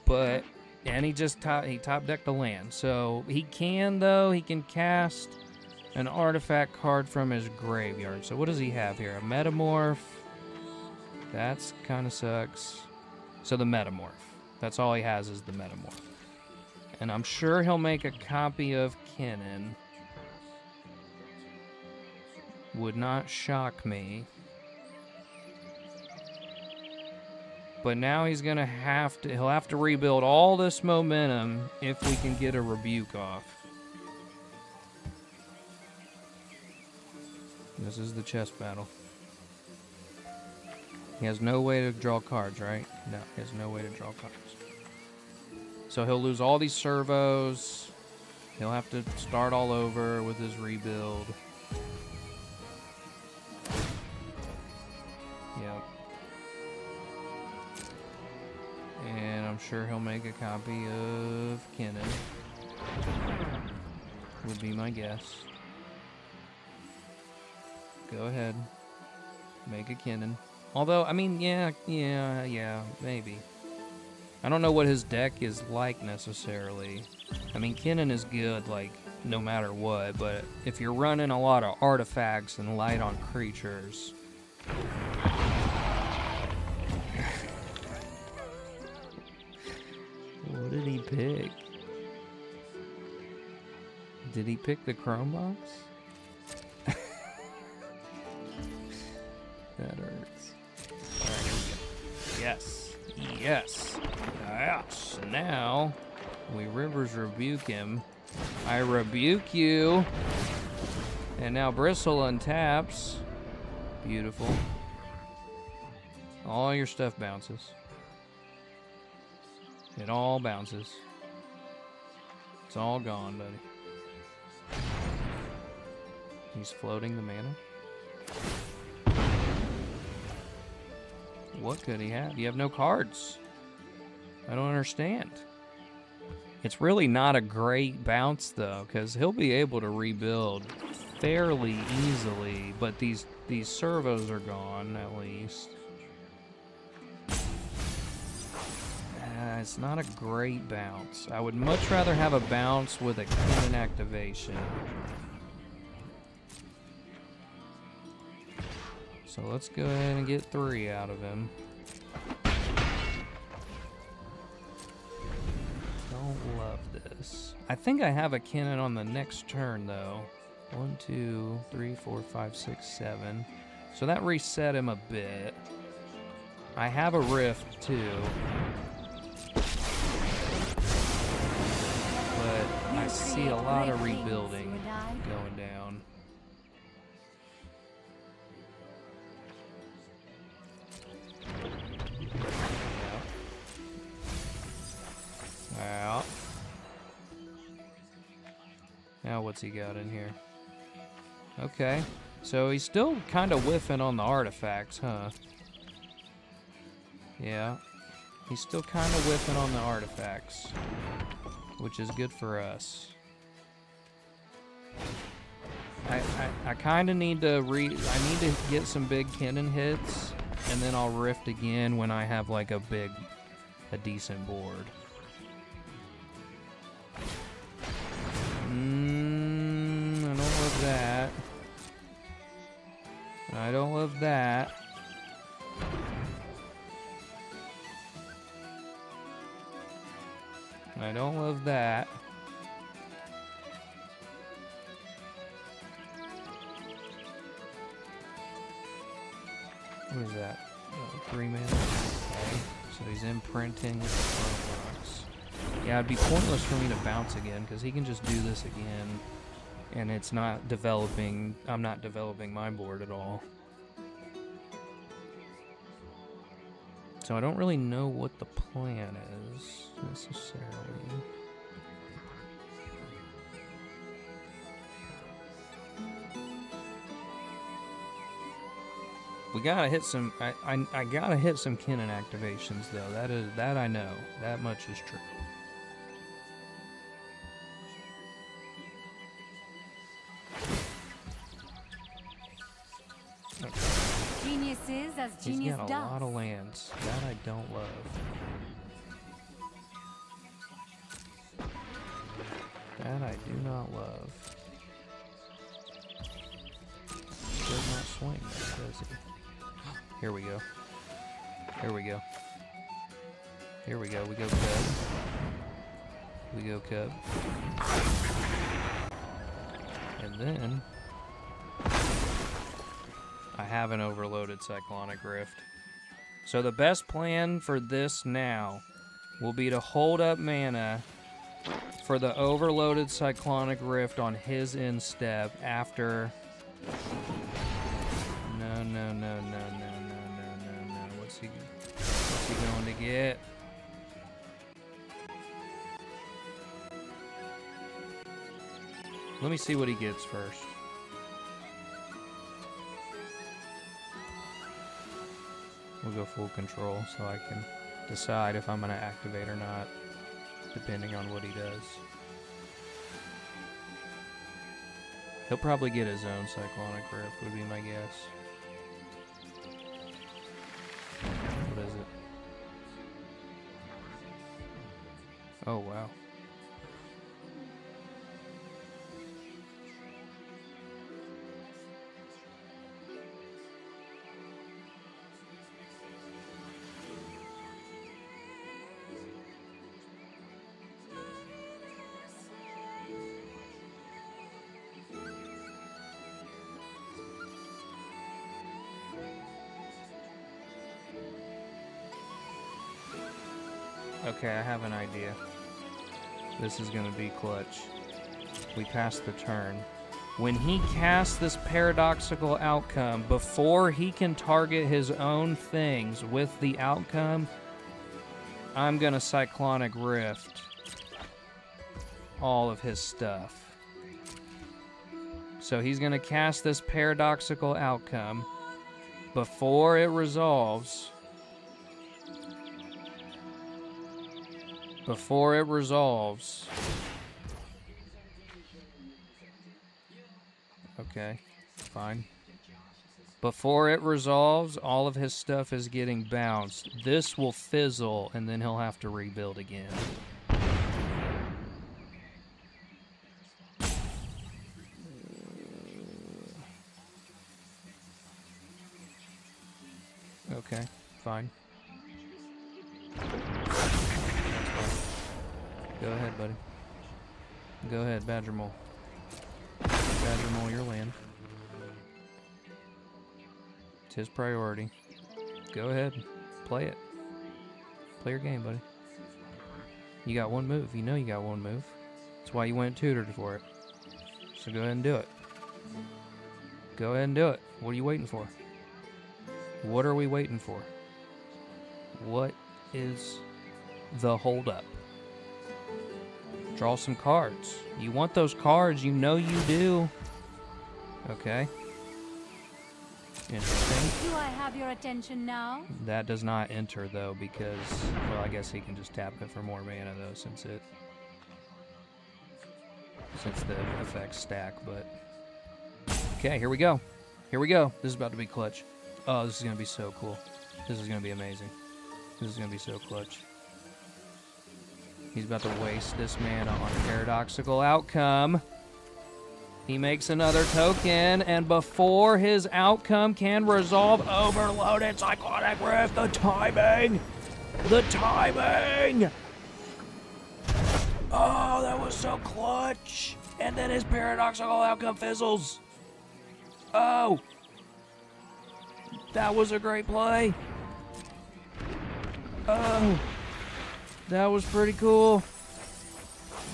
But, and he top decked the land. So he can cast an artifact card from his graveyard. So what does he have here? A Metamorph. That's kind of sucks. So the Metamorph. That's all he has is the Metamorph. And I'm sure he'll make a copy of Kinnan. Would not shock me. But now he's gonna he'll have to rebuild all this momentum if we can get a rebuke off. This is the chess battle. He has no way to draw cards, right? No, he has no way to draw cards. So he'll lose all these servos. He'll have to start all over with his rebuild. Yep. And I'm sure he'll make a copy of Kinnan. Would be my guess. Go ahead. Make a Kinnan. Although, I mean, yeah, maybe. I don't know what his deck is like necessarily. I mean, Kinnan is good, like, no matter what, but if you're running a lot of artifacts and light on creatures... What did he pick? Did he pick the Chrome Box? That hurts. Alright, here we go. Yes. Yes. Yes. Now, we Rivers rebuke him. I rebuke you. And now Bristle untaps. Beautiful. All your stuff bounces. It all bounces. It's all gone, buddy. He's floating the mana. What could he have? You have no cards. I don't understand. It's really not a great bounce, though, because he'll be able to rebuild fairly easily, but these servos are gone, at least. It's not a great bounce. I would much rather have a bounce with a Kinnan activation. So let's go ahead and get 3 out of him. Don't love this. I think I have a Kinnan on the next turn, though. 1, 2, 3, 4, 5, 6, 7. So that reset him a bit. I have a Rift, too. But I see a lot of rebuilding going down. Out. Now what's he got in here? Okay. So he's still kind of whiffing on the artifacts, huh? Yeah. He's still kind of whiffing on the artifacts, which is good for us. I kind of need to I need to get some big Kinnan hits, and then I'll Rift again when I have like a decent board. I don't love that. I don't love that. I don't love that. What is that? 3 mana? Okay. So he's imprinting with the front box. Yeah, it'd be pointless for me to bounce again, because he can just do this again, and it's not developing, I'm not developing my board at all. So I don't really know what the plan is, necessarily. We gotta hit some. I gotta hit some Kinnan activations though. That I know. That much is true. Okay. Genius is as genius He's got a lot of lands. That I don't love. That I do not love. Does not swing, does he? Here we go. Here we go. Here we go. We go Cub. We go Cub. And then I have an overloaded Cyclonic Rift. So the best plan for this now will be to hold up mana for the overloaded Cyclonic Rift on his end step after... No, no, no, no, no, no, no, no, no. What's he going to get? Let me see what he gets first. We'll go full control so I can decide if I'm going to activate or not, depending on what he does. He'll probably get his own Cyclonic Rift, would be my guess. What is it? Oh, wow. Okay, I have an idea. This is going to be clutch. We passed the turn. When he casts this paradoxical outcome, before he can target his own things with the outcome, I'm going to Cyclonic Rift all of his stuff. So he's going to cast this paradoxical outcome. Before it resolves... Before it resolves... Okay, fine. Before it resolves, all of his stuff is getting bounced. This will fizzle, and then he'll have to rebuild again. Okay, fine. Go ahead, buddy. Go ahead, Badger Mole. Badger Mole, your land. It's his priority. Go ahead. Play it. Play your game, buddy. You got one move. You know you got one move. That's why you went tutored for it. So go ahead and do it. Go ahead and do it. What are you waiting for? What are we waiting for? What is the holdup? Draw some cards. You want those cards, you know you do. Okay. Interesting. Do I have your attention now? That does not enter though because, well, I guess he can just tap it for more mana though since the effects stack, but... Okay, here we go. Here we go. This is about to be clutch. Oh, this is going to be so cool. This is going to be amazing. This is going to be so clutch. He's about to waste this mana on Paradoxical Outcome. He makes another token, and before his outcome can resolve, overloaded Cyclonic Rift. The timing! The timing! Oh, that was so clutch! And then his paradoxical outcome fizzles. Oh! That was a great play. Oh! That was pretty cool.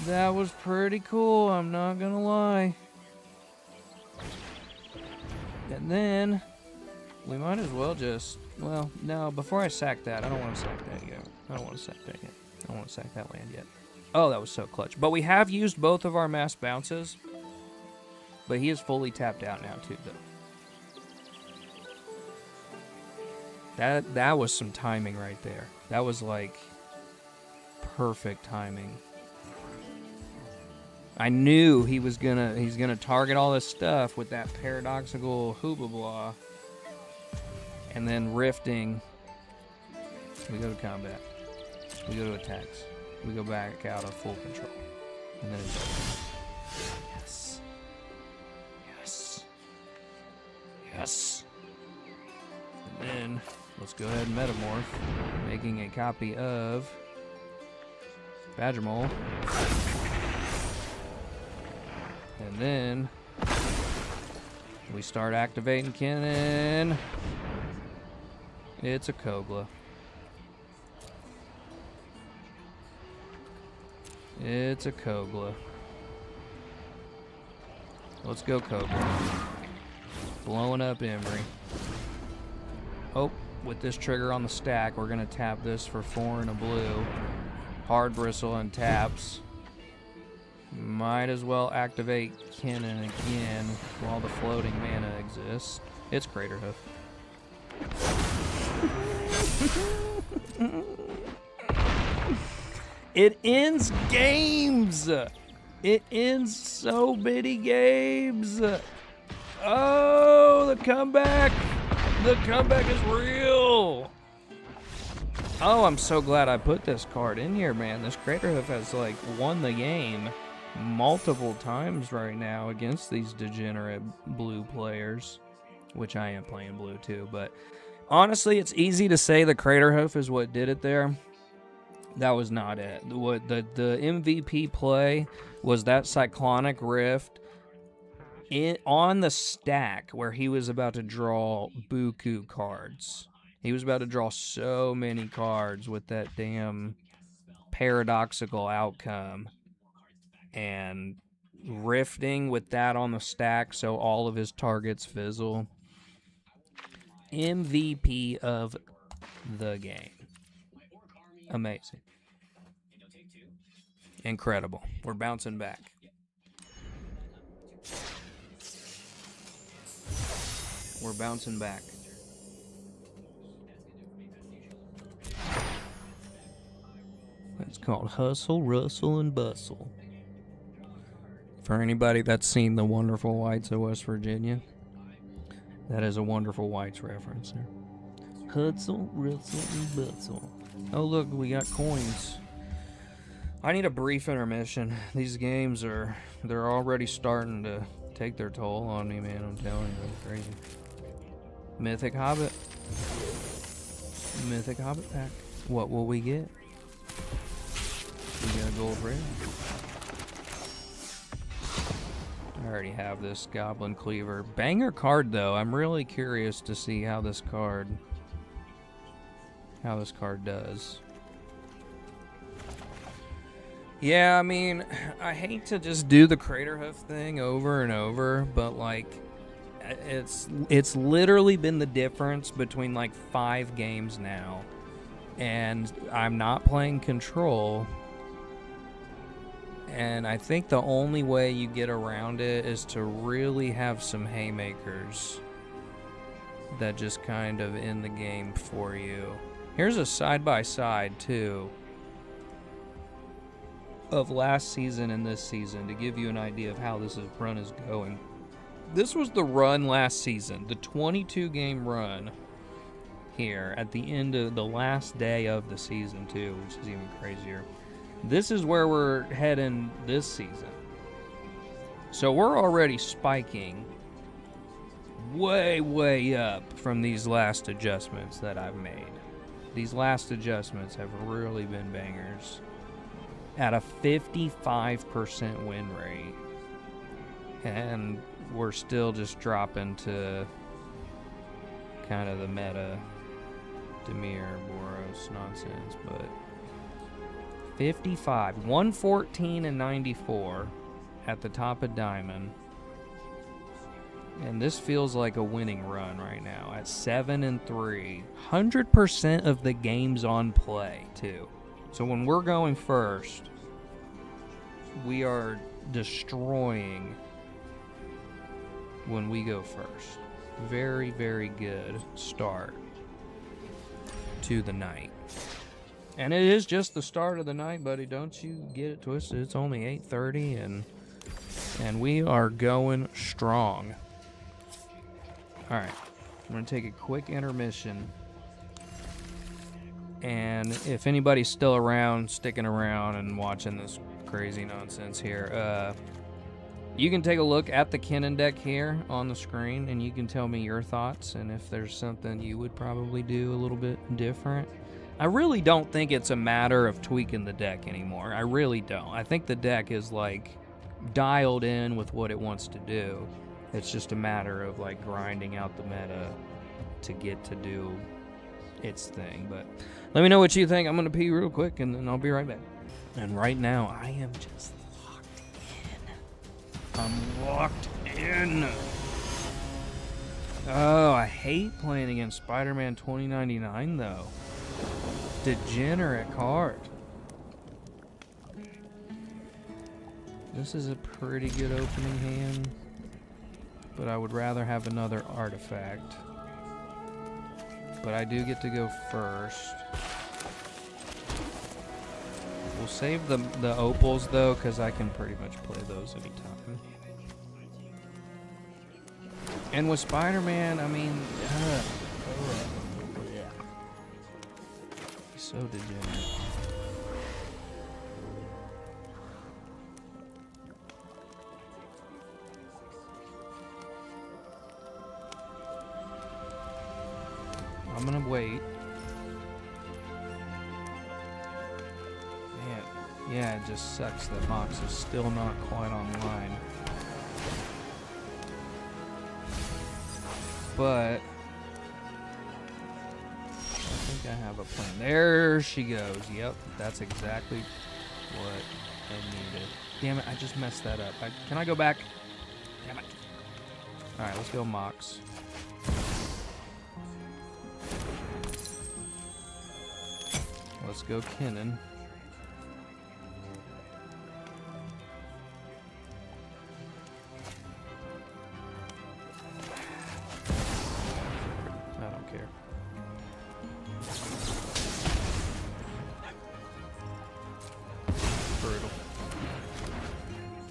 That was pretty cool, I'm not gonna lie. And then, we might as well just, well, no, before I sack that, I don't want to sack that yet. I don't want to sack that yet. I don't want to sack that land yet. Oh, that was so clutch. But we have used both of our mass bounces. But he is fully tapped out now, too, though. That was some timing right there. That was, like, perfect timing. I knew he's gonna target all this stuff with that paradoxical hoobah blah. And then rifting. We go to combat. We go to attacks. We go back out of full control. And then it's over. Yes. Yes. Yes. And then let's go ahead and metamorph, making a copy of Badger Mole. And then we start activating Kinnan. It's a Kogla. It's a Kogla. Let's go Kogla. Blowing up Emery. Oh, with this trigger on the stack, we're going to tap this for 4 and a blue. Hard Bristle and taps. Might as well activate Kinnan again while the floating mana exists. It's Craterhoof. It ends games! It ends so many games! Oh, the comeback! The comeback is real! Oh, I'm so glad I put this card in here, man. This Craterhoof has, like, won the game multiple times right now against these degenerate blue players, which I am playing blue too, but honestly, it's easy to say the Craterhoof is what did it there. That was not it. What the MVP play was that Cyclonic Rift on the stack where he was about to draw buku cards. He was about to draw so many cards with that damn paradoxical outcome. And rifting with that on the stack so all of his targets fizzle. MVP of the game. Amazing. Incredible. We're bouncing back. We're bouncing back. It's called Hustle, Rustle, and Bustle. For anybody that's seen The Wonderful Whites of West Virginia, that is a Wonderful Whites reference there. Hustle, Rustle, and Bustle. Oh, look, we got coins. I need a brief intermission. These games they're already starting to take their toll on me, man. I'm telling you, it's crazy. Mythic Hobbit. Mythic Hobbit pack. What will we get? We got a gold rare. I already have this Goblin Cleaver. Banger card, though. I'm really curious to see how this card does. Yeah, I mean, I hate to just do the Craterhoof thing over and over, but like, it's literally been the difference between like 5 games now, and I'm not playing Control. And I think the only way you get around it is to really have some haymakers that just kind of end the game for you. Here's a side-by-side, too, of last season and this season to give you an idea of how this run is going. This was the run last season, the 22-game run here at the end of the last day of the season, too, which is even crazier. This is where we're heading this season. So we're already spiking way, way up from these last adjustments that I've made. These last adjustments have really been bangers. At a 55% win rate. And we're still just dropping to kind of the meta Demir, Boros nonsense, but 55, 114 and 94 at the top of Diamond. And this feels like a winning run right now at 7-3. 100% of the games on play, too. So when we're going first, we are destroying when we go first. Very, very good start to the night. And it is just the start of the night, buddy. Don't you get it twisted. It's only 8:30 and we are going strong. All right. I'm going to take a quick intermission. And if anybody's still around, sticking around and watching this crazy nonsense here, you can take a look at the Kinnan deck here on the screen, and you can tell me your thoughts and if there's something you would probably do a little bit different. I really don't think it's a matter of tweaking the deck anymore. I really don't. I think the deck is, like, dialed in with what it wants to do. It's just a matter of, like, grinding out the meta to get to do its thing. But let me know what you think. I'm going to pee real quick, and then I'll be right back. And right now, I am just I'm locked in. Oh, I hate playing against Spider-Man 2099, though. Degenerate card. This is a pretty good opening hand, but I would rather have another artifact. But I do get to go first. We'll save the opals, though, because I can pretty much play those anytime. And with Spider-Man, I mean, yeah. He's so degenerate. I'm gonna wait. Man, yeah, it just sucks that Mox is still not quite online. But I think I have a plan. There she goes. Yep, that's exactly what I needed. Damn it, I just messed that up. Can I go back? Damn it. Alright, let's go Mox. Let's go Kinnan. I don't care. Brutal.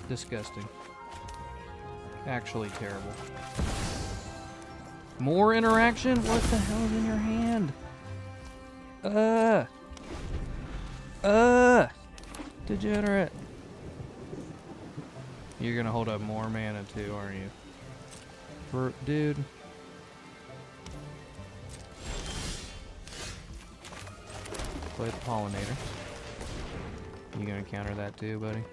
Disgusting. Actually terrible. More interaction? What the hell is in your hand? Degenerate. You're gonna hold up more mana too, aren't you? Dude. Play the pollinator. You gonna counter that too, buddy?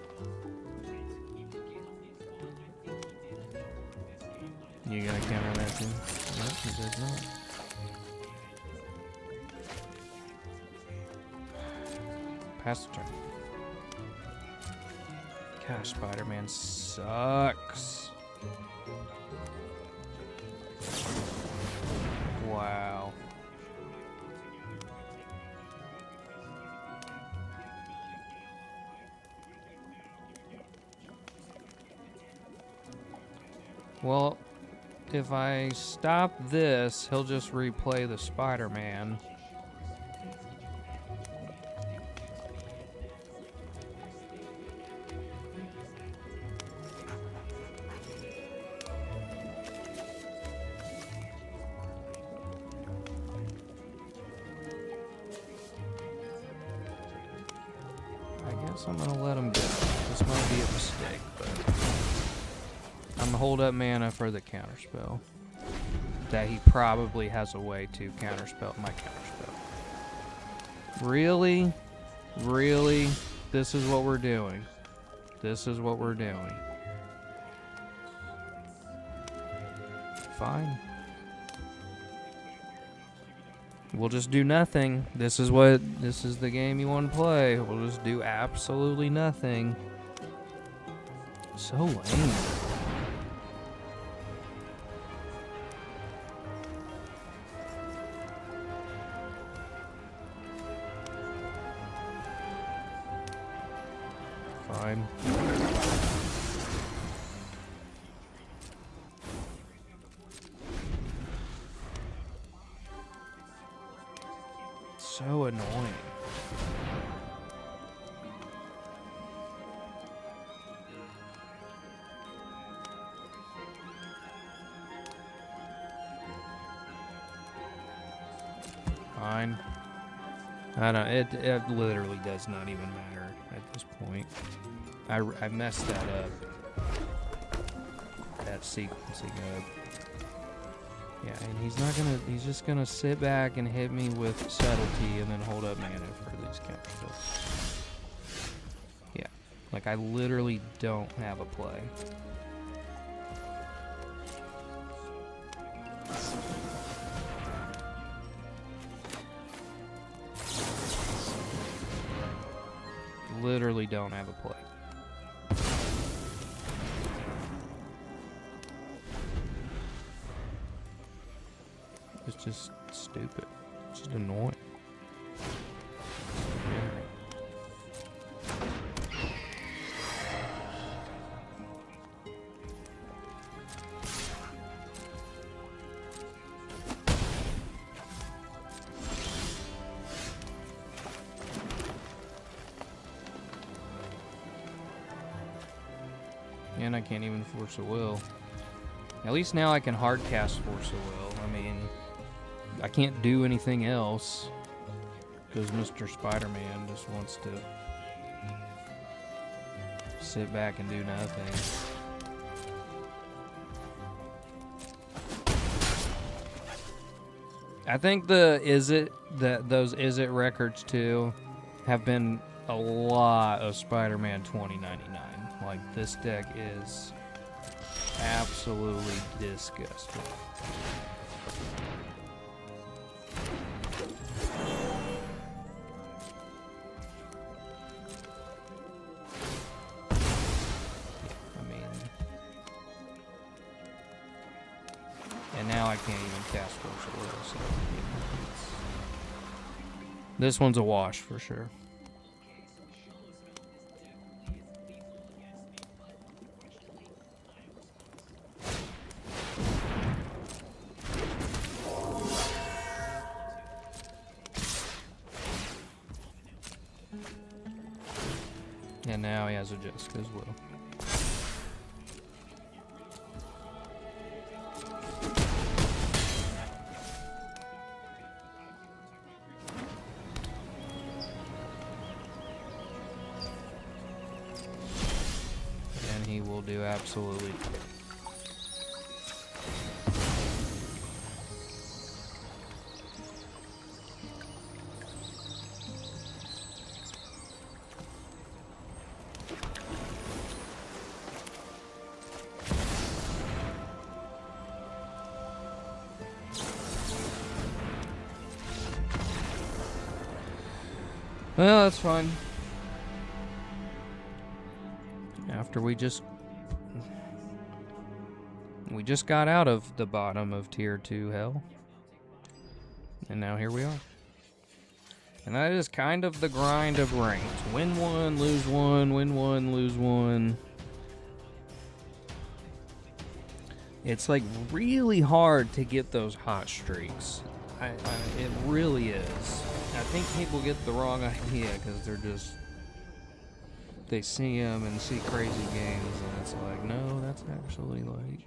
You gonna counter that too? Nope, he does not. Pass the turn. Gosh, Spider-Man sucks. Wow. Well, if I stop this, he'll just replay the Spider-Man. I guess I'm gonna let him go. This might be a mistake, but I'm gonna hold up mana for the counterspell. That he probably has a way to counterspell my counterspell. Really? Really? This is what we're doing. This is what we're doing. Fine. We'll just do nothing. This is the game you want to play. We'll just do absolutely nothing. So lame. Fine. So annoying. Fine. I don't. It literally does not even matter at this point. I messed that up. That sequencing up. Yeah, and he's just gonna sit back and hit me with subtlety and then hold up mana for these counterspells. Yeah, like I literally don't have a play. Literally don't have a play. It's just stupid. It's just annoying. And I can't even force a will. At least now I can hard cast force a will. I mean, I can't do anything else because Mr. Spider-Man just wants to sit back and do nothing. I think those Is It records too have been a lot of Spider-Man 2099. Like, this deck is absolutely disgusting. I mean, and now I can't even cast Force of Will, so this one's a wash for sure. And now he has a Jessica's Will. And he will do absolutely. Well, that's fine. After we just got out of the bottom of tier 2 hell. And now here we are. And that is kind of the grind of ranked. Win one, lose one, win one, lose one. It's like really hard to get those hot streaks. It really is. I think people get the wrong idea because they see them and see crazy games, and it's like, no, that's actually like.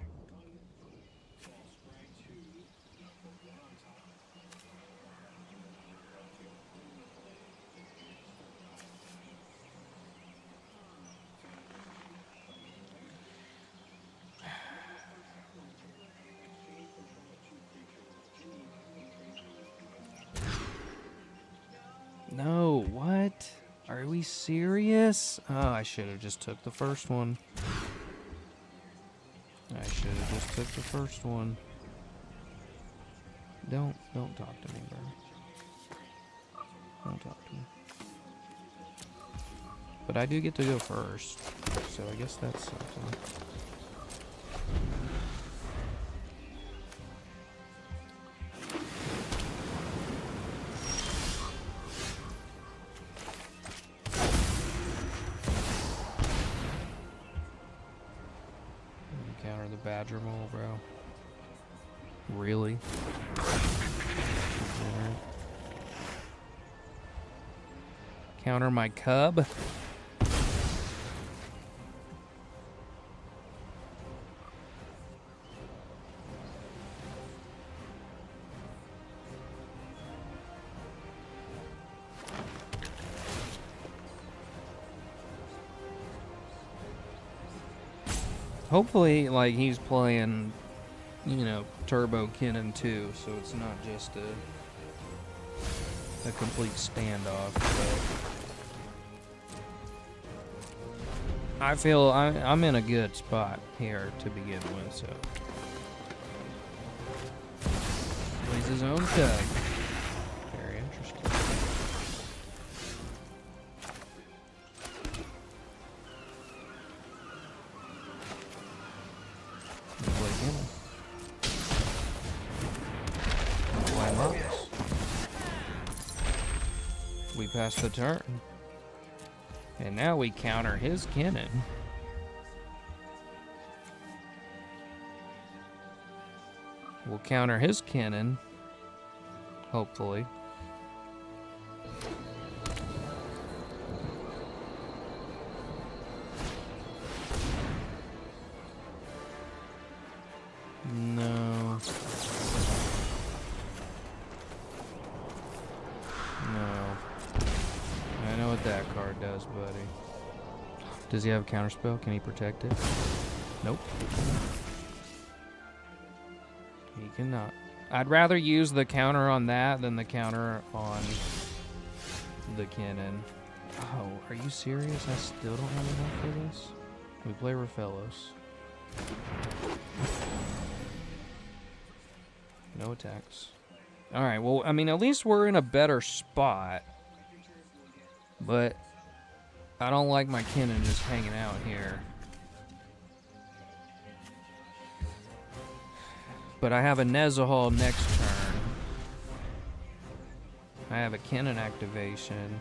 we serious? Oh, I should have just took the first one. I should have just took the first one. Don't talk to me, bro. Don't talk to me. But I do get to go first, so I guess that's something. Counter the Badger Mole, bro. Really? Counter my Cub. Hopefully, like, he's playing, you know, Turbo Kinnan too, so it's not just a complete standoff. But I feel I'm in a good spot here to begin with, so. Plays his own tug. Very interesting. Play Kinnan. Play Mox. We pass the turn. And now we counter his Kinnan. We'll counter his Kinnan, hopefully. No. No. I know what that card does, buddy. Does he have a counterspell? Can he protect it? Nope. He cannot. I'd rather use the counter on that than the counter on the Kinnan. Oh, are you serious? I still don't have enough for this? We play Raphaelos. No attacks. Alright, well, I mean, at least we're in a better spot. But I don't like my Kinnan just hanging out here. But I have a Nezahal next turn. I have a Kinnan activation.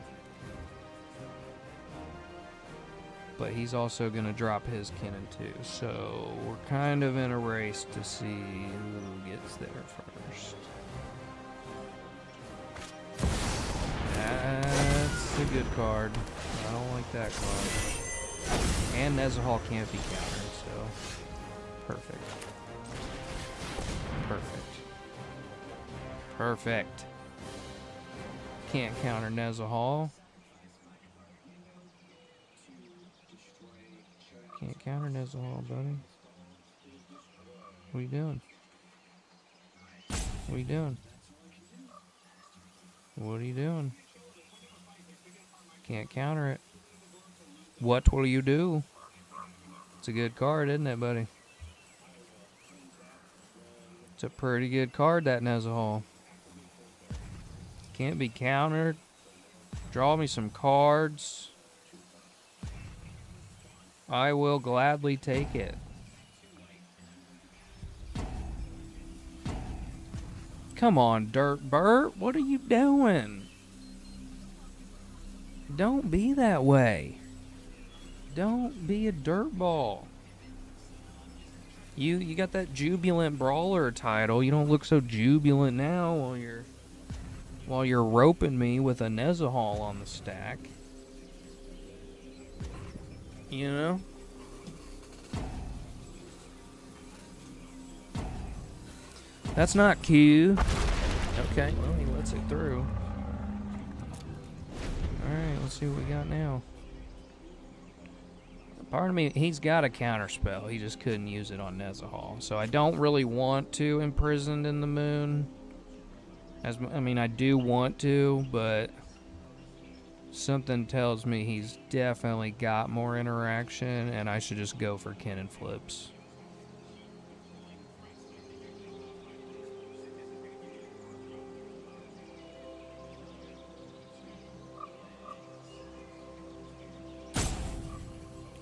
But he's also going to drop his Kinnan too. So we're kind of in a race to see who gets there first. That's a good card. I don't like that card. And Nezahal can't be countered, so perfect. Perfect. Perfect. Can't counter Nezahal. Can't counter Nezahal, buddy. What are you doing? What are you doing? What are you doing? Can't counter it. What will you do? It's a good card, isn't it, buddy? It's a pretty good card, that Nezahal. Can't be countered. Draw me some cards. I will gladly take it. Come on, Dirt Bert. What are you doing? Don't be that way. Don't be a dirtball. You got that jubilant brawler title. You don't look so jubilant now while you're roping me with a Nezahal on the stack. You know? That's not Q. Okay, well, he lets it through. Alright, let's see what we got now. Part of me, he's got a counterspell. He just couldn't use it on Nezahal. So I don't really want to Imprisoned in the Moon. I mean, I do want to, but Something tells me he's definitely got more interaction, and I should just go for Kinnan flips.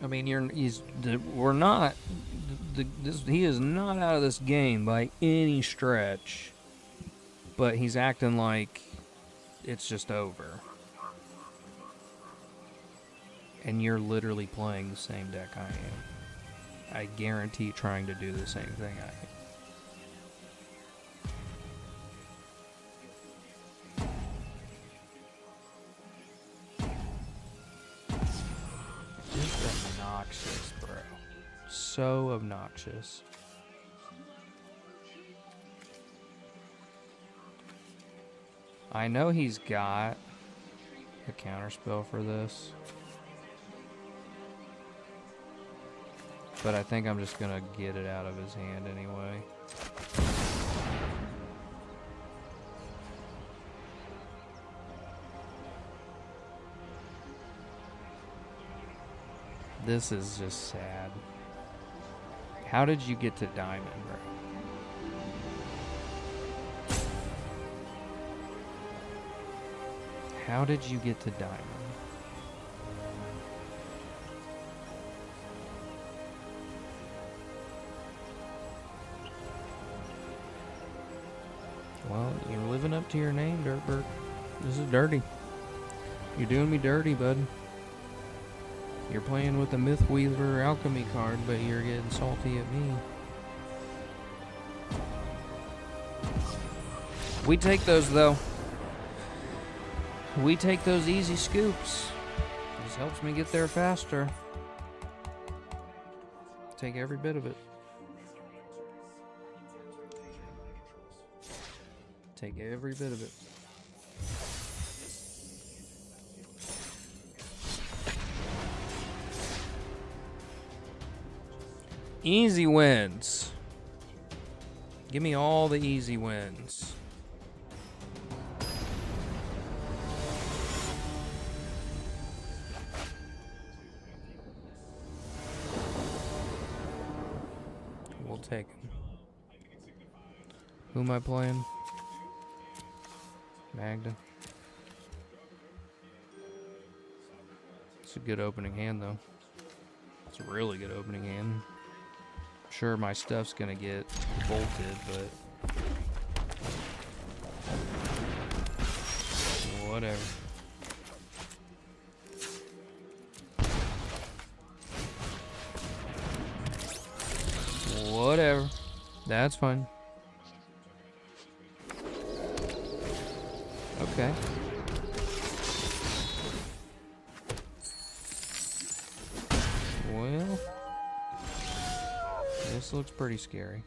I mean, we're not. He is not out of this game by any stretch, but he's acting like it's just over. And you're literally playing the same deck I am. I guarantee trying to do the same thing I am. Just obnoxious, bro. So obnoxious. I know he's got a counterspell for this, but I think I'm just gonna get it out of his hand anyway. This is just sad. How did you get to diamond, bro? How did you get to diamond? Well, you're living up to your name, Dirtbird. This is dirty. You're doing me dirty, bud. You're playing with the Mythweaver Alchemy card, but you're getting salty at me. We take those, though. We take those easy scoops. This helps me get there faster. Take every bit of it. Take every bit of it. Easy wins. Give me all the easy wins. We'll take him. Who am I playing? Magda. It's a good opening hand, though. It's a really good opening hand. Sure, my stuff's gonna get bolted, but whatever. Whatever. That's fine. Okay. Well, this looks pretty scary.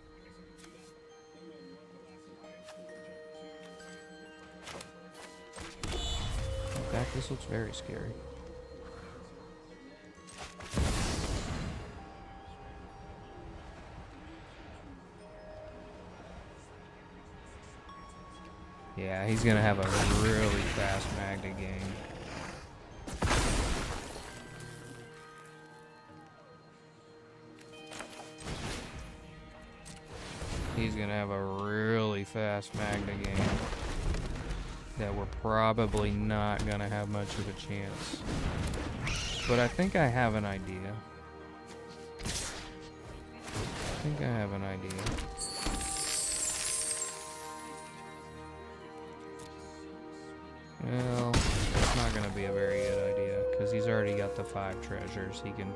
In fact, this looks very scary. Yeah, he's gonna have a really fast Magda game. He's gonna have a really fast Magda game that we're probably not gonna have much of a chance. But I think I have an idea. Well, it's not gonna be a very good idea because he's already got the 5 treasures. He can,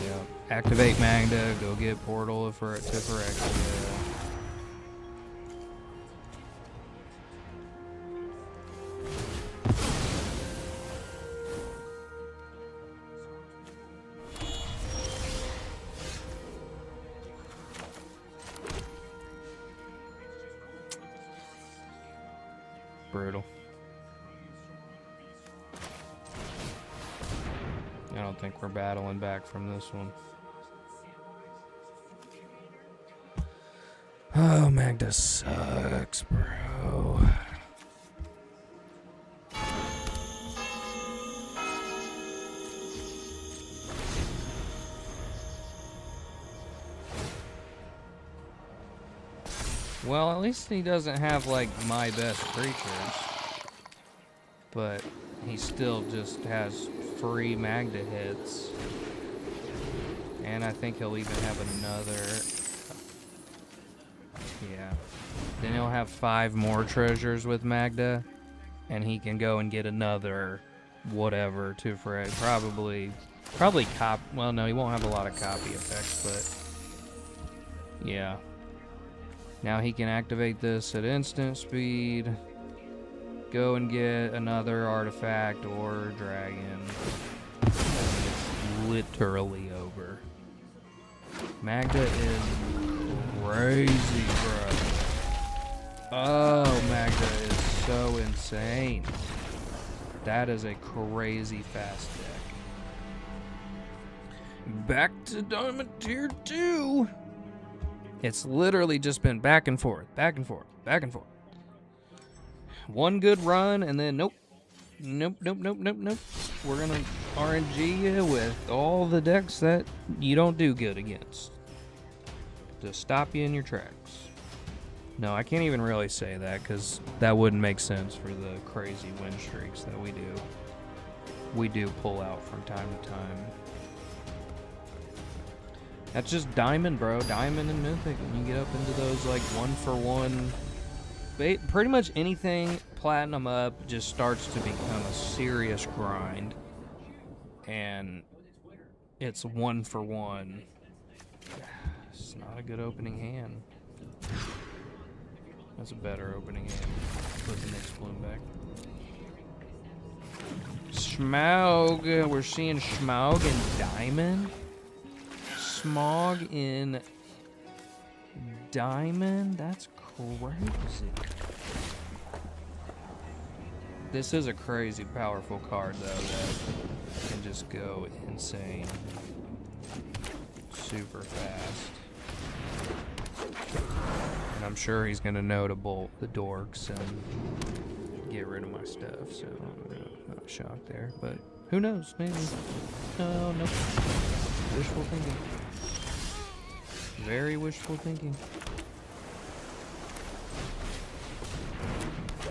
you know, activate Magda, go get Portal for it to Phyrexia. Brutal. I don't think we're battling back from this one. Oh, Magda sucks, bro. Well, at least he doesn't have, like, my best creatures. But he still just has free Magda hits. And I think he'll even have another... Yeah. Then he'll have 5 more treasures with Magda. And he can go and get another whatever to Fred. Probably well, no, he won't have a lot of copy effects, but... Yeah. Now he can activate this at instant speed. Go and get another artifact or dragon. It's literally over. Magda is crazy, bro. Oh, Magda is so insane. That is a crazy fast deck. Back to Diamond Tier 2. It's literally just been back and forth, back and forth, back and forth. One good run, and then nope. Nope. We're gonna RNG you with all the decks that you don't do good against. To stop you in your tracks. No, I can't even really say that, because that wouldn't make sense for the crazy win streaks that we do. We do pull out from time to time. That's just Diamond, bro. Diamond and Mythic. When you get up into those, like, 1-for-1... Pretty much anything Platinum up just starts to become a serious grind. And it's 1-for-1. It's not a good opening hand. That's a better opening hand. Put the next bloom back. Smaug. We're seeing Smaug and Diamond. Smog in Diamond? That's crazy. This is a crazy powerful card, though, that can just go insane. Super fast. And I'm sure he's going to know to bolt the dorks and get rid of my stuff, so I'm not shocked there. But who knows? Maybe. No, nope. Wishful thinking. Very wishful thinking.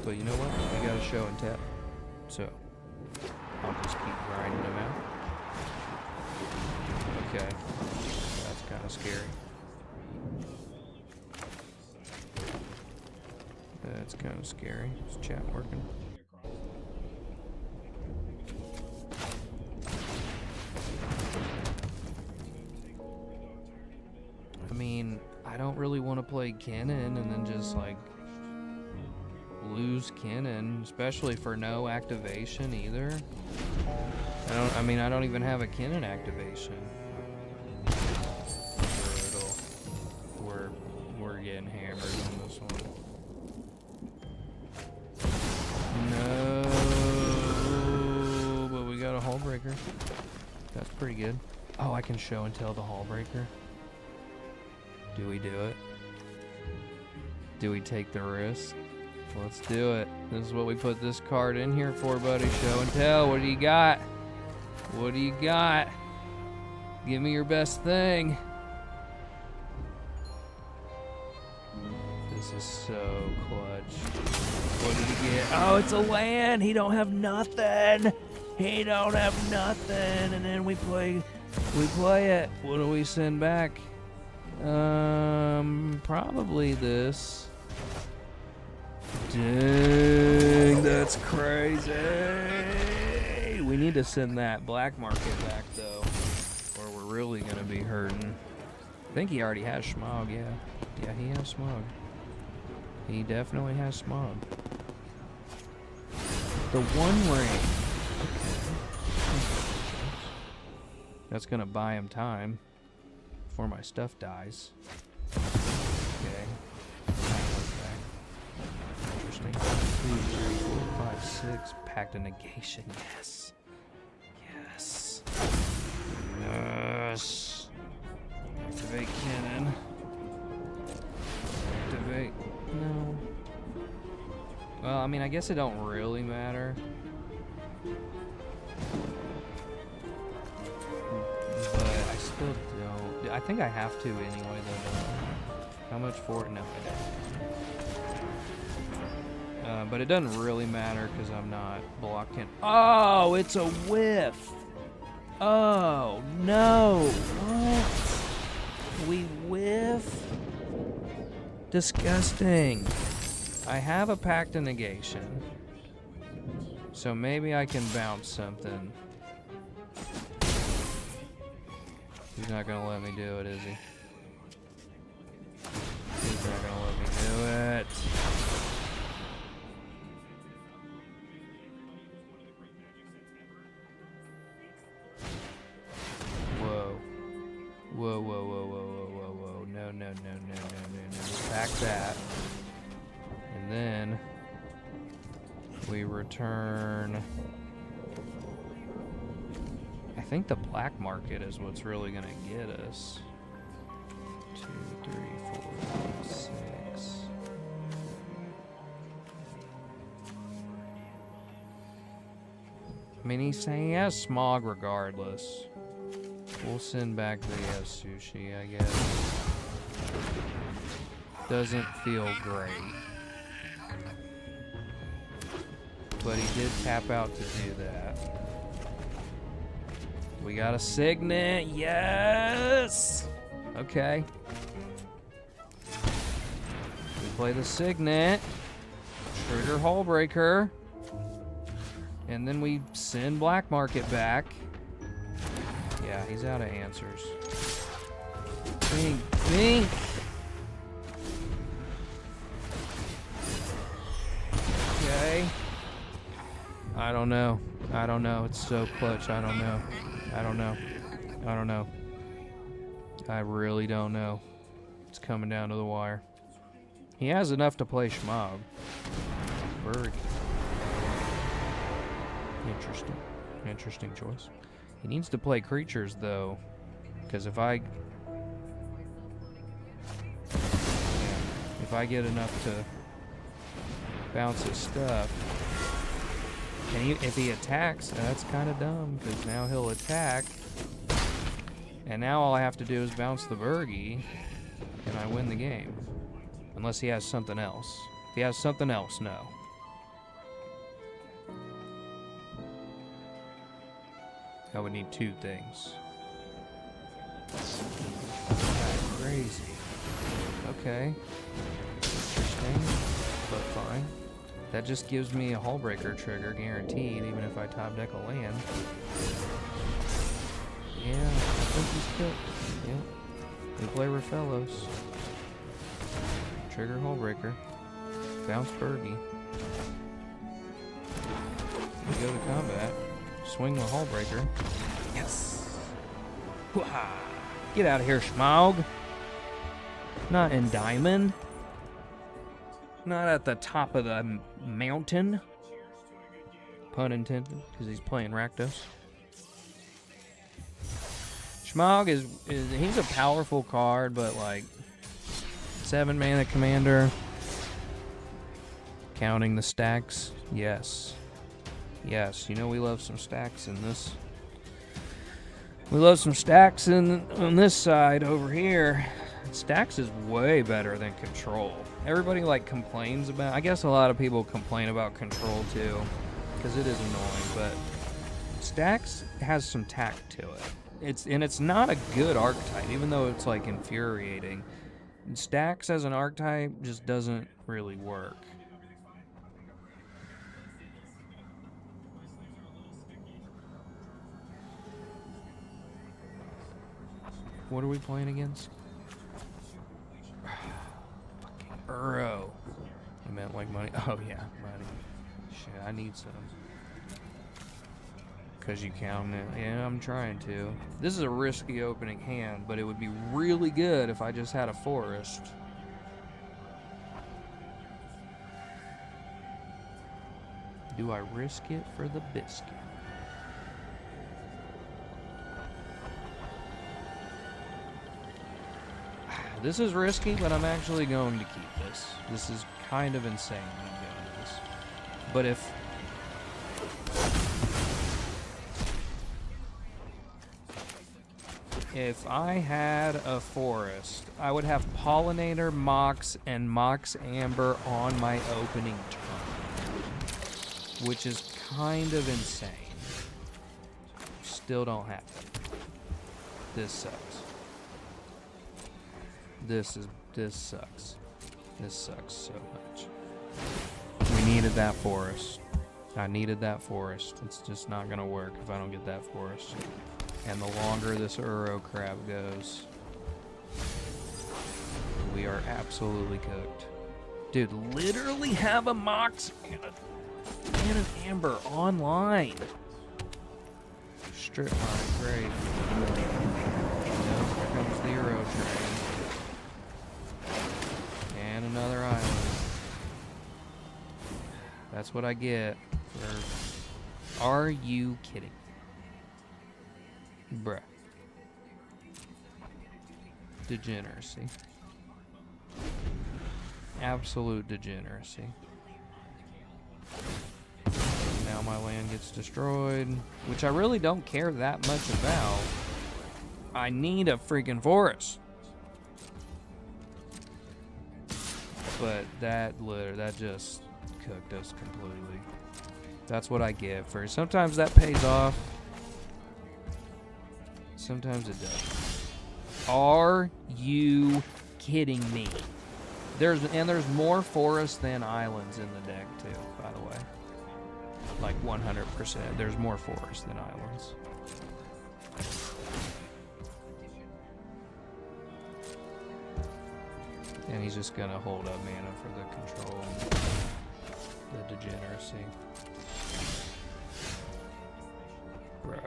But you know what? We got a show and tell. So, I'll just keep grinding them out. Okay. That's kind of scary. That's kind of scary. Is chat working? I mean, I don't really want to play Kinnan and then just, like, lose Kinnan, especially for no activation either. I don't even have a Kinnan activation. Brutal. We're getting hammered on this one. No, but we got a Hull Breaker. That's pretty good. Oh, I can show and tell the Hull Breaker. Do we do it? Do we take the risk? Let's do it. This is what we put this card in here for, buddy. Show and tell. What do you got? What do you got? Give me your best thing. This is so clutch. What did he get? Oh, it's a land. He don't have nothing. He don't have nothing. And then we play it. What do we send back? Probably this. Dang, that's crazy. We need to send that black market back, though, or we're really going to be hurting. I think he already has Smog, yeah. Yeah, he has Smog. He definitely has Smog. The One Ring. Okay. That's going to buy him time before my stuff dies. Okay. Interesting. 2, 3, 4, 5, 6. Pact of Negation. Yes. Yes. Yes. Activate Kinnan. Activate. No. Well, I mean, I guess it don't really matter. But I still don't. I think I have to anyway, though. How much for it? No, I don't. But it doesn't really matter because I'm not blocked in. Oh, it's a whiff. Oh, no. What? We whiff? Disgusting. I have a Pact of Negation. So maybe I can bounce something. He's not gonna let me do it, is he? He's not gonna let me do it. Whoa. Whoa, whoa, whoa, whoa, whoa, whoa, whoa. No, no, no, no, no, no, no. Back that. And then we return. I think the black market is what's really gonna get us. 2, 3, 4, 5, 6. I mean, he's saying he has smog regardless. We'll send back the sushi, I guess. Doesn't feel great. But he did tap out to do that. We got a Signet, yes! Okay. We play the Signet, trigger Hullbreaker, and then we send Black Market back. Yeah, he's out of answers. Bink, bink! Okay. I don't know. I don't know. It's so clutch. I don't know. I don't know. I don't know. I really don't know. It's coming down to the wire. He has enough to play Schmog. Berg. Interesting. Interesting choice. He needs to play creatures, though. Because if I get enough to bounce his stuff... And if he attacks, that's kind of dumb, because now he'll attack. And now all I have to do is bounce the Bergie, and I win the game. Unless he has something else. If he has something else, no. I would need 2 things. That's crazy. Okay. Interesting, but fine. That just gives me a Hullbreaker trigger, guaranteed, even if I top deck a land. Yeah, I think he's good. Yeah. We play Rafellos. Trigger Hullbreaker. Bounce Bergie. We go to combat. Swing the Hullbreaker. Yes! Hoo-ha! Get out of here, Schmaug! Not in Diamond. Not at the top of the mountain. Pun intended, because he's playing Rakdos. Schmog is he's a powerful card, but like 7 mana commander. Counting the stacks, yes. Yes, you know we love some stacks in this. We love some stacks on this side over here. Stacks is way better than Control. Everybody like complains about, I guess a lot of people complain about Control too, because it is annoying, but Stacks has some tact to it. It's not a good archetype, even though it's like infuriating. Stacks as an archetype just doesn't really work. What are we playing against? Fucking Burrow. I meant like money. Oh yeah, money. Shit, I need some. Cause you count it. Yeah, I'm trying to. This is a risky opening hand, but it would be really good if I just had a forest. Do I risk it for the biscuit? This is risky, but I'm actually going to keep this. This is kind of insane that I'm doing this. But if... If I had a forest, I would have Pollinator, Mox, and Mox Amber on my opening turn, which is kind of insane. Still don't have it. This sucks. This sucks. This sucks so much. We needed that forest. I needed that forest. It's just not gonna work if I don't get that forest. And the longer this Uro crab goes, we are absolutely cooked. Dude, literally have a Mox and an Amber online. Strip mine, great. Here comes the Uro train. And another island. That's what I get for... Are you kidding? Bruh. Degeneracy. Absolute degeneracy. Now my land gets destroyed, which I really don't care that much about. I need a freaking forest. But that just cooked us completely. That's what I get for. Sometimes that pays off. Sometimes it doesn't. Are you kidding me? There's more forests than islands in the deck too, by the way. Like 100%. There's more forests than islands. And he's just gonna hold up mana for the control and the degeneracy. Bro.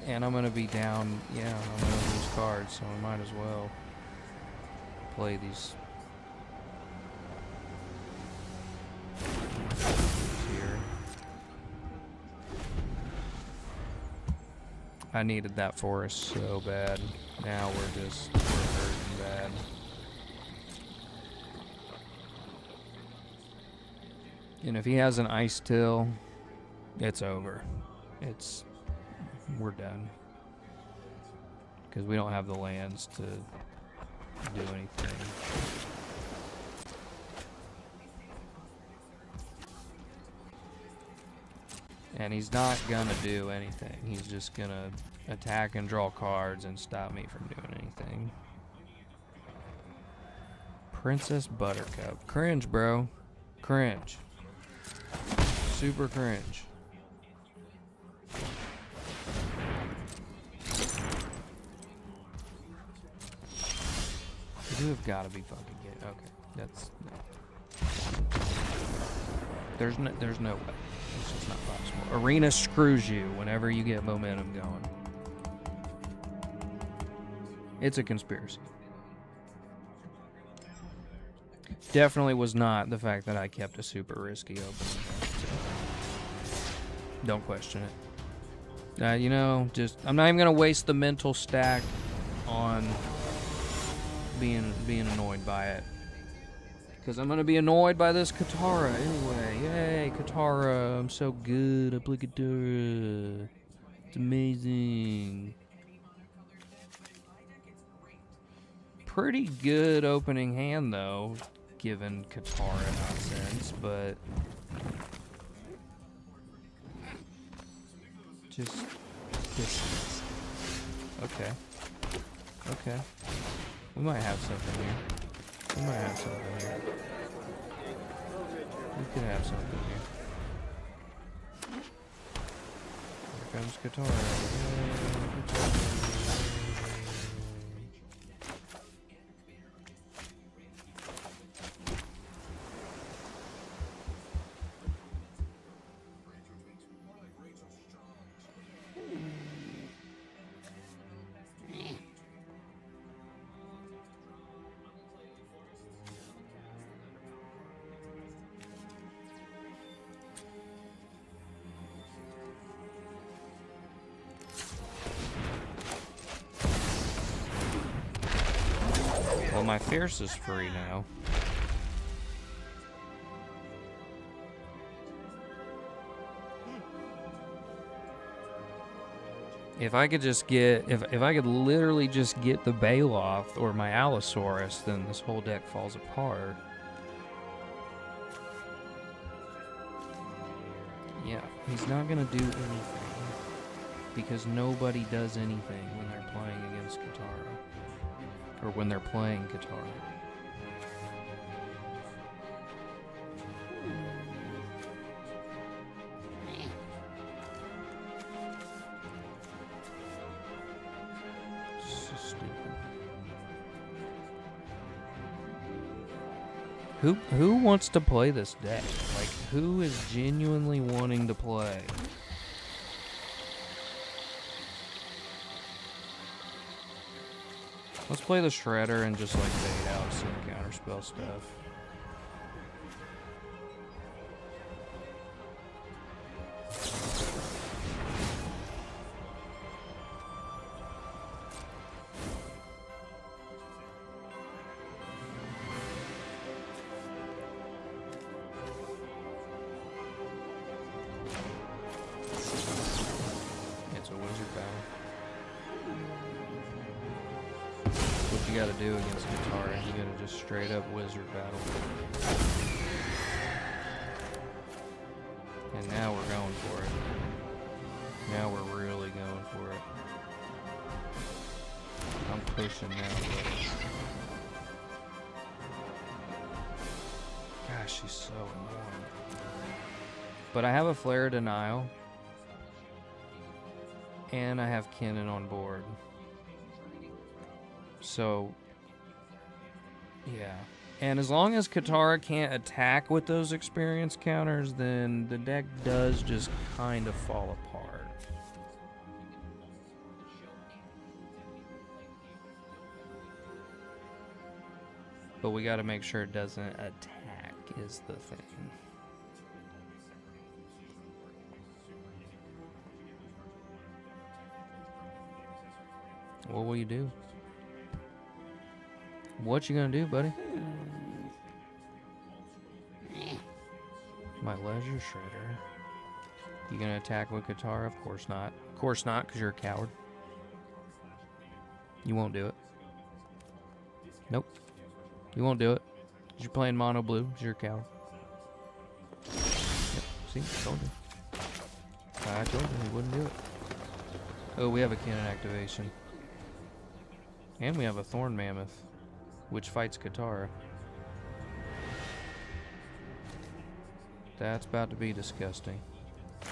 And I'm gonna be down, yeah, I'm gonna lose cards, so I might as well play these here. I needed that forest so bad. Now we're hurting bad. And if he has an ice till, it's over. We're done. Because we don't have the lands to do anything. And he's not gonna do anything. He's just gonna attack and draw cards and stop me from doing anything. Princess Buttercup. Cringe, bro. Cringe. Super cringe. You have got to be fucking kidding. Okay, that's no. There's no way. It's just not possible. Arena screws you whenever you get momentum going. It's a conspiracy. Definitely was not the fact that I kept a super risky opening. Don't question it. You know, I'm not even gonna waste the mental stack on being annoyed by it, because I'm gonna be annoyed by this Katara anyway. Yay, Katara! I'm so good. I play Katara. It's amazing. Pretty good opening hand though, given Katara nonsense, but just this. Okay. Okay. We might have something here. We might have something here. We could have something here. Here comes Katara. Yay, Katara. Well, my Fierce is free now. If I could just get, if I could literally just get the Baloth or my Allosaurus, then this whole deck falls apart. Yeah, he's not gonna do anything because nobody does anything when they're playing against Katara, or when they're playing Katara. Who wants to play this deck? Like, who is genuinely wanting to play? Let's play the Shredder and just like bait out some counterspell stuff. You gotta do against Katara. You gotta just straight up wizard battle. And now we're going for it. Now we're really going for it. I'm pushing now, buddy. Gosh, she's so annoying. But I have a Flare Denial. And I have Kinnan on board. So, yeah. And as long as Katara can't attack with those experience counters, then the deck does just kind of fall apart. But we got to make sure it doesn't attack is the thing. What will you do? What you gonna do, buddy? My Leisure Shredder. You gonna attack with Katara? Of course not. Of course not, because you're a coward. You won't do it. Nope. You won't do it. Because you're playing mono blue, because you're a coward. Yep. See? Told you. I told you he wouldn't do it. Oh, we have a Kinnan activation. And we have a Thorn Mammoth, which fights Katara. That's about to be disgusting.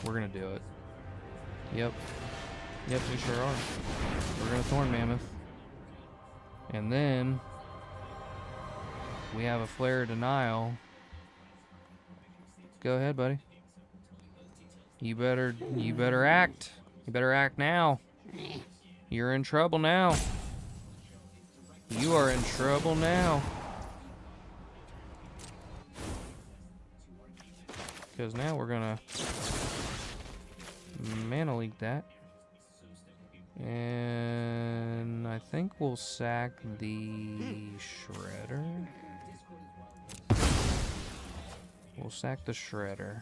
We're gonna do it. Yep. Yep, we sure are. We're gonna Thorn Mammoth. And then we have a Flare Denial. Go ahead, buddy. You better act. You better act now. You're in trouble now. You are in trouble now. Because now we're gonna mana leak that. And I think we'll sack the Shredder. We'll sack the Shredder.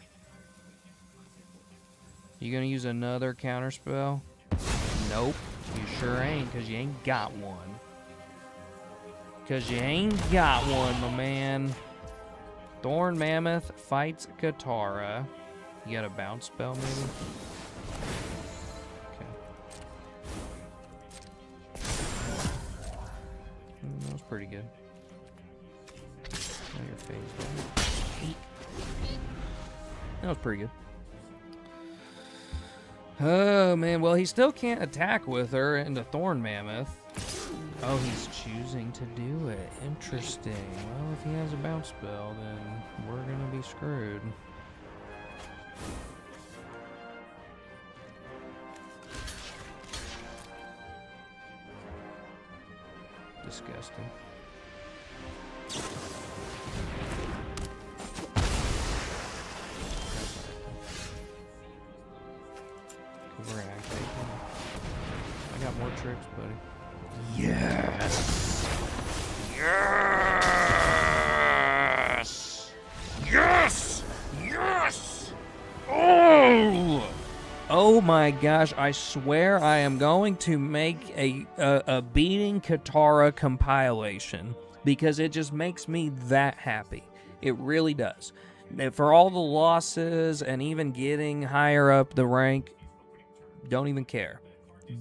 You gonna use another counterspell? Nope. You sure ain't, because you ain't got one. Because you ain't got one, my man. Thorn Mammoth fights Katara. You got a bounce spell, maybe? Okay. That was pretty good. Now your face. That was pretty good. Oh, man. Well, he still can't attack with her into Thorn Mammoth. Oh, he's choosing to do it. Interesting. Well, if he has a bounce spell, then we're gonna be screwed. Disgusting. We're gonna activate him. I got more tricks, buddy. Yes! Yes! Yes! Yes! Oh! Oh my gosh, I swear I am going to make a beating Katara compilation because it just makes me that happy. It really does. For all the losses and even getting higher up the rank, don't even care.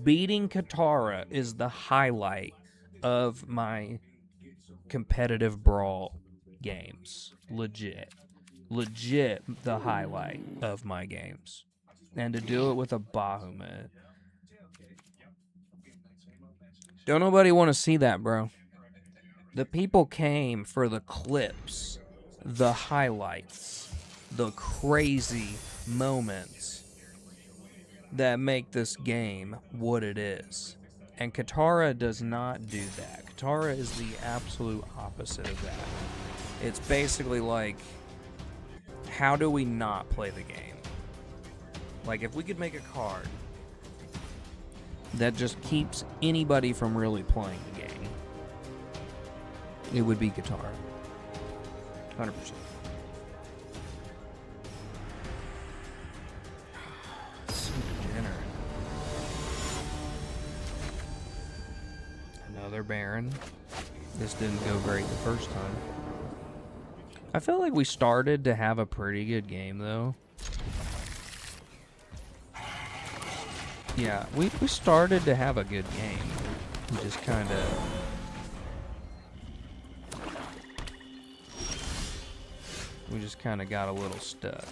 Beating Katara is the highlight of my competitive Brawl games. Legit the highlight of my games. And to do it with a Bahamut. Don't nobody want to see that, bro. The people came for the clips, the highlights, the crazy moments that make this game what it is. And Katara does not do that. Katara is the absolute opposite of that. It's basically like, how do we not play the game? Like, if we could make a card that just keeps anybody from really playing the game, it would be Katara. 100%. Super Jenner. Another Baron. This didn't go great the first time. I feel like we started to have a pretty good game, though. Yeah, we started to have a good game. We just kind of... We just kind of got a little stuck.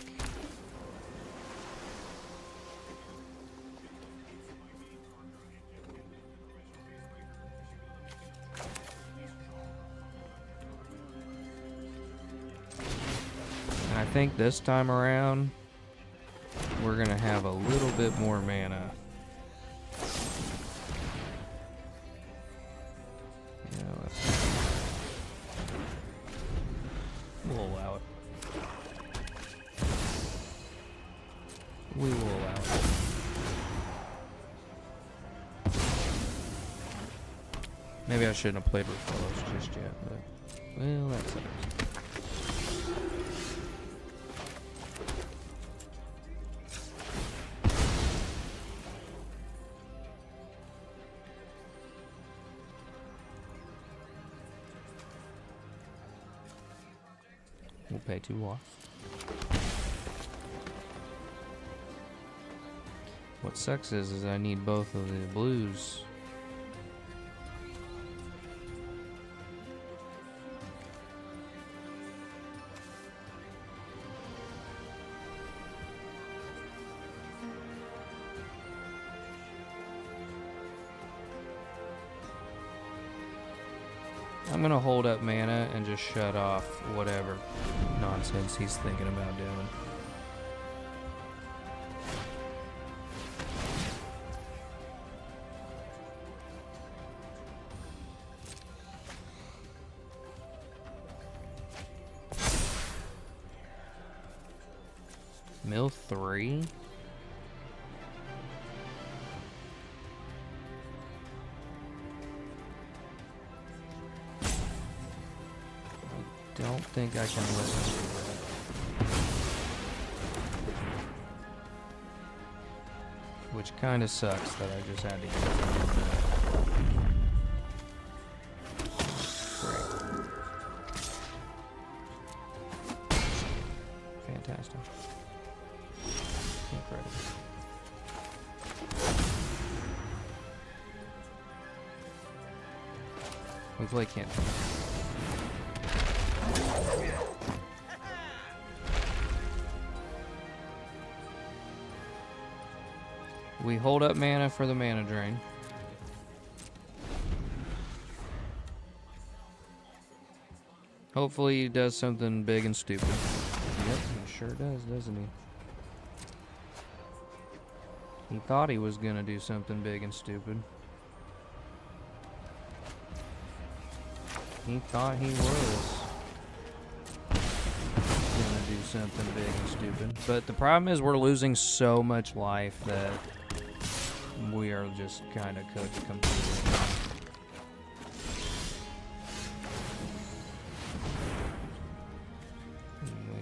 And I think this time around, we're going to have a little bit more mana. We'll allow it. We will allow it. Maybe I shouldn't have played with fellows just yet, but... Well, that sucks. We'll pay 2 off. What sucks is I need both of the blues. I'm gonna hold up mana and just shut off whatever nonsense he's thinking about doing. Mill 3? Don't think I can listen to that. Which kind of sucks that I just had to get it. Great. Fantastic. Incredible. We play Kinnan. We hold up mana for the mana drain. Hopefully he does something big and stupid. Yep, he sure does, doesn't he? He thought he was gonna do something big and stupid. He thought he was gonna do something big and stupid. But the problem is we're losing so much life that we are just kind of cooked completely.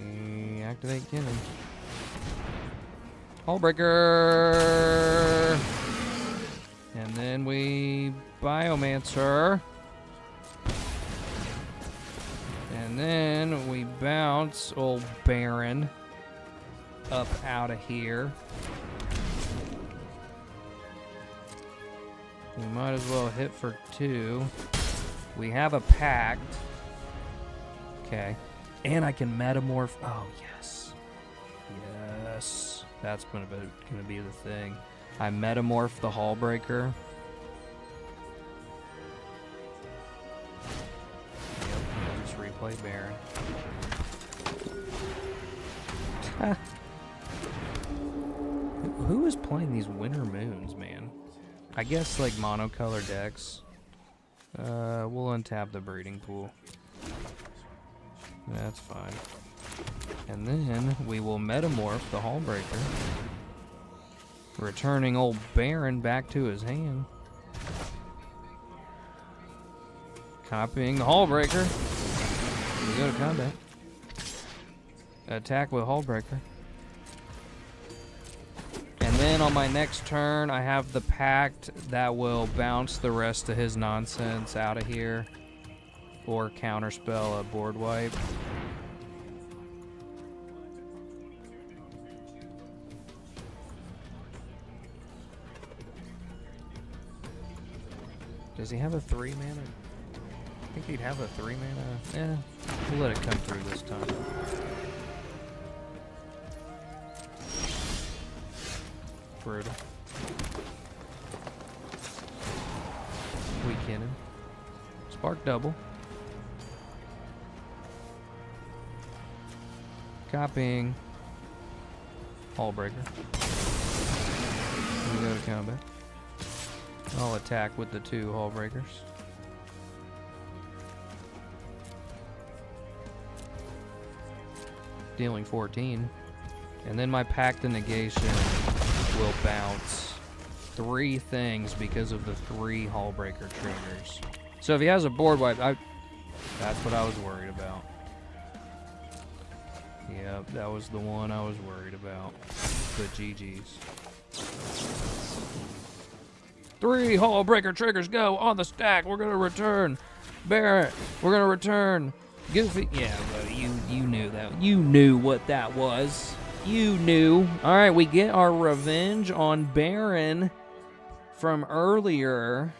We activate Kinnan. Hullbreaker. And then we Biomancer. And then we bounce old Baron up out of here. We might as well hit for 2. We have a pact. Okay. And I can metamorph. Oh, yes. Yes. That's gonna be the thing. I metamorph the Hullbreaker. Yep, I'll just replay Baron. Who is playing these Winter Moons, man? I guess like monocolor decks. We'll untap the breeding pool. That's fine. And then we will metamorph the Hullbreaker, returning old Baron back to his hand. Copying the Hullbreaker. We go to combat. Attack with Hullbreaker. And then on my next turn, I have the pact that will bounce the rest of his nonsense out of here. Or counterspell a board wipe. Does he have a 3 mana? I think he'd have a 3 mana. Yeah, we'll let it come through this time. Brutal. We Kinnan. Spark double. Copying. Hullbreaker. We go to combat. I'll attack with the 2 Hullbreakers. Dealing 14. And then my Pact of Negation will bounce 3 things because of the 3 Hullbreaker triggers. So if he has a board wipe, that's what I was worried about. Yep, that was the one I was worried about. But GG's. 3 Hullbreaker triggers go on the stack. We're gonna return Barrett. We're gonna return Goofy. Yeah, but you knew that. You knew what that was. You knew. All right, we get our revenge on Baron from earlier.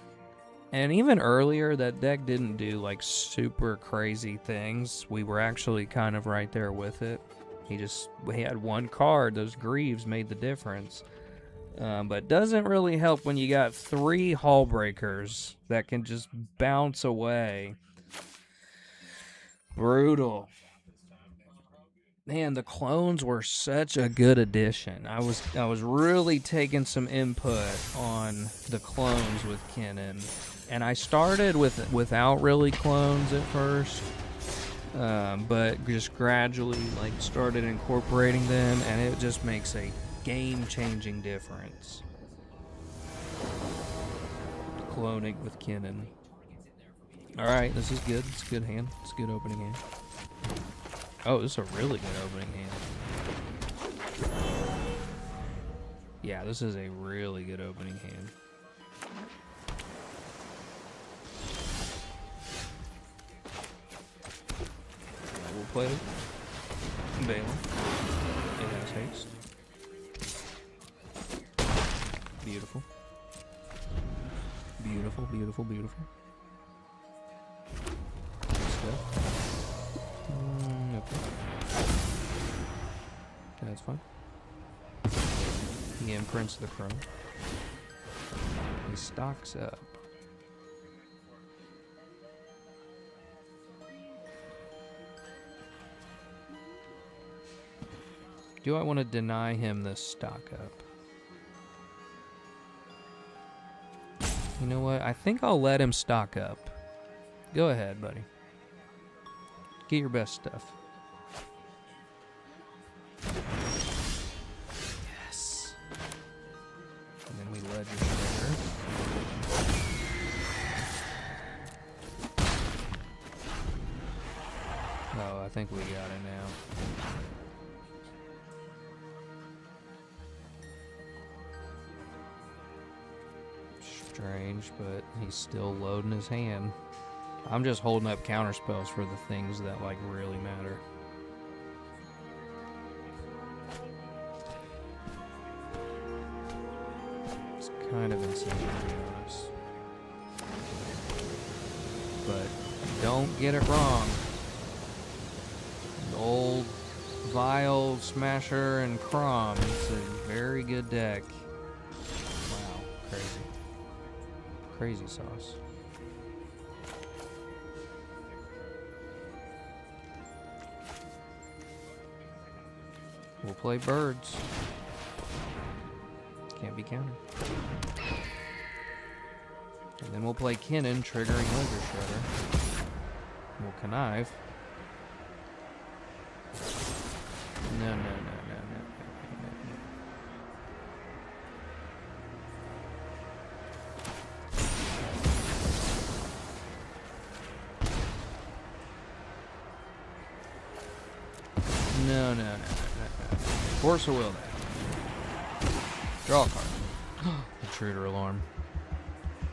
And even earlier, that deck didn't do like super crazy things. We were actually kind of right there with it. He had 1 card. Those Greaves made the difference. But doesn't really help when you got 3 Hullbreakers that can just bounce away. Brutal. Man, the clones were such a good addition. I was really taking some input on the clones with Kinnan. And I started without really clones at first. But just gradually like started incorporating them, and it just makes a game-changing difference. Cloning with Kinnan. Alright, this is good. It's a good hand. It's a good opening hand. Oh, this is a really good opening hand. Yeah, this is a really good opening hand. We'll play it. Bailey. It has haste. Beautiful. Beautiful, beautiful, beautiful. Let's go. Okay. That's fine. He imprints the chrome. He stocks up. Do I want to deny him this stock up? You know what? I think I'll let him stock up. Go ahead, buddy. Get your best stuff. Yes. And then we ledger shredder. Oh, I think we got it now. strange, but he's still loading his hand. I'm just holding up counter spells for the things that like really matter. It's kind of insane to be honest. But don't get it wrong. The old Vial, Smasher, and Crom. It's a very good deck. Wow, crazy. Crazy sauce. We'll play birds. Can't be countered. And then we'll play Kinnan, triggering Ledger Shredder. We'll connive. No. Force a will that. Draw a card. Intruder Alarm.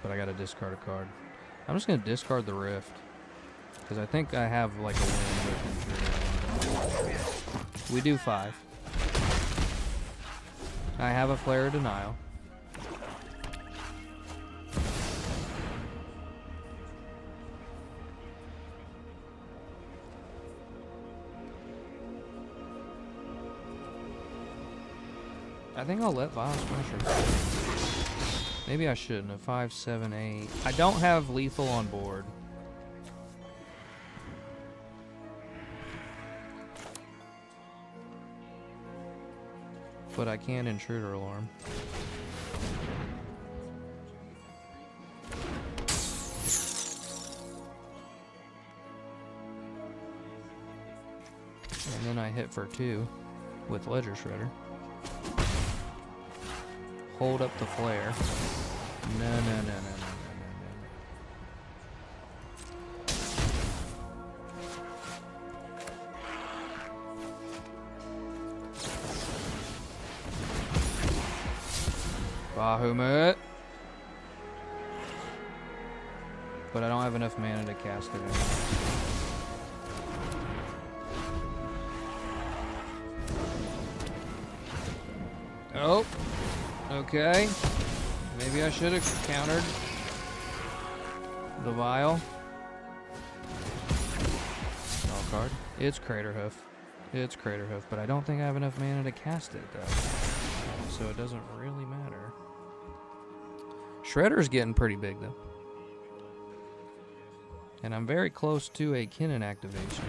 But I gotta discard a card. I'm just gonna discard the Rift. Because I think I have like a win with Intruder Alarm. We do 5. I have a Flare of Denial. I think I'll let Vial Smasher. Maybe I shouldn't have. 5, 7, 8. I don't have lethal on board. But I can Intruder Alarm. And then I hit for 2 with Ledger Shredder. Hold up the Flare. No. Bahamut. But I don't have enough mana to cast it anymore. Oh. Okay. Maybe I should have countered the Vial. Draw card. It's Craterhoof. It's Craterhoof, but I don't think I have enough mana to cast it, though. So it doesn't really matter. Shredder's getting pretty big, though. And I'm very close to a Kinnan activation.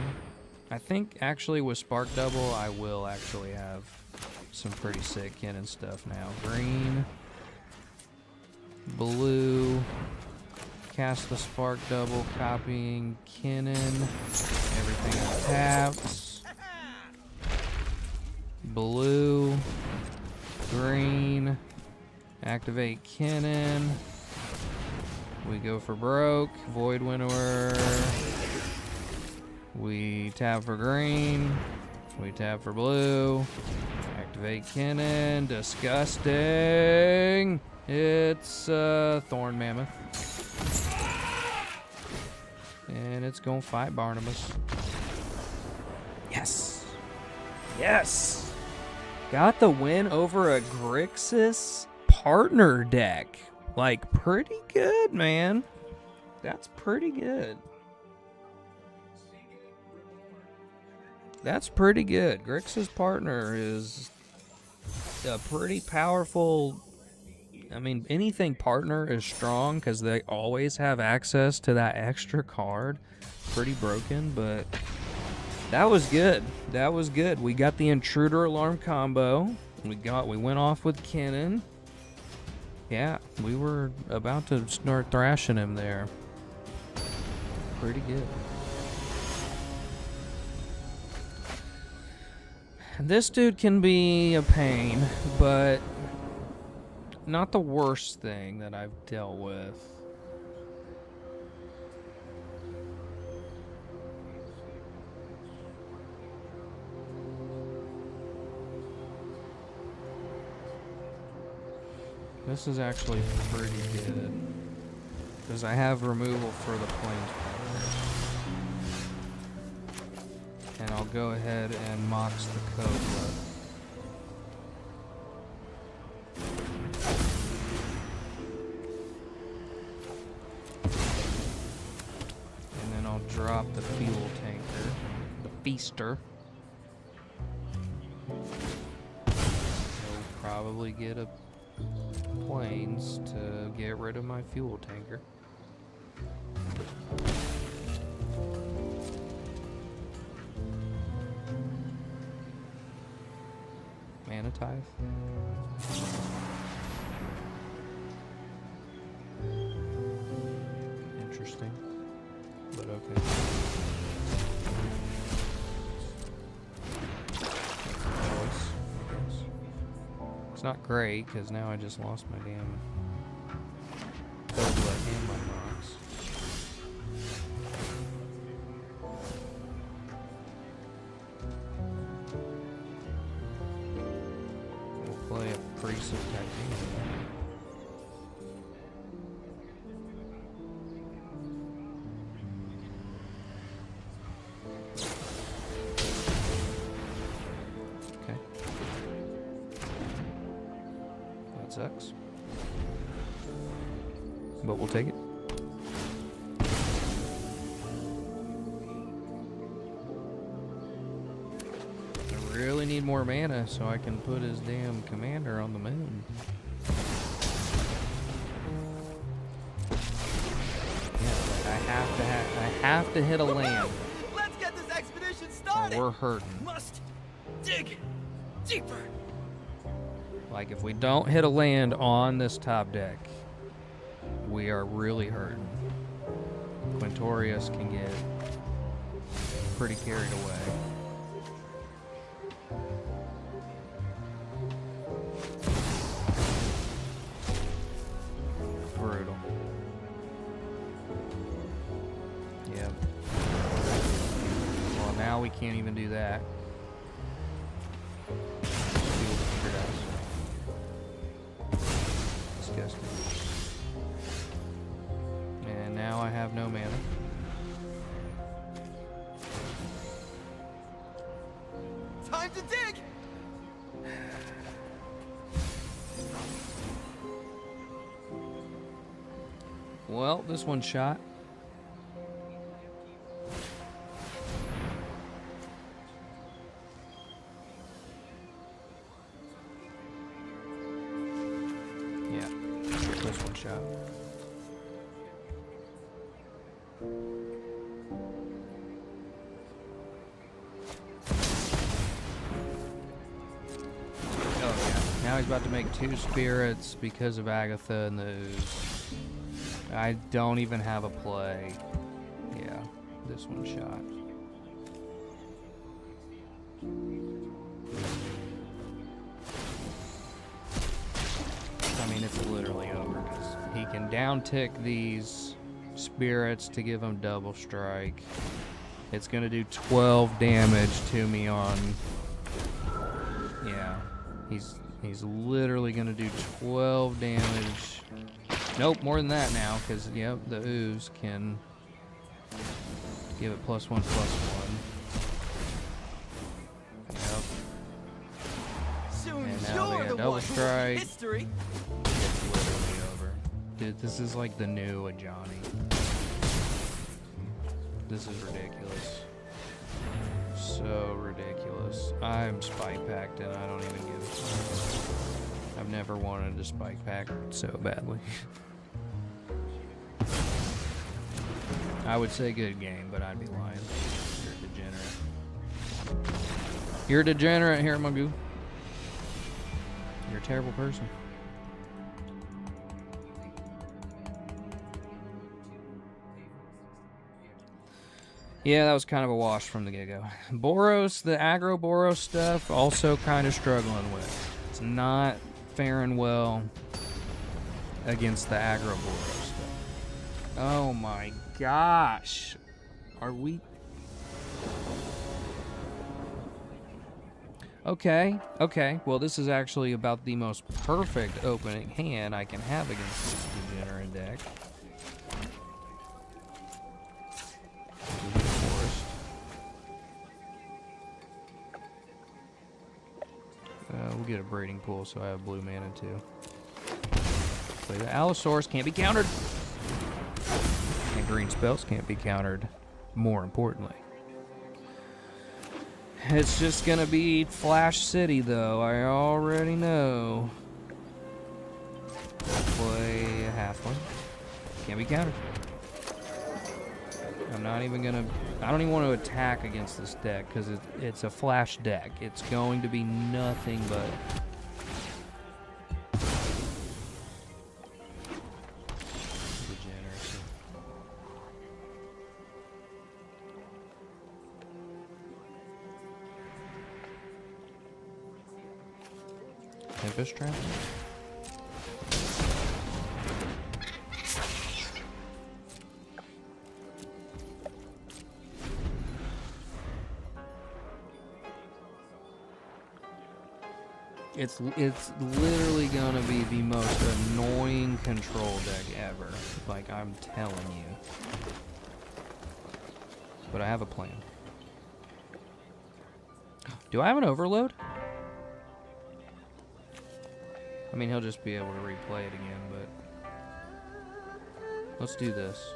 I think, actually, with Spark Double, I will actually have some pretty sick Kinnan stuff now. Green, blue, cast the Spark Double, copying Kinnan, everything taps. Blue, green, activate Kinnan. We go for broke, Void Winnower. We tap for green, we tap for blue. Activate Kinnan. Disgusting. It's Thorn Mammoth. And it's going to fight Barnabas. Yes. Yes. Got the win over a Grixis partner deck. Like, pretty good, man. That's pretty good. That's pretty good. Grixis partner is a pretty powerful. I mean, anything partner is strong because they always have access to that extra card. Pretty broken, but that was good. That was good. We got the Intruder Alarm combo. We went off with Kinnan. Yeah, we were about to start thrashing him there. Pretty good. This dude can be a pain, but not the worst thing that I've dealt with. this is actually pretty good. Because I have removal for the Planeswalker. And I'll go ahead and mox the Cobra. And then I'll drop the Fuel Tanker, the Feaster. He'll probably get a Plains to get rid of my Fuel Tanker. Mana Tithe. Interesting, but okay. Choice, I guess. It's not great because now I just lost my damn Cobra and my Mox. Play a Priest of Titanium. Okay. That sucks. But we'll take it. Really need more mana so I can put his damn commander on the moon. Yeah, like I have to hit a land. Let's get this expedition started. Or we're hurting. Must dig deeper. Like if we don't hit a land on this top deck, we are really hurting. Quintorius can get pretty carried away. Brutal. Yeah. Well, now we can't even do that. Disgusting. And now I have no mana. Time to dig. Well, this one's shot. Yeah, this one's shot. Oh yeah, now he's about to make 2 spirits because of Agatha and the Ooze. I don't even have a play. Yeah, this one's shot. I mean, it's literally over. 'Cause he can down tick these spirits to give him double strike. It's gonna do 12 damage to me on. Yeah, he's literally gonna do 12 damage. Nope, more than that now, because, yep, the Ooze can give it +1/+1. Yep. Soon And now you're they the got double one who will strike. make history. It's literally over. Dude, this is like the new Ajani. This is ridiculous. So ridiculous. I'm spike packed and I don't even give a fuck. I've never wanted to spike pack so badly. I would say good game, but I'd be lying. You're a degenerate. You're a degenerate here, Magoo. You're a terrible person. Yeah, that was kind of a wash from the get-go. Boros, the aggro Boros stuff, also kind of struggling with. It's not faring well against the aggro Boros stuff. Oh my gosh. Are we... Okay, okay. Well, this is actually about the most perfect opening hand I can have against this degenerate deck. Forest. We'll get a breeding pool, so I have blue mana too. Play the Allosaurus, can't be countered. And green spells can't be countered, more importantly. It's just gonna be Flash City, though. I already know. Play a halfling. Can't be countered. I'm not even gonna... I don't even want to attack against this deck, because it's a Flash deck. It's going to be nothing but... degeneracy. Tempest Trap? It's literally gonna be the most annoying control deck ever. Like, I'm telling you. But I have a plan. Do I have an overload? I mean, he'll just be able to replay it again, but... let's do this.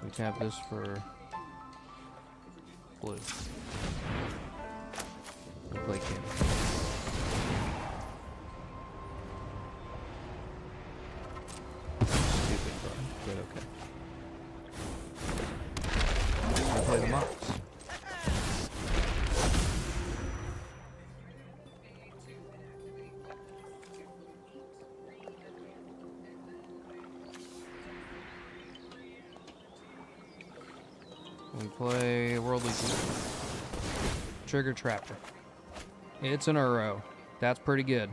We tap this for... blue. We'll play Kinnan. Stupid card, but okay. We'll play the Mox. We play Worldly Trigger Trapper. It's an Uro. That's pretty good.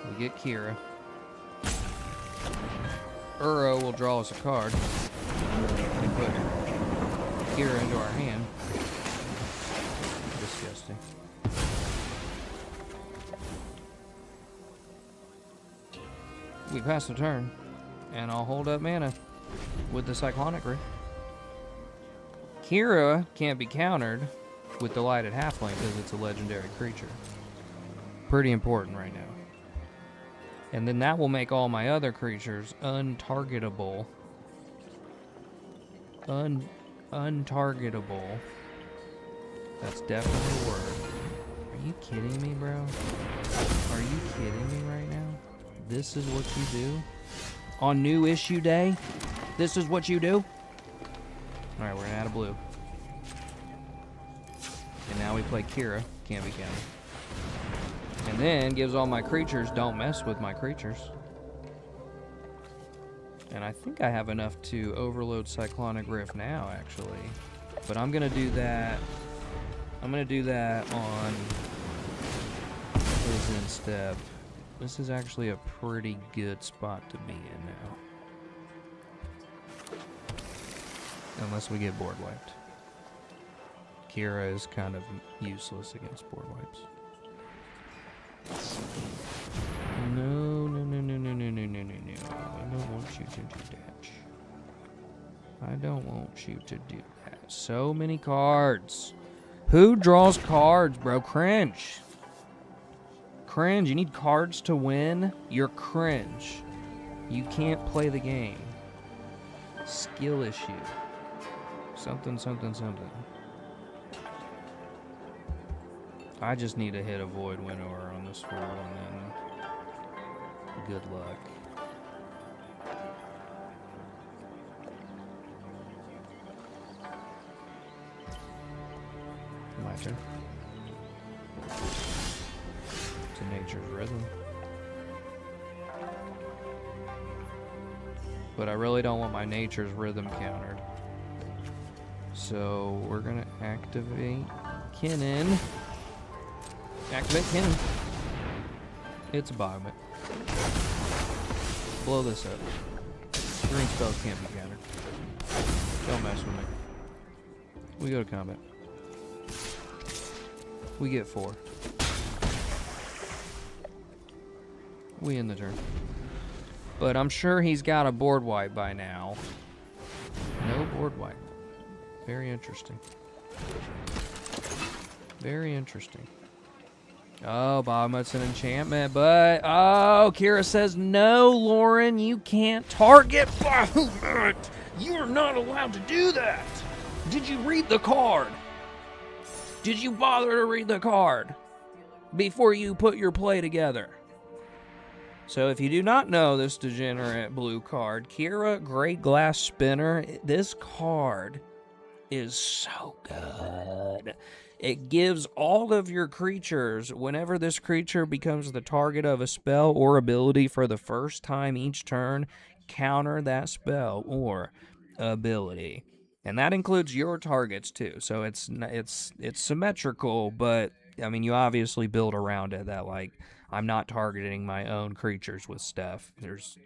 We get Kira. Uro will draw us a card. We put Kira into our hand. Disgusting. We pass the turn, and I'll hold up mana with the Cyclonic Rift. Kira can't be countered with Delighted Halfling because it's a legendary creature. Pretty important right now. And then that will make all my other creatures untargetable. Untargetable. That's definitely a word. Are you kidding me, bro? Are you kidding me right now? This is what you do? On new issue day? This is what you do? Alright, we're gonna add a blue. And now we play Kira. Can't be counted. And then gives all my creatures, don't mess with my creatures. And I think I have enough to overload Cyclonic Rift now, actually. But I'm gonna do that. I'm gonna do that on his instep. This is actually a pretty good spot to be in now. Unless we get board wiped. Kira is kind of useless against board wipes. No, no, no, no, no, no, no, no, no, no. I don't want you to do that. I don't want you to do that. So many cards. Who draws cards, bro? Cringe. Cringe. You need cards to win? You're cringe. You can't play the game. Skill issue. Something, something, something. I just need to hit a Void Winnower on this fool and then good luck. My turn. To Nature's Rhythm. But I really don't want my Nature's Rhythm countered. So we're gonna activate Kinnan. Activate Kinnan. It's a Biomet. Blow this up. Green spells can't be countered. Don't mess with me. We go to combat. We get 4. We end the turn. But I'm sure he's got a board wipe by now. No board wipe. Very interesting. Very interesting. Oh, Bahamut's an enchantment, but... Oh, Kira says, no, Lauren, you can't target Bahamut. You are not allowed to do that. Did you read the card? Did you bother to read the card before you put your play together? So if you do not know this degenerate blue card, Kira Great Glass Spinner, this card is so good. It gives all of your creatures, whenever this creature becomes the target of a spell or ability for the first time each turn, counter that spell or ability. And that includes your targets too. So it's symmetrical, but I mean, you obviously build around it that, like, I'm not targeting my own creatures with stuff. There's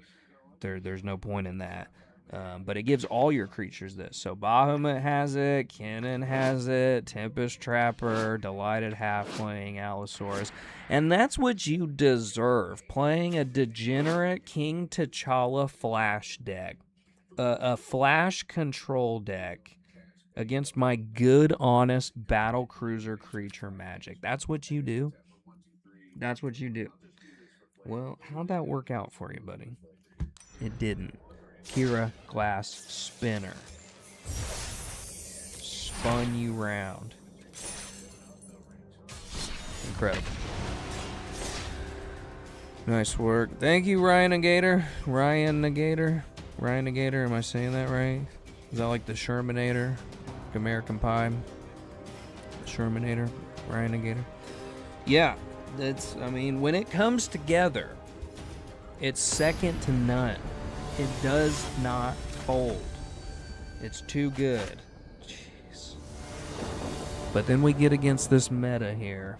no point in that. But it gives all your creatures this. So Bahamut has it, Kinnan has it, Tempest Trapper, Delighted Halfling, Allosaurus. And that's what you deserve, playing a degenerate King T'Challa Flash deck. A Flash control deck against my good, honest battle cruiser creature Magic. That's what you do. That's what you do. Well, how'd that work out for you, buddy? It didn't. Kira Glass Spinner spun you round. Incredible. Nice work. Thank you, Ryan Negator. Ryan Negator. Ryan Negator, am I saying that right? Is that like the Shermanator? American Pie? Shermanator? Ryan Negator? Yeah, that's, I mean, when it comes together, it's second to none. It does not fold. It's too good. Jeez. But then we get against this meta here.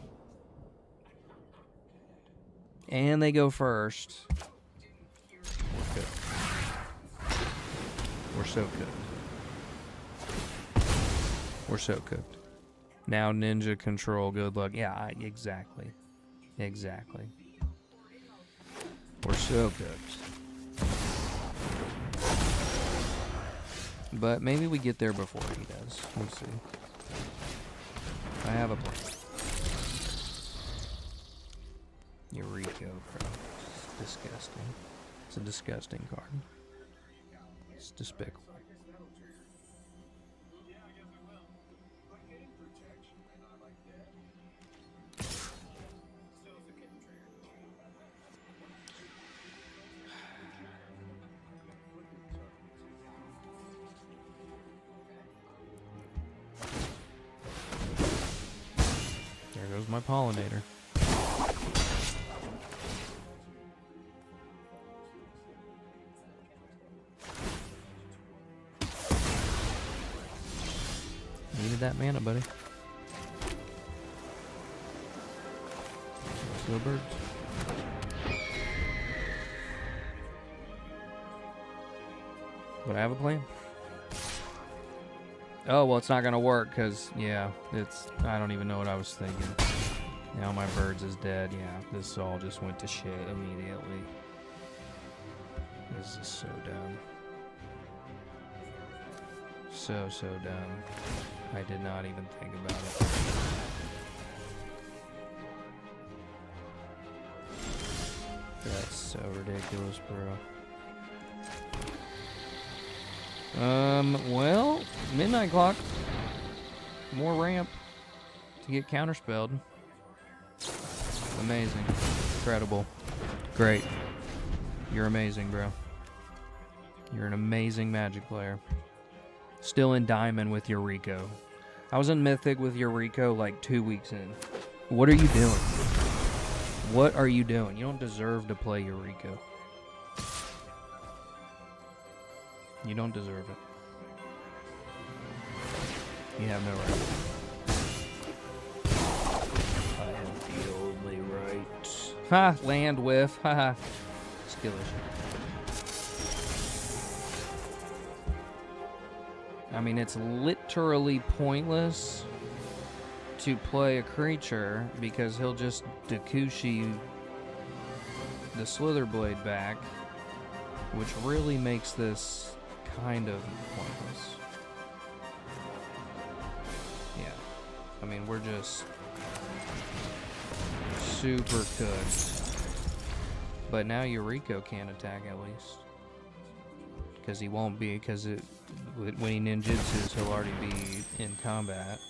And they go first. We're cooked. We're so cooked. We're so cooked. Now Ninja Control, good luck. Yeah, exactly. Exactly. We're so cooked. But maybe we get there before he does. We'll see. I have a plan. Eureka, bro. It's disgusting. It's a disgusting card. It's despicable. There goes my pollinator. Needed that mana, buddy. Go birds. But I have a plan. Oh, well, it's not gonna work, because, yeah, I don't even know what I was thinking. Now my birds is dead. Yeah, this all just went to shit immediately. This is so dumb. So dumb. I did not even think about it. That's so ridiculous, bro. Well, Midnight Clock. More ramp to get counterspelled. Amazing. Incredible. Great. You're amazing, bro. You're an amazing Magic player. Still in Diamond with Eureka. I was in Mythic with Eureka like 2 weeks in. What are you doing? What are you doing? You don't deserve to play Eureka. You don't deserve it. You have no right. I am field. Ha! Land whiff. Haha. Skill issue. I mean, it's literally pointless to play a creature because he'll just Dakushi the Slitherblade back, which really makes this kind of pointless. Yeah. I mean, we're just super cooked. But now Yuriko can't attack at least. Because he won't be, because when he ninjutsus, he'll already be in combat.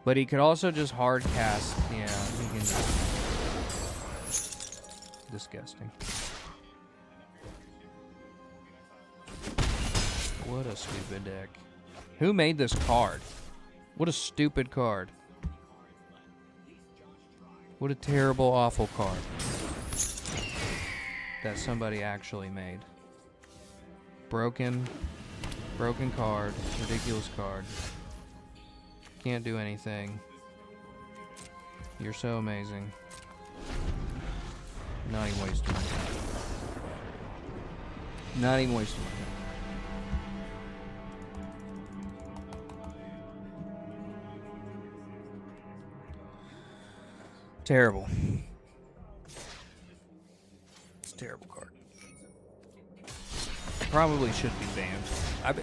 But he could also just hard cast, yeah, he can just... Disgusting. What a stupid deck. Who made this card? What a stupid card. What a terrible, awful card. That somebody actually made. Broken card, ridiculous card. Can't do anything. You're so amazing. Not even wasting my time. Not even wasting my time. Terrible. It's a terrible card. Probably should be banned.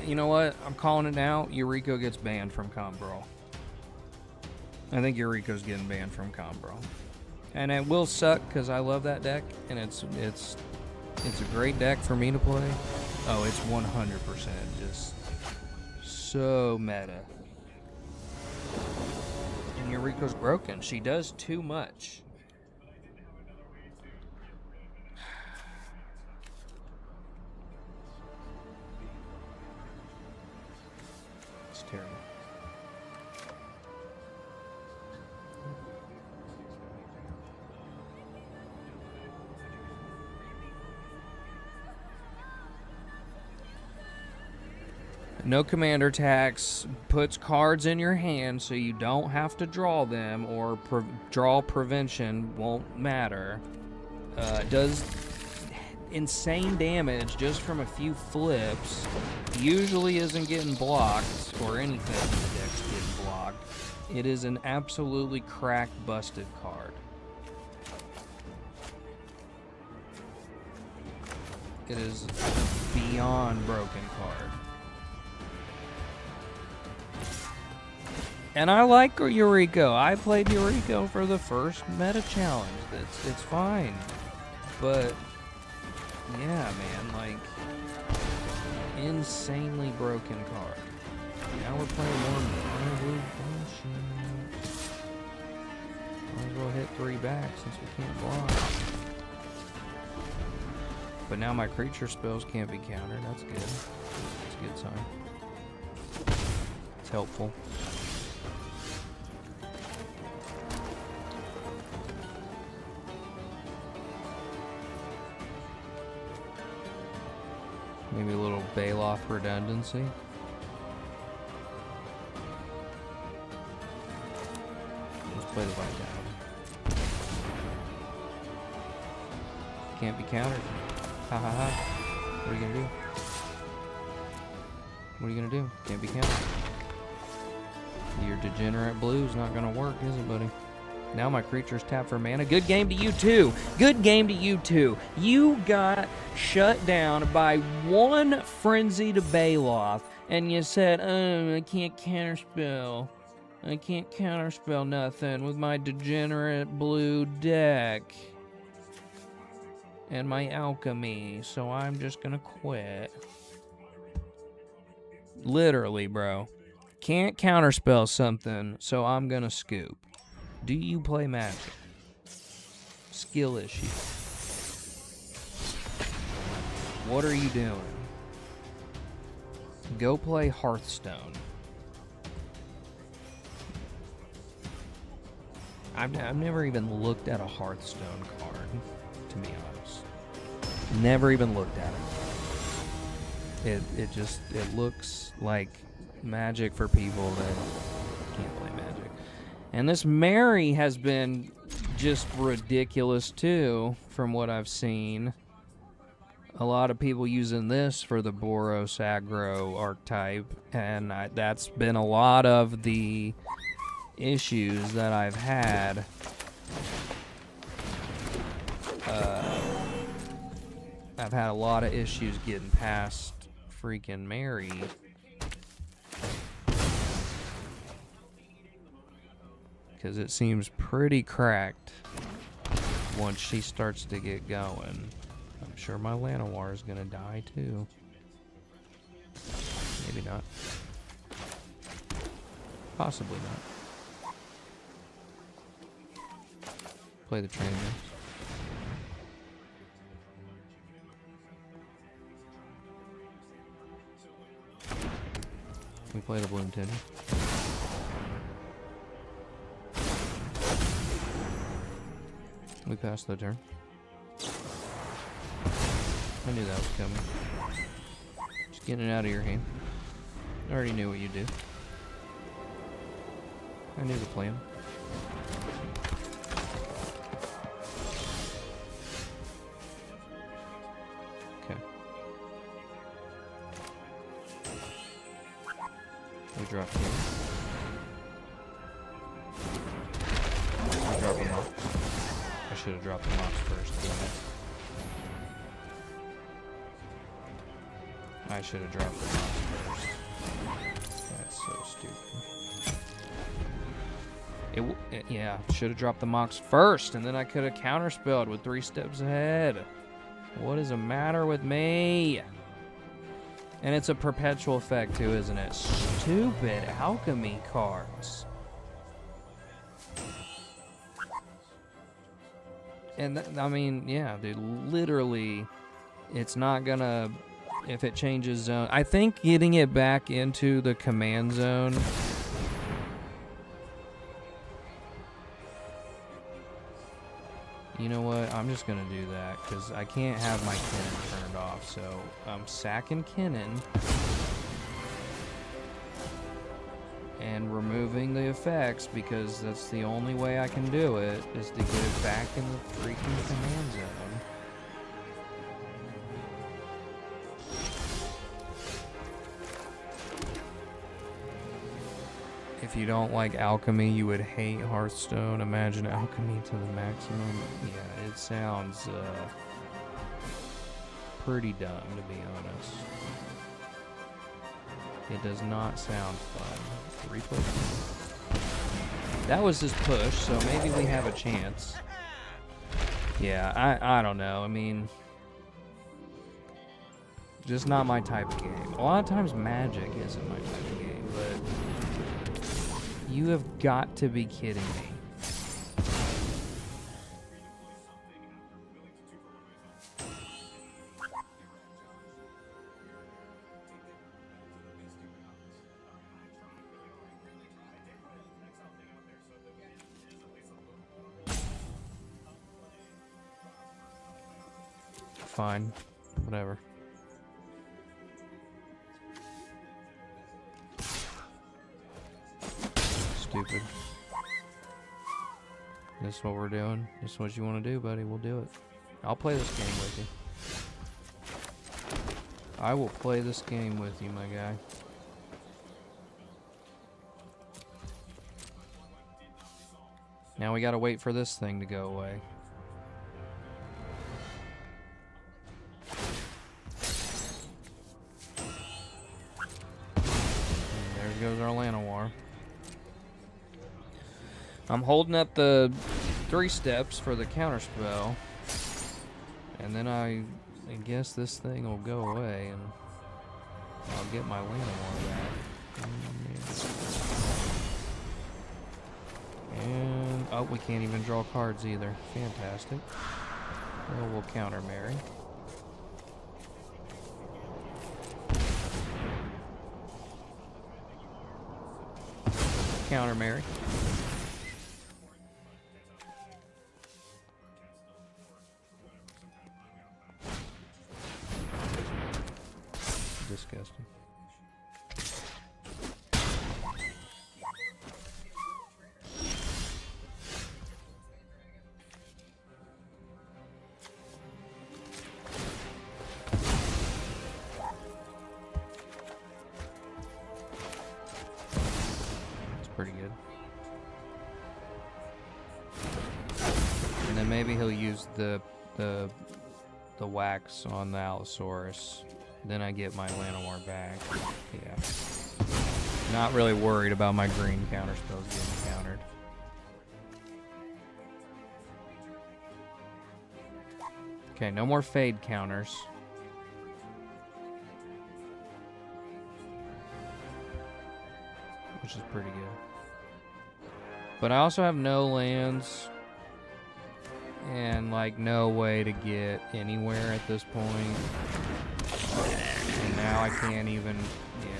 You know what? I'm calling it now. Yuriko gets banned from Comp Brawl. I think Yuriko's getting banned from Comp Brawl. And it will suck because I love that deck, and it's a great deck for me to play. Oh, it's 100% just so meta. And Yuriko's broken. She does too much. It's terrible. No commander tax, puts cards in your hand so you don't have to draw them, or draw prevention won't matter. Does insane damage just from a few flips. Usually isn't getting blocked, or anything in the deck's getting blocked. It is an absolutely cracked, busted card. It is a beyond broken card. And I like Yuriko. I played Yuriko for the first meta challenge. It's fine. But, yeah, man, like, insanely broken card. Now we're playing more blue bullshit. Might as well hit 3 back since we can't block. But now my creature spells can't be countered. That's good. That's a good sign. It's helpful. Maybe a little Bailoff redundancy. Let's play the Vitality. Can't be countered. Ha ha ha. What are you gonna do? What are you gonna do? Can't be countered. Your degenerate blue's not gonna work, is it, buddy? Now my creature's tapped for mana. Good game to you too. Good game to you too. You got shut down by one frenzied Bailoff, and you said, "Oh, I can't counterspell. I can't counterspell nothing with my degenerate blue deck and my alchemy, so I'm just gonna quit." Literally, bro. Can't counterspell something, so I'm gonna scoop. Do you play Magic? Skill issue. What are you doing? Go play Hearthstone. I've never even looked at a Hearthstone card, to be honest. Never even looked at it. It looks like Magic for people that can't play Magic. And this Mary has been just ridiculous too, from what I've seen. A lot of people using this for the Boros aggro archetype, and that's been a lot of the issues that I've had. I've had a lot of issues getting past freaking Mary. Because it seems pretty cracked once she starts to get going. I'm sure my Llanowar is going to die too. Maybe not. Possibly not. Play the train next. We play the Bloom Tender. We passed the turn. I knew that was coming. Just getting it out of your hand. I already knew what you do. I knew the plan. Okay. We dropped him. We dropped him off. I should have dropped the Mox first, damn it. I should have dropped the Mox first. That's so stupid. Yeah, should have dropped the Mox first, and then I could have counterspelled with 3 steps ahead. What is the matter with me? And it's a perpetual effect too, isn't it? Stupid alchemy cards. And I mean, yeah, dude, literally, it's not gonna, if it changes zone. I think getting it back into the command zone. You know what? I'm just gonna do that because I can't have my Kinnan turned off. So I'm sacking Kinnan and removing the effects because that's the only way I can do it, is to get it back in the freaking command zone. If you don't like alchemy, you would hate Hearthstone. Imagine alchemy to the maximum. Yeah, it sounds pretty dumb, to be honest. It does not sound fun. Replay. That was his push, so maybe we have a chance. Yeah, I don't know. I mean, just not my type of game. A lot of times Magic isn't my type of game, but you have got to be kidding me. Fine, whatever. Stupid. This is what we're doing. This is what you want to do, buddy. We'll do it. I'll play this game with you. I will play this game with you, my guy. Now we gotta wait for this thing to go away. Goes our Llanowar. I'm holding up the 3 steps for the counterspell, and then I guess this thing will go away, and I'll get my Llanowar back. And oh, we can't even draw cards either. Fantastic. Well, we'll counter Mary. Counter Mary. Disgusting. maybe he'll use the wax on the Allosaurus. Then I get my Llanowar back. Yeah. Not really worried about my green counter spells getting countered. Okay, no more fade counters. Which is pretty good. But I also have no lands. And, like, no way to get anywhere at this point. And now I can't even... Yeah.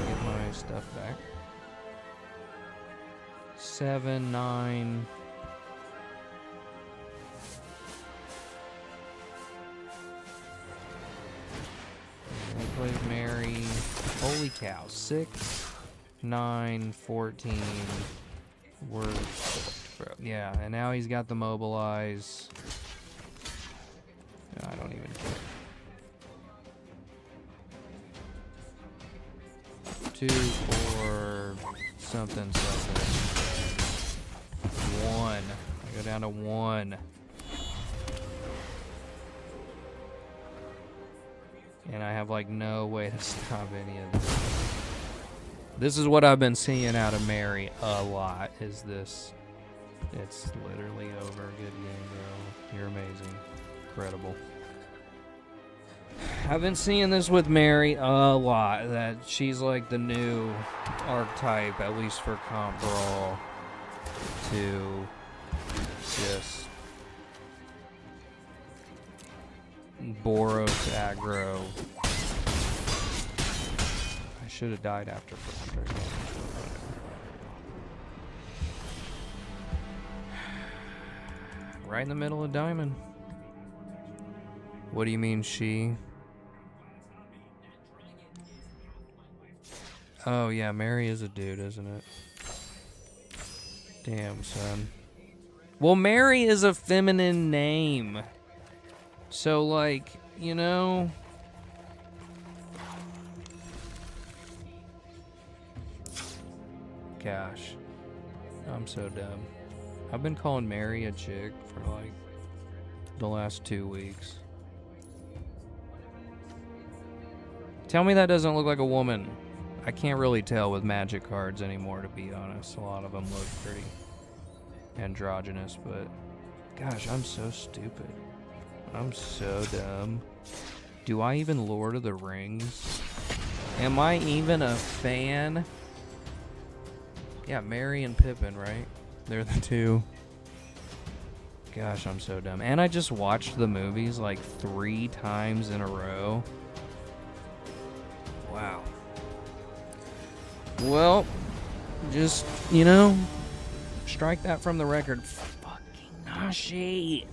Get my stuff back. 7, 9... Plays Mary. Holy cow. 6, 9, 14. Yeah, and now he's got the mobilize. I don't even care. 2, 4, something. 1. I go down to 1. And I have, like, no way to stop any of this. This is what I've been seeing out of Mary a lot, is this. It's literally over. Good game, bro. You're amazing. Incredible. I've been seeing this with Mary a lot, that she's, like, the new archetype, at least for Comp Brawl, to just... Boros aggro. I should have died after first. Right in the middle of diamond. What do you mean she? Oh yeah, Mary is a dude, isn't it? Damn, son. Well, Mary is a feminine name. So, like, you know... Gosh. I'm so dumb. I've been calling Mary a chick for, like, the last 2 weeks. Tell me that doesn't look like a woman. I can't really tell with Magic cards anymore, to be honest. A lot of them look pretty androgynous, but... Gosh, I'm so stupid. I'm so dumb. Do I even Lord of the Rings? Am I even a fan? Yeah, Merry and Pippin, right? They're the two. Gosh, I'm so dumb. And I just watched the movies like 3 times in a row. Wow. Well, just, you know, strike that from the record. Fucking Nashi.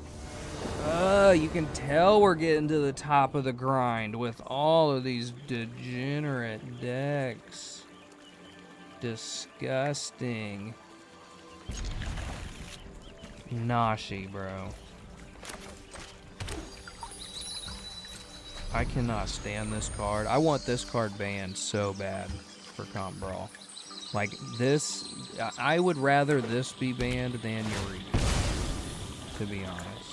You can tell we're getting to the top of the grind with all of these degenerate decks. Disgusting. Nashi, bro. I cannot stand this card. I want this card banned so bad for Comp Brawl. Like, this, I would rather this be banned than Eureka, to be honest.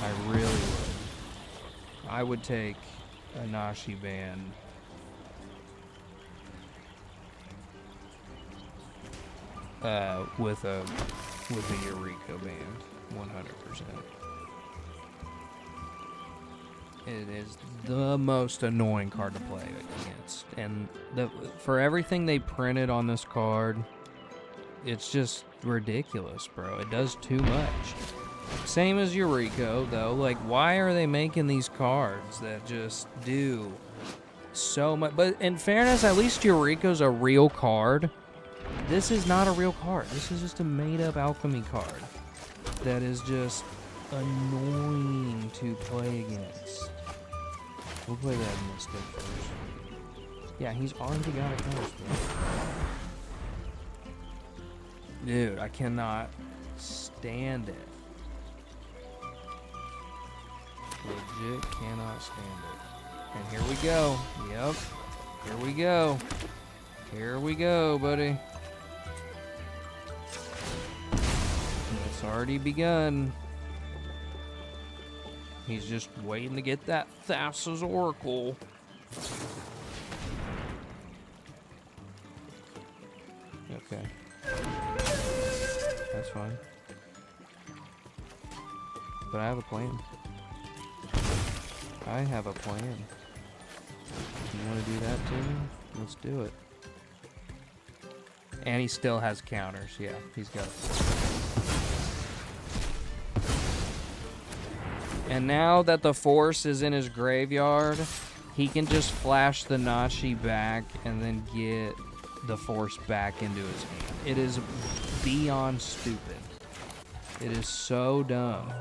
I really would. I would take a Nashi ban. With a Eureka band, 100%. It is the most annoying card to play against, and for everything they printed on this card, it's just ridiculous, bro. It does too much. Same as Eureka, though. Like, why are they making these cards that just do so much? But in fairness, at least Eureka's a real card. This is not a real card. This is just a made-up alchemy card that is just annoying to play against. We'll play that Mystic first. Yeah, he's already got a counterspell. Dude, I cannot stand it. Legit cannot stand it. And here we go. Yep. Here we go. Here we go, buddy. It's already begun. He's just waiting to get that Thassa's Oracle. Okay. That's fine. But I have a plan. I have a plan. You want to do that too? Let's do it. And he still has counters. Yeah, he's got it. And now that the Force is in his graveyard, he can just flash the Nashi back and then get the Force back into his hand. It is beyond stupid. It is so dumb.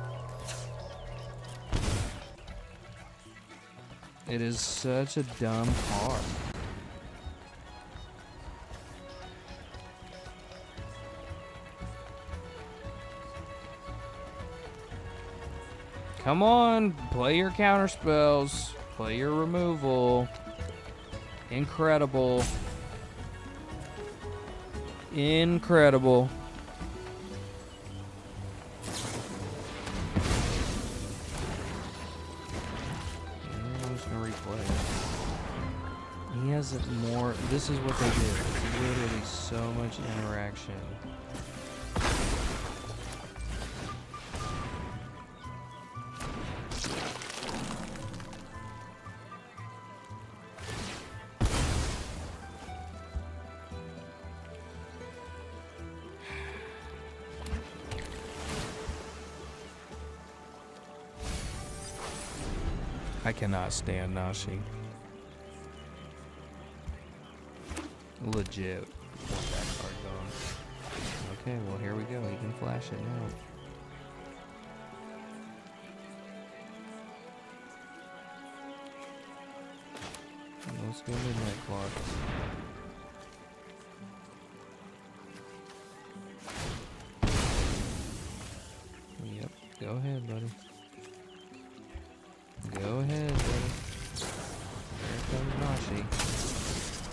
It is such a dumb card. Come on, play your counter spells, play your removal. Incredible. Incredible. I'm just gonna replay it. He has more. This is what they do. It's literally so much interaction. I cannot stand Nashi. Legit want that card gone. Okay, well here we go. He can flash it now. Let's go midnight clock. Yep, go ahead, buddy. Go ahead, buddy. There comes Nashi.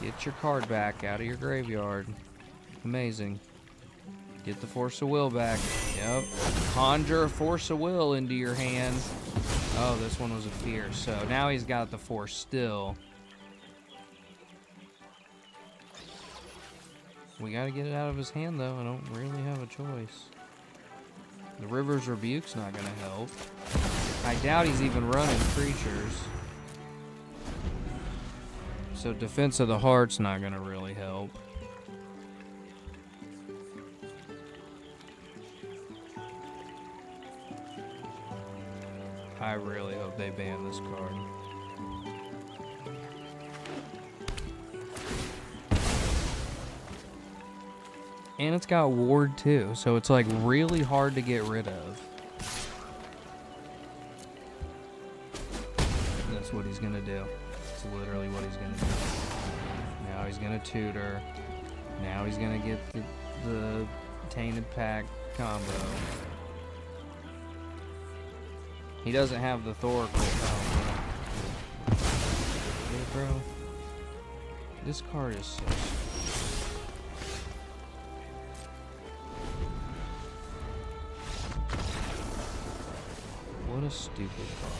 Get your card back out of your graveyard. Amazing. Get the Force of Will back. Yep. Conjure a Force of Will into your hand. Oh, this one was a fear. So now he's got the Force still. We gotta get it out of his hand, though. I don't really have a choice. The River's Rebuke's not gonna help. I doubt he's even running creatures. So Defense of the Heart's not gonna really help. I really hope they ban this card. And it's got Ward too, so it's like really hard to get rid of. That's what he's gonna do. It's literally what he's gonna do. Now he's gonna tutor. Now he's gonna get the Tainted Pack combo. He doesn't have the Thoracle. Oh, yeah, bro. This card is so. What a stupid card.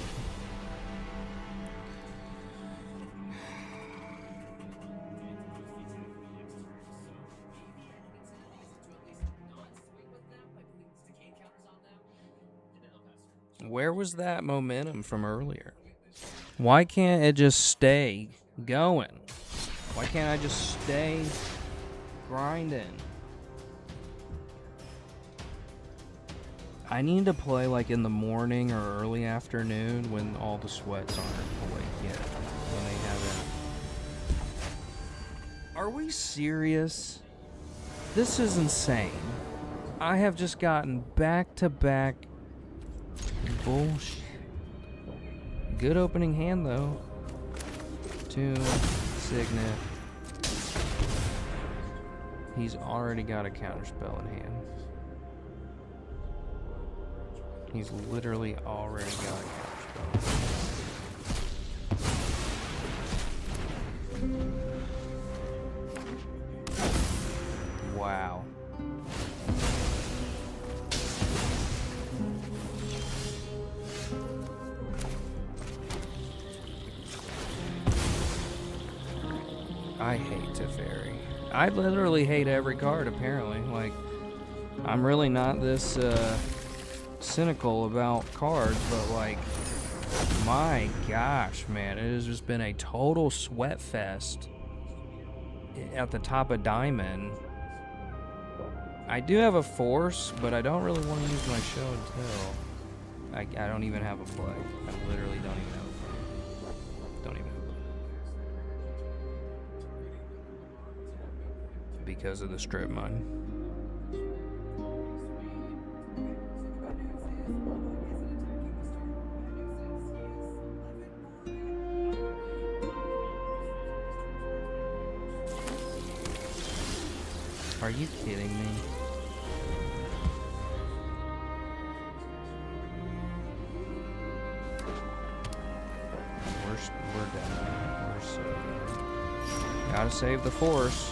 Where was that momentum from earlier? Why can't it just stay going? Why can't I just stay grinding? I need to play like in the morning or early afternoon when all the sweats aren't awake yet. When they haven't. Are we serious? This is insane. I have just gotten back-to-back bullshit. Good opening hand though. Tomb, Signet. He's already got a counterspell in hand. He's literally already got a counterspell. Wow. I hate Teferi. I literally hate every card, apparently. Like, I'm really not this cynical about cards, but like, my gosh, man, it has just been a total sweat fest at the top of Diamond. I do have a Force, but I don't really want to use my show and tell. I don't even have a play. I literally don't even have a play. Don't even have a play. Because of the strip mine. Are you kidding me? We're done. We're so done. Gotta save the Force.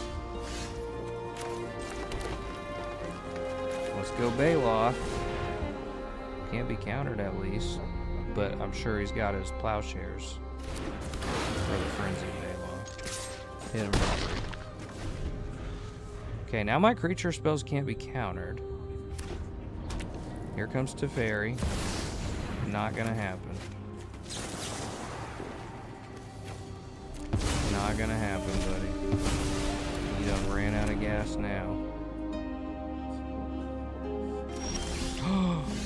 Let's go Baloth. Can't be countered at least, but I'm sure he's got his plowshares for the Frenzy Baloth. Hit him properly. Okay, now my creature spells can't be countered. Here comes Teferi. Not gonna happen. Not gonna happen, buddy. You done ran out of gas now.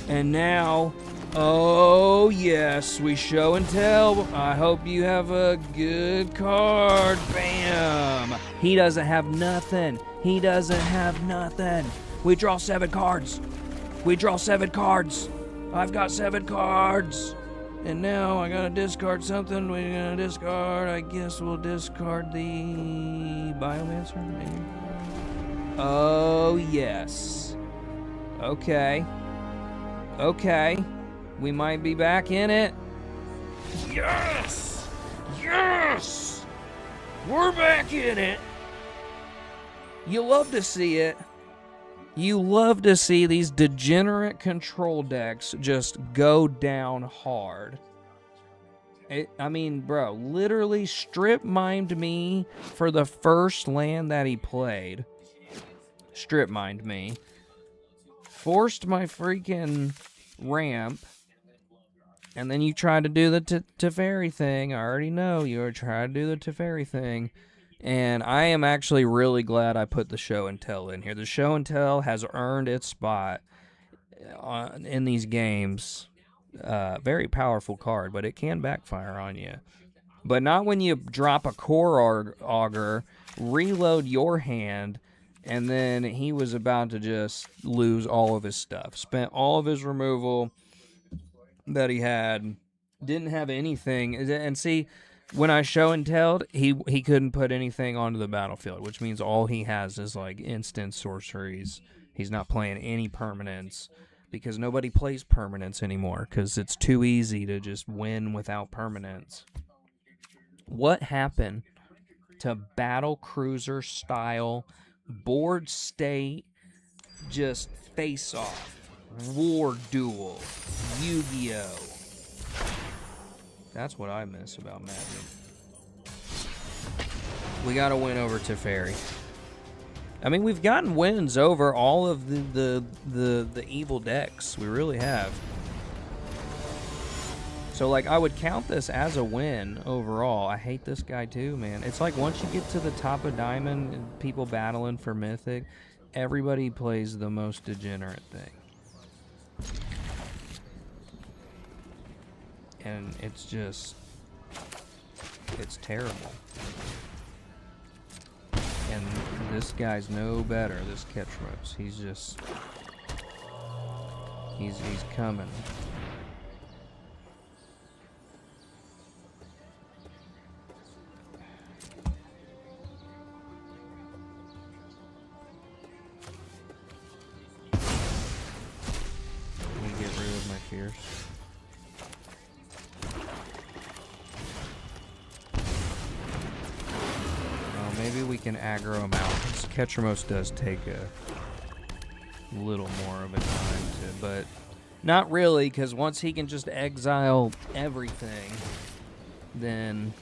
And now, oh yes, we show and tell. I hope you have a good card. Bam! He doesn't have nothing. He doesn't have nothing. We draw 7 cards. We draw 7 cards. I've got 7 cards. And now I gotta discard something. We're gonna discard. I guess we'll discard the Biomancer, maybe? Oh, yes. Okay. Okay. We might be back in it. Yes! Yes! We're back in it. You love to see it. You love to see these degenerate control decks just go down hard. I mean, bro, literally strip-mined me for the first land that he played. Strip-mined me. Forced my freaking ramp. And then you tried to do the Teferi thing. I already know you were trying to do the Teferi thing. And I am actually really glad I put the show and tell in here. The show and tell has earned its spot in these games. Very powerful card, but it can backfire on you. But not when you drop a core auger, reload your hand, and then he was about to just lose all of his stuff. Spent all of his removal that he had. Didn't have anything. And see, when I show and tell, he couldn't put anything onto the battlefield, which means all he has is like instant sorceries. He's not playing any permanents because nobody plays permanents anymore because it's too easy to just win without permanents. What happened to battle cruiser style board state just face off war duel Yu-Gi-Oh? That's what I miss about Magic. We got to win over Teferi. I mean, we've gotten wins over all of the evil decks. We really have. So, like, I would count this as a win overall. I hate this guy too, man. It's like once you get to the top of Diamond and people battling for Mythic, everybody plays the most degenerate thing. And it's just, it's terrible. And this guy's no better, this Ketros. He's just, he's coming. Let me get rid of my fears. Maybe we can aggro him out. This Ketramos does take a little more of a time to, but not really, because once he can just exile everything, then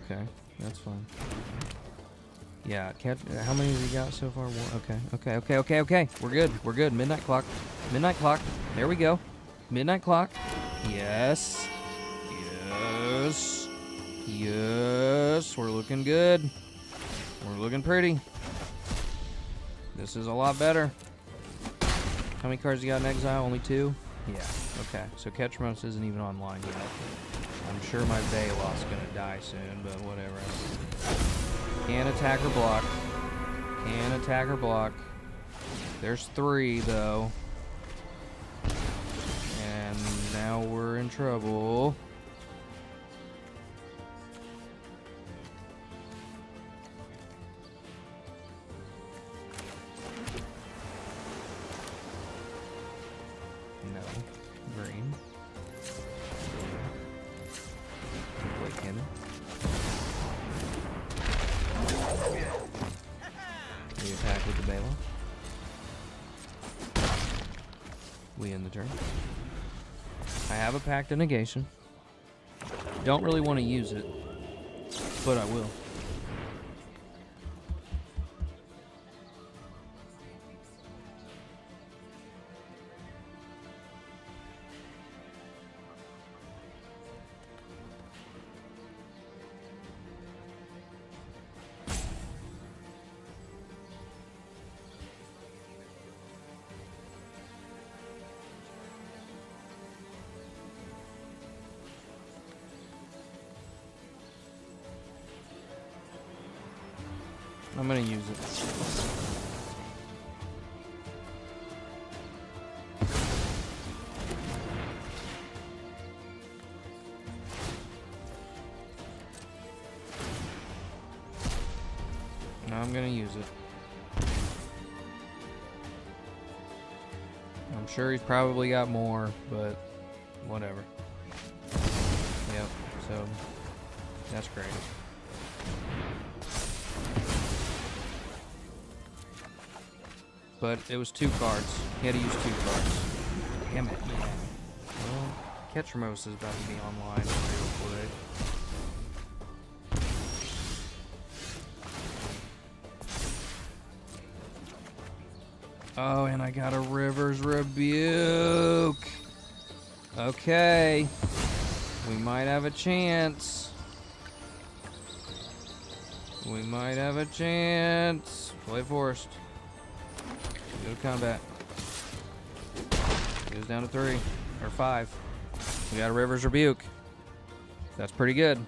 okay, that's fine. Yeah, how many has he got so far? One. Okay. We're good. Midnight clock. There we go. Midnight clock. Yes. We're looking good. We're looking pretty. This is a lot better. How many cards you got in exile? Only 2? Yeah. Okay. So Ketramos isn't even online yet. I'm sure my Veil's gonna die soon, but whatever. Can't attack or block. There's 3 though. And now we're in trouble. No. Green. Play Kinnan. We attack with the BRAWL. We end the turn. I have a Pact of Negation. Don't really want to use it, but I will. I'm gonna use it. No, I'm gonna use it. I'm sure he's probably got more, but whatever. Yep, so that's great. But it was 2 cards. He had to use 2 cards. Damn it, man. Well, Ketramos is about to be online real quick. Oh, and I got a River's Rebuke. Okay. We might have a chance. Play Forest. Go to combat. Goes down to 3 or 5. We got a River's Rebuke. That's pretty good.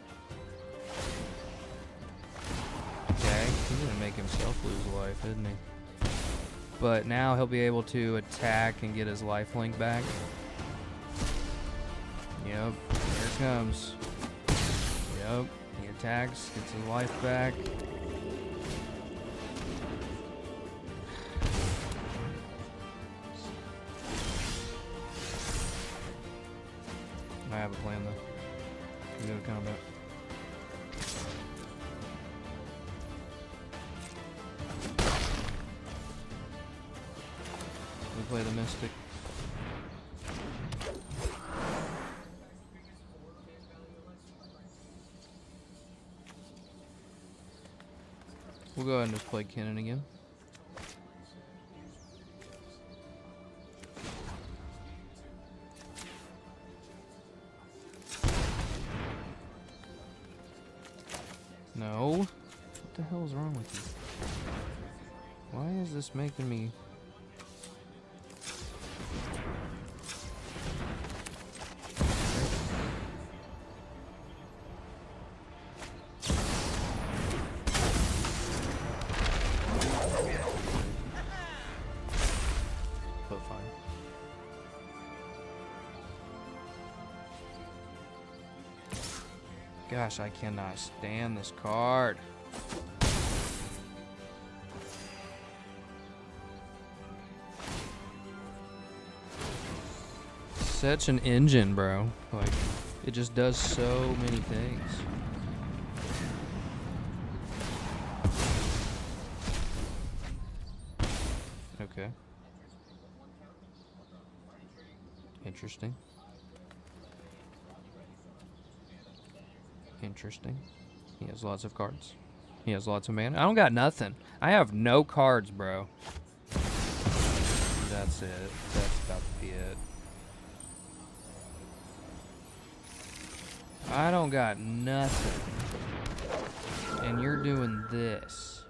Okay, he's gonna make himself lose life, isn't he? But now he'll be able to attack and get his lifelink back. Yep, here it comes. Yep, he attacks, gets his life back. I have a plan though. We go to combat. We play the Mythic. We'll go ahead and just play Kinnan again. No. What the hell is wrong with you? Why is this making me... But fine. Gosh, I cannot stand this card. Such an engine, bro. Like, it just does so many things. Okay. Interesting. Interesting. He has lots of cards. He has lots of mana. I don't got nothing. I have no cards, bro. That's it. That's about to be it. I don't got nothing. And you're doing this.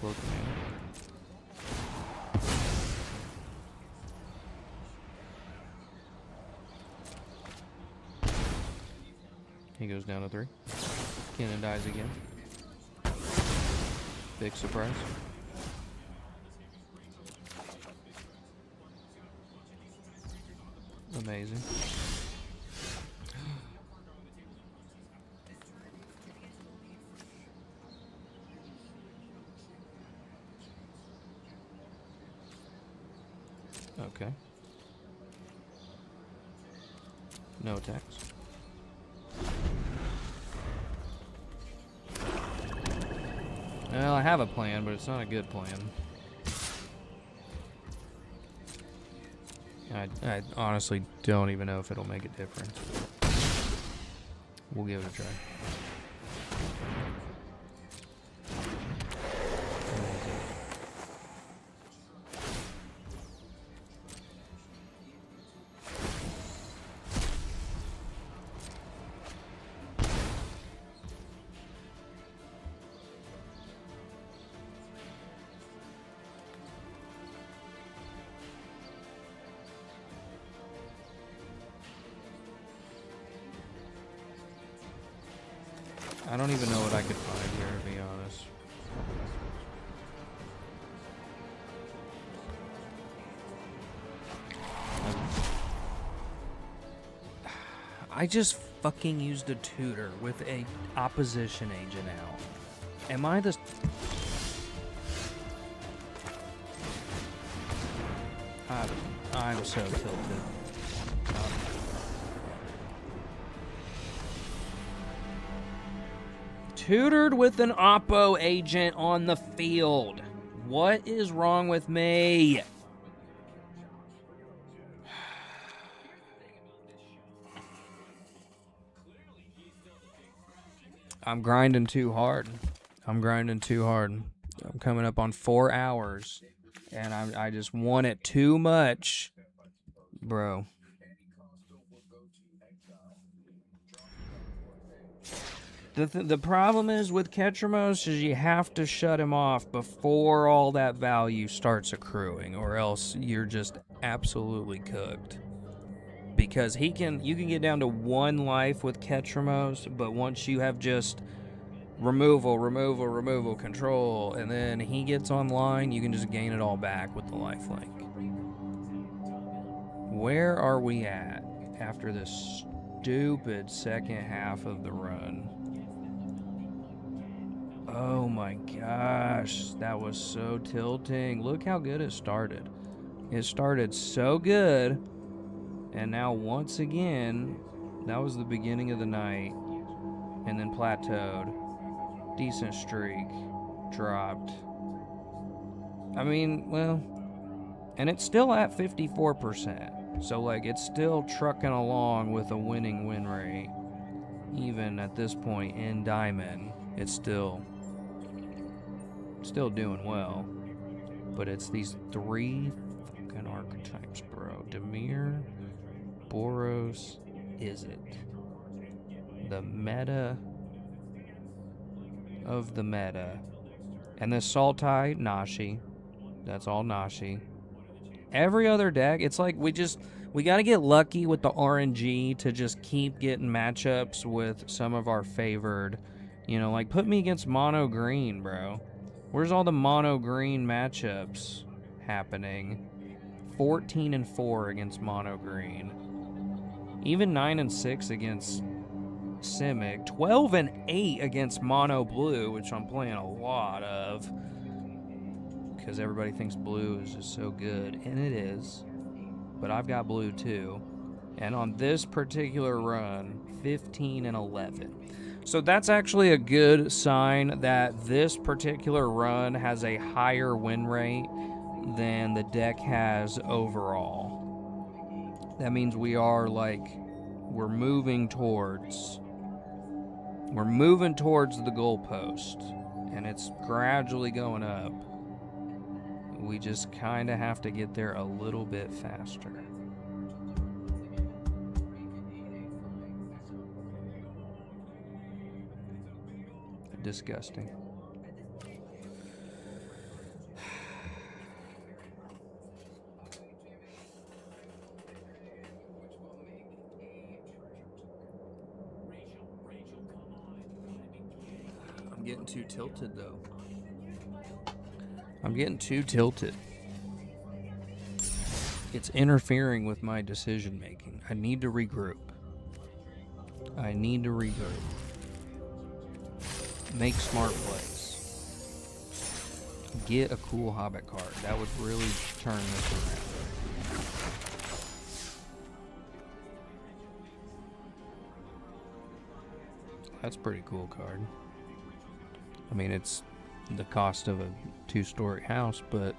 Look, man. He goes down to 3. Kinnan dies again. Big surprise. Amazing. Okay. No attacks. Well, I have a plan, but it's not a good plan. I honestly don't even know if it'll make a difference. We'll give it a try. I don't even know what I could find here, to be honest. I just fucking used a tutor with a opposition agent out. Am I the... I'm so tilted. Tutored with an Oppo agent on the field. What is wrong with me? I'm grinding too hard. I'm grinding too hard. I'm coming up on 4 hours, and I just want it too much, bro. The problem is with Ketramos is you have to shut him off before all that value starts accruing, or else you're just absolutely cooked. Because you can get down to 1 life with Ketramos, but once you have just removal, control, and then he gets online, you can just gain it all back with the lifelink. Where are we at after this stupid second half of the run? Oh my gosh, that was so tilting. Look how good it started. It started so good, and now once again, that was the beginning of the night, and then plateaued. Decent streak, dropped. I mean, well, and it's still at 54%. So, like, it's still trucking along with a winning win rate. Even at this point in Diamond, it's still doing well. But it's these 3 fucking archetypes, bro. Dimir, Boros, Izzet. The meta of the meta. And the Sultai, Nashi. That's all Nashi. Every other deck, it's like we got to get lucky with the RNG to just keep getting matchups with some of our favored, like put me against mono green, bro. Where's all the mono green matchups happening? 14-4 against mono green. Even 9-6 against Simic. 12-8 against mono blue, which I'm playing a lot of. Because everybody thinks blue is just so good, and it is. But I've got blue too. And on this particular run, 15-11. So that's actually a good sign that this particular run has a higher win rate than the deck has overall. That means we are we're moving towards the goalpost, and it's gradually going up. We just kind of have to get there a little bit faster. Disgusting. I'm getting too tilted, though. I'm getting too tilted. It's interfering with my decision making. I need to regroup. Make smart plays. Get a cool Hobbit card. That would really turn this around. That's a pretty cool card. I mean, it's the cost of a 2-story house, but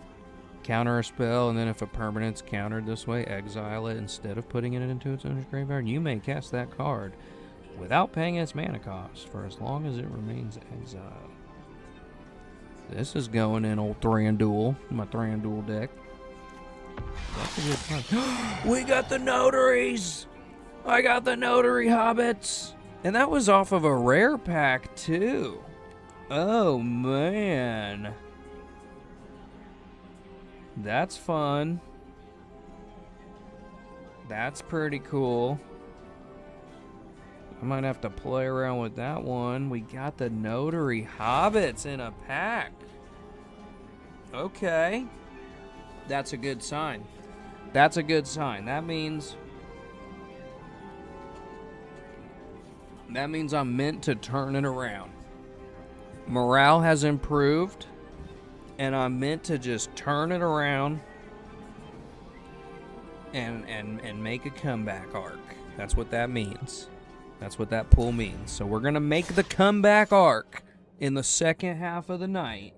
counter a spell, and then if a permanent's countered this way, exile it instead of putting it into its owner's graveyard. You may cast that card without paying its mana cost for as long as it remains exiled. This is going in old Thranduil, my Thranduil deck. That's a good card. We got the notaries! I got the notary hobbits! And that was off of a rare pack, too. Oh, man. That's fun. That's pretty cool. I might have to play around with that one. We got the notary hobbits in a pack. Okay. That's a good sign. That's a good sign. That means I'm meant to turn it around. Morale has improved, and I'm meant to just turn it around and make a comeback arc. That's what that means. That's what that pull means. So we're going to make the comeback arc in the second half of the night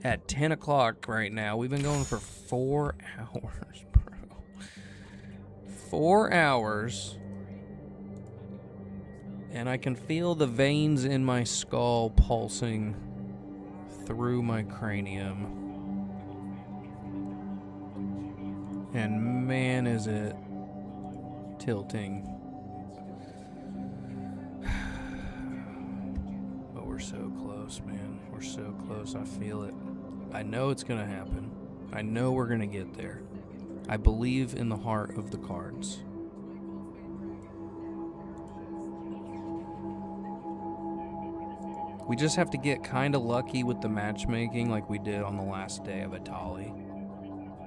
at 10 o'clock right now. We've been going for 4 hours, bro. 4 hours. And I can feel the veins in my skull pulsing through my cranium. And man, is it tilting. But we're so close, man. We're so close. I feel it. I know it's going to happen. I know we're going to get there. I believe in the heart of the cards. We just have to get kind of lucky with the matchmaking like we did on the last day of Atali.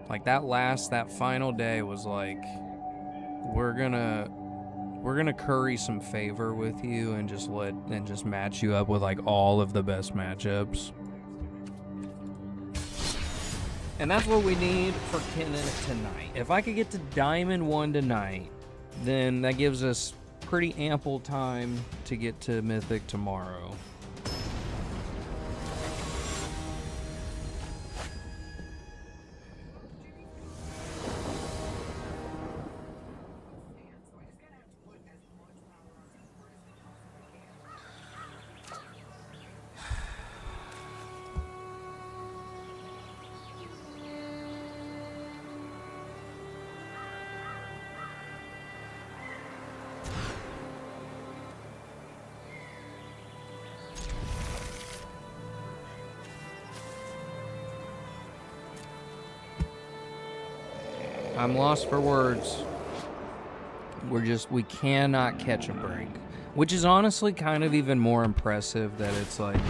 Like that final day was like, we're gonna curry some favor with you and just match you up with like all of the best matchups. And that's what we need for Kinnan tonight. If I could get to Diamond 1 tonight, then that gives us pretty ample time to get to Mythic tomorrow. I'm lost for words. We cannot catch a break. Which is honestly kind of even more impressive that it's like,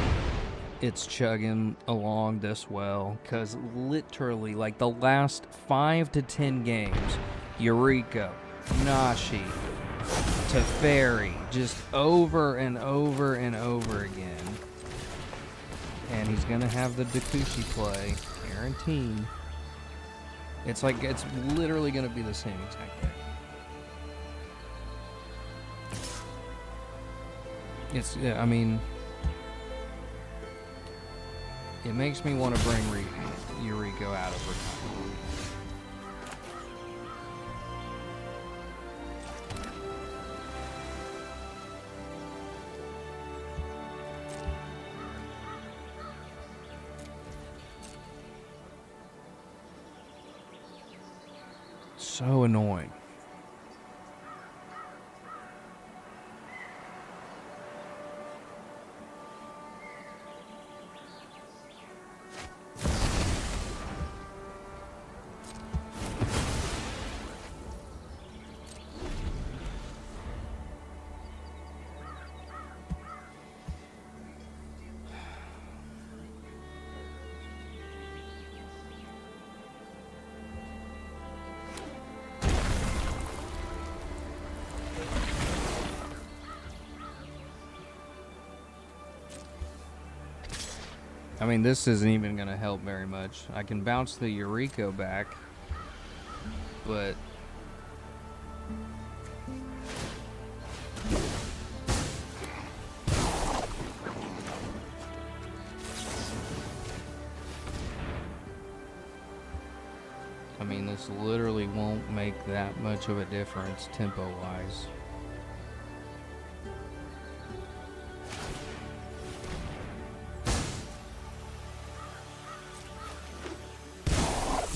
it's chugging along this well. Because literally, like the last 5 to 10 games, Eureka, Nashi, Teferi, just over and over and over again. And he's going to have the Dakushi play, guaranteed. It's like, it's literally going to be the same exact thing. It's, I mean, it makes me want to bring Yuriko out of retirement. So annoying. I mean, this isn't even going to help very much. I can bounce the Yuriko back, but... I mean, this literally won't make that much of a difference tempo-wise.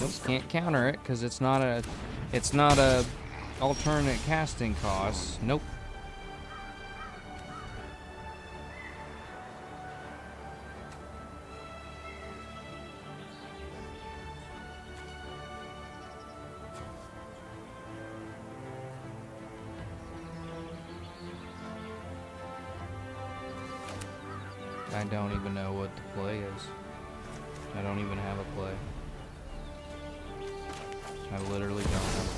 Nope, can't counter it because it's not a alternate casting cost. Nope. I don't even know what the play is. I don't even have a play. I literally don't have a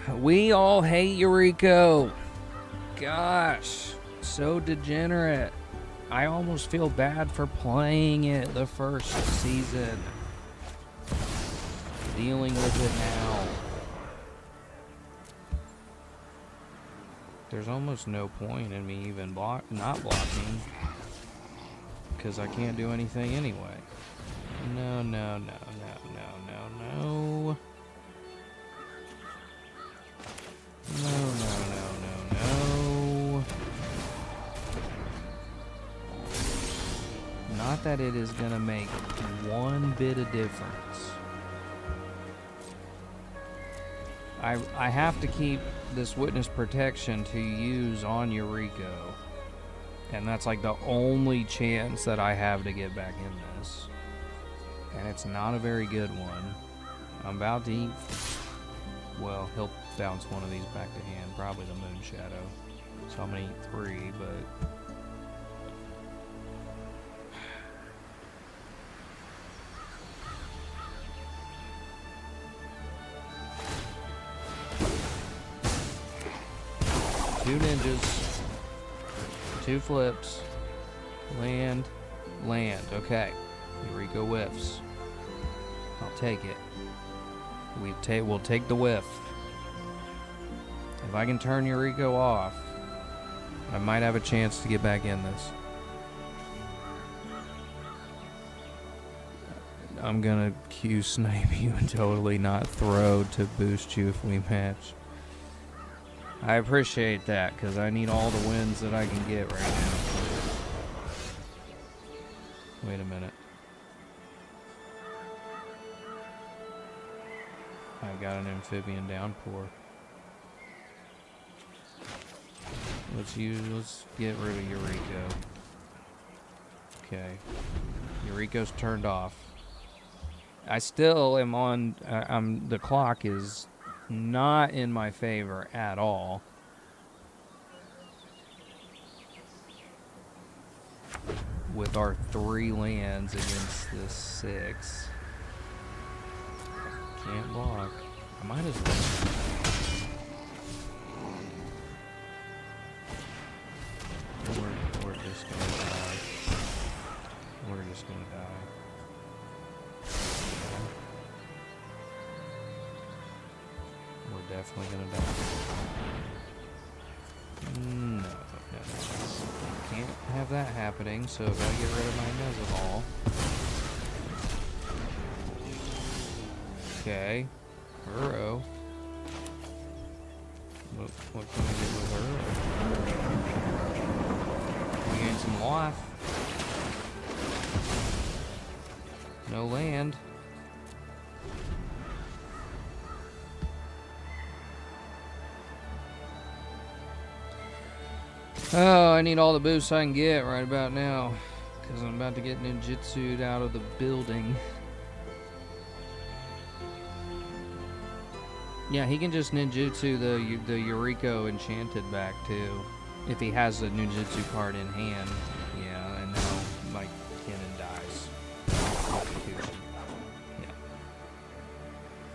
play. We all hate Yuriko. Gosh, so degenerate. I almost feel bad for playing it the first season. Dealing with it now. There's almost no point in me even not blocking, because I can't do anything anyway. No, no, no, no, no, no, no. No, no, no, no, no. Not that it is gonna make one bit of difference. I have to keep this witness protection to use on Yuriko, and that's like the only chance that I have to get back in this, and it's not a very good one. I'm about to eat, well, he'll bounce one of these back to hand, probably the Moon Shadow, so I'm gonna eat 3, but two ninjas, 2 flips, land, land. Okay, Yuriko whiffs. I'll take it. We'll take the whiff. If I can turn Yuriko off, I might have a chance to get back in this. I'm gonna Q snipe you and totally not throw to boost you if we match. I appreciate that, because I need all the wins that I can get right now. Wait a minute. I got an amphibian downpour. Let's get rid of Yuriko. Okay. Yuriko's turned off. I still am on, the clock is not in my favor at all. With our 3 lands against this 6. Can't block. I might as well. We're just gonna die. definitely gonna die. No. Can't have that happening, so gotta get rid of my Nezahal. Okay. Burrow. What can we do with her? We gain some life. No land. Oh, I need all the boosts I can get right about now, because I'm about to get ninjutsu'd out of the building. Yeah, he can just ninjutsu the Yuriko Enchanted back too, if he has the ninjutsu card in hand. Yeah, and now my Kinnan dies. Yeah.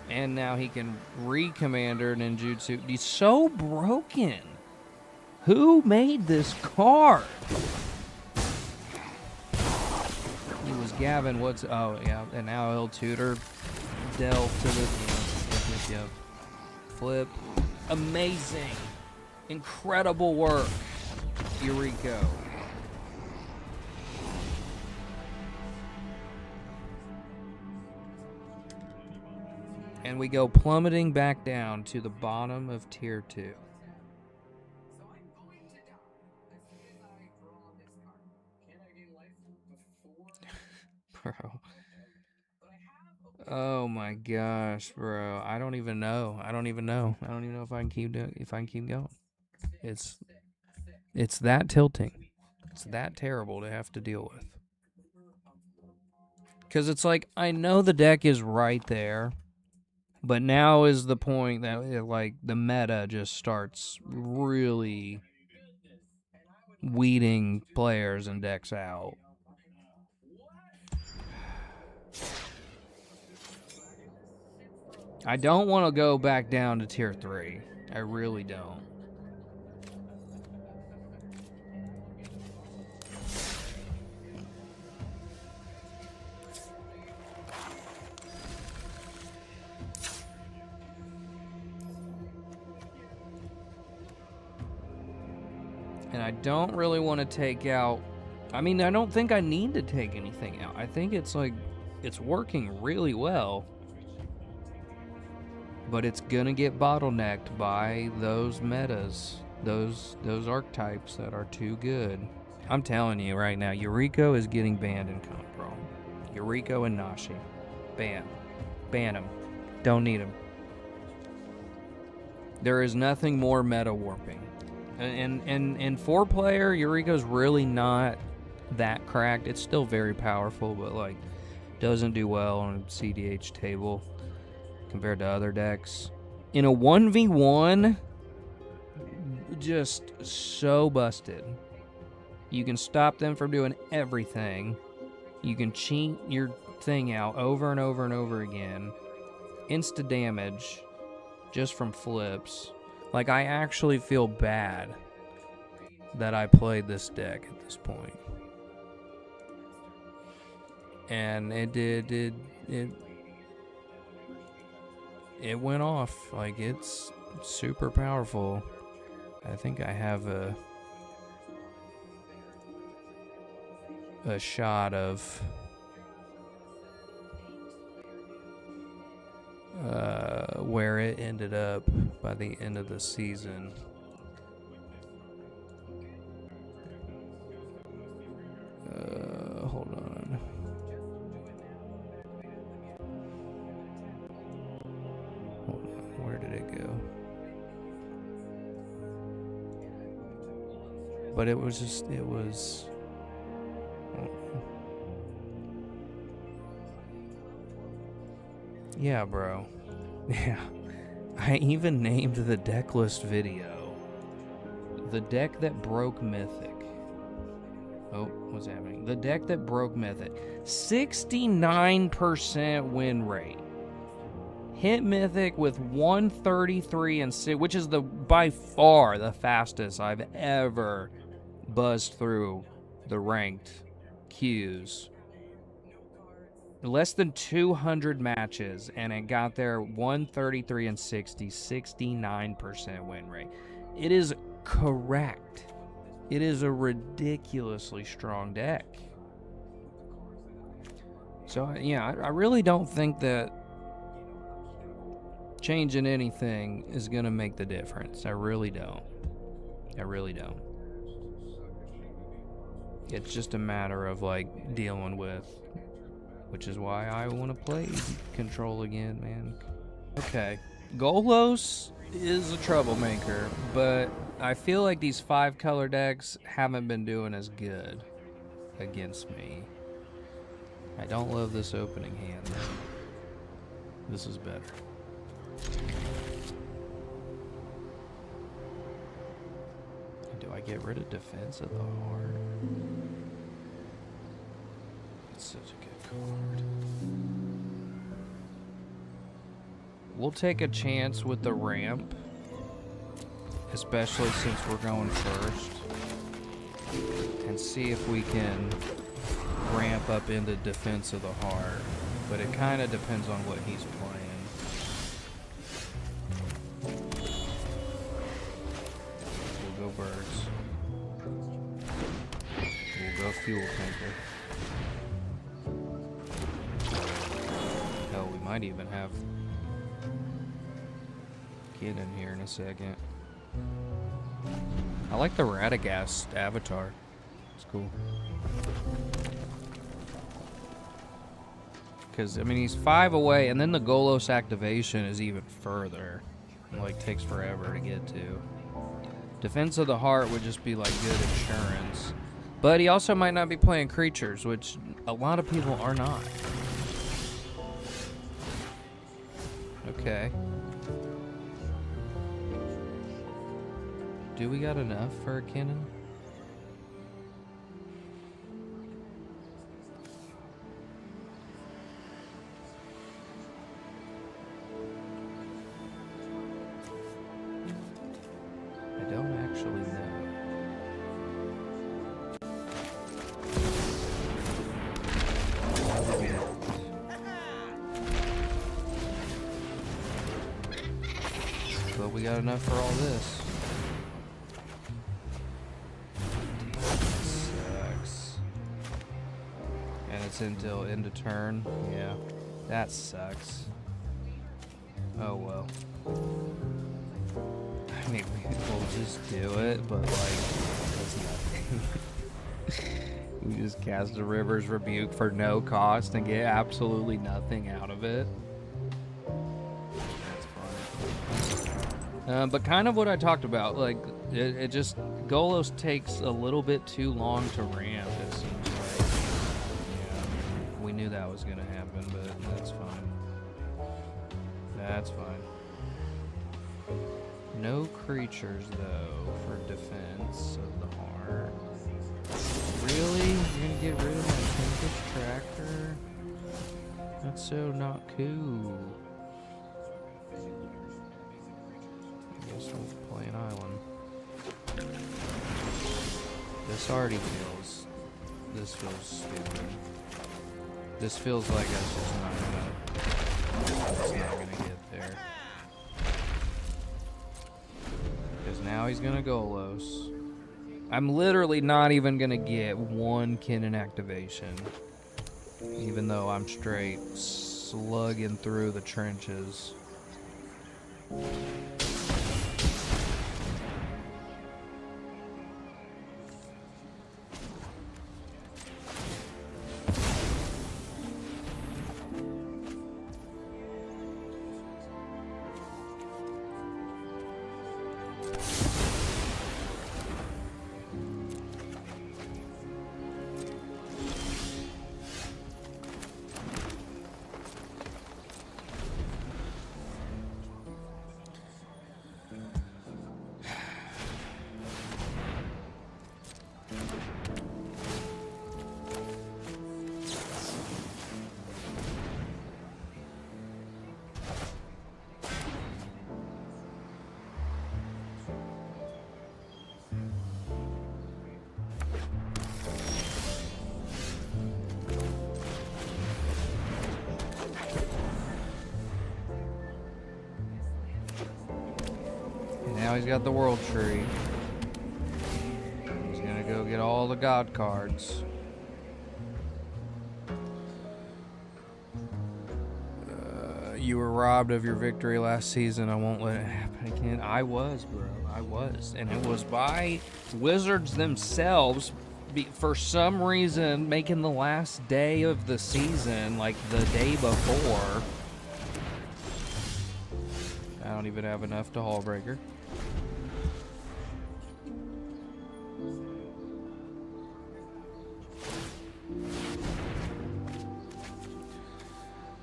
And now he can re-commander ninjutsu. He's so broken. Who made this card? It was Gavin. Oh yeah, and now he'll tutor Delve to the yep. Flip. Amazing. Incredible work, Yuriko. And we go plummeting back down to the bottom of tier 2. Bro. Oh my gosh, bro. I don't even know. I don't even know if I can keep going. It's that tilting. It's that terrible to have to deal with. Cuz it's like I know the deck is right there, but now is the point that like the meta just starts really weeding players and decks out. I don't want to go back down to tier 3. I really don't. And I don't really want to take out... I mean, I don't think I need to take anything out. I think it's like... It's working really well. But it's gonna get bottlenecked by those metas. Those archetypes that are too good. I'm telling you right now, Yuriko is getting banned in Comp Brawl. Yuriko and Nashi. Ban. Ban them. Don't need them. There is nothing more meta warping. And 4-player, Yuriko's really not that cracked. It's still very powerful, but like doesn't do well on a CDH table compared to other decks. In a 1v1, just so busted. You can stop them from doing everything. You can cheat your thing out over and over and over again. Insta damage just from flips. Like, I actually feel bad that I played this deck at this point. And it went off. Like, it's super powerful. I think I have a shot of where it ended up by the end of the season. Hold on. Where did it go? But it was yeah, bro. Yeah. I even named the deck list video the deck that broke Mythic. Oh, what's happening? The deck that broke Mythic. 69% win rate. Hit Mythic with 133 and 6, which is by far the fastest I've ever buzzed through the ranked queues. less than 200 matches, and it got there 133 and 60, 69% win rate. It is correct. It is a ridiculously strong deck. So, yeah, I really don't think that changing anything is going to make the difference. I really don't. I really don't. It's just a matter of, like, dealing with, which is why I want to play Control again, man. Okay. Golos is a troublemaker, but I feel like these 5-color decks haven't been doing as good against me. I don't love this opening hand, though. This is better. Do I get rid of Defense of the Heart? It's such a good card. We'll take a chance with the ramp, especially since we're going first, and see if we can ramp up into Defense of the Heart. But it kind of depends on what he's playing. We'll go Birds. We'll go Fuel Tanker. Hell, we might even have Kinnan here in a second. I like the Radagast avatar. It's cool. Because, I mean, he's 5 away, and then the Golos activation is even further. It, like, takes forever to get to. Defense of the Heart would just be, like, good insurance. But he also might not be playing creatures, which a lot of people are not. Okay. Do we got enough for a Kinnan? I don't actually know. But we got enough for all this. Sucks. And it's until end of turn. Yeah, that sucks. Oh well. I mean, we'll just do it, but like, that's nothing. We just cast a River's Rebuke for no cost and get absolutely nothing out of it. That's fun. But kind of what I talked about, like, it just, Golos takes a little bit too long to ramp, it seems like. Yeah, we knew that was going to happen, but that's fine. That's fine. No creatures, though, for Defense of the Heart. Really? You're gonna get rid of my Tempest Tracker? That's so not cool. I guess we'll play an island. This already feels... This feels stupid. This feels like it's just not gonna... It's not gonna get there. Because now he's gonna Golos. I'm literally not even gonna get one Kinnan activation, even though I'm straight slugging through the trenches. Now he's got the world tree. He's gonna go get all the god cards. You were robbed of your victory last season. I won't let it happen again. I was, bro. I was. And it was by Wizards themselves, for some reason, making the last day of the season like the day before. I don't even have enough to Hallbreaker.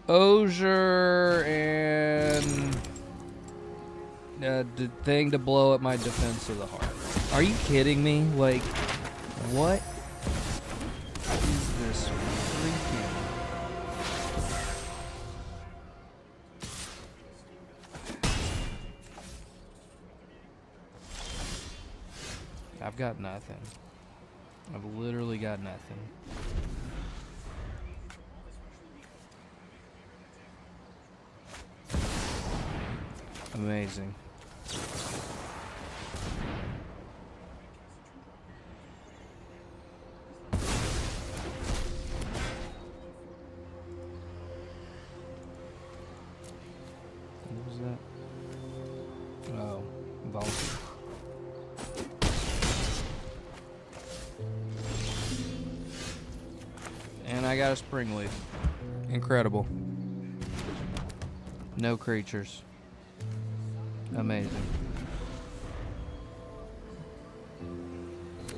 Osier and the thing to blow up my Defense of the Heart. Are you kidding me? Like, what is this freaking? I've got nothing. I've literally got nothing. Amazing. What was that? Oh, Vulcan. And I got a Spring Leaf. Incredible. No creatures. Amazing.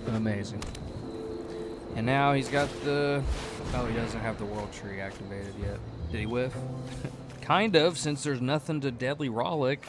Amazing. And now he's got the... Oh, he doesn't have the World Tree activated yet. Did he whiff? Kind of, since there's nothing to Deadly Rollick.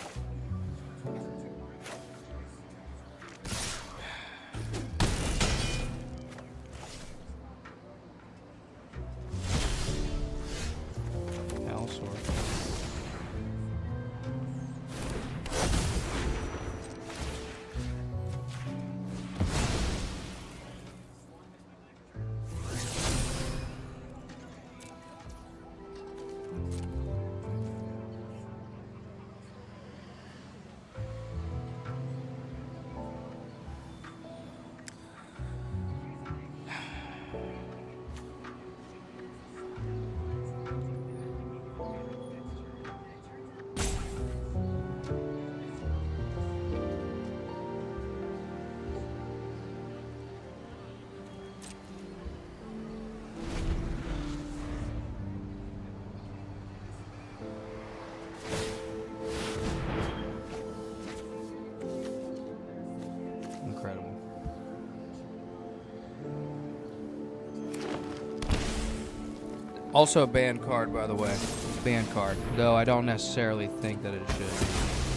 Also a banned card, by the way. Banned card. Though I don't necessarily think that it should be,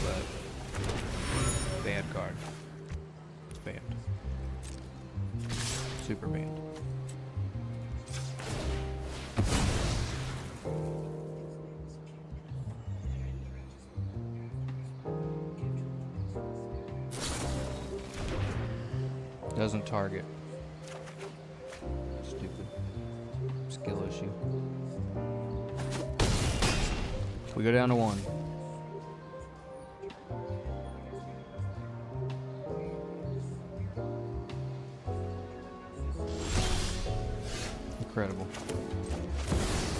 but banned card. It's banned. Super banned. Doesn't target. Stupid. Skill issue. We go down to 1. Incredible.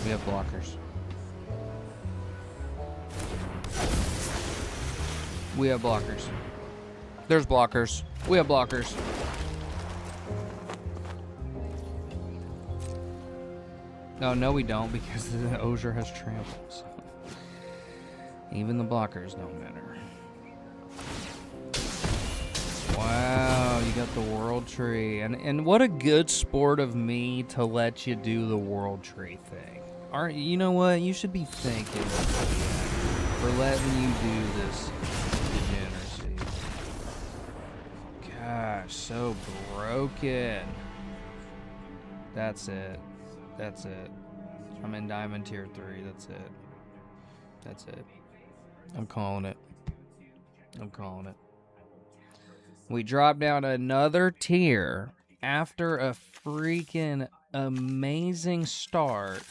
We have blockers. We have blockers. There's blockers. We have blockers. No, we don't, because the Osier has tramples. Even the blockers don't matter. Wow, you got the World Tree. And what a good sport of me to let you do the World Tree thing. You know what? You should be thanking me for letting you do this degeneracy. Gosh, so broken. That's it. That's it. I'm in Diamond Tier 3. That's it. That's it. I'm calling it. I'm calling it. We drop down another tier after a freaking amazing start.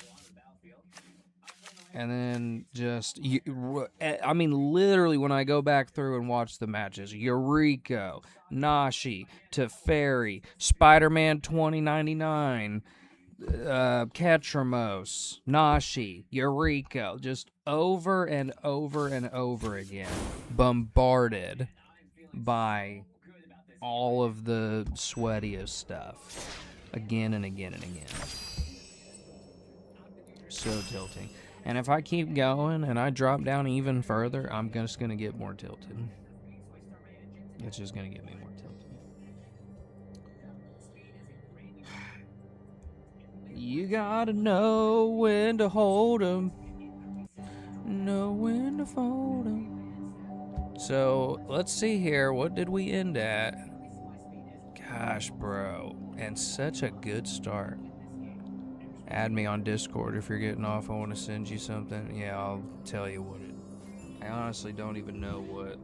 And then just, I mean, literally when I go back through and watch the matches, Yuriko, Nashi, Teferi, Spider-Man 2099, Ketramos, Nashi, Yuriko, just over and over and over again, bombarded by all of the sweatiest stuff, again and again and again. So tilting. And if I keep going and I drop down even further, I'm just going to get more tilted. It's just going to get me more tilted. You gotta know when to hold 'em. Know when to fold 'em. So, let's see here. What did we end at? Gosh, bro. And such a good start. Add me on Discord if you're getting off. I want to send you something. Yeah, I'll tell you what it. I honestly don't even know what.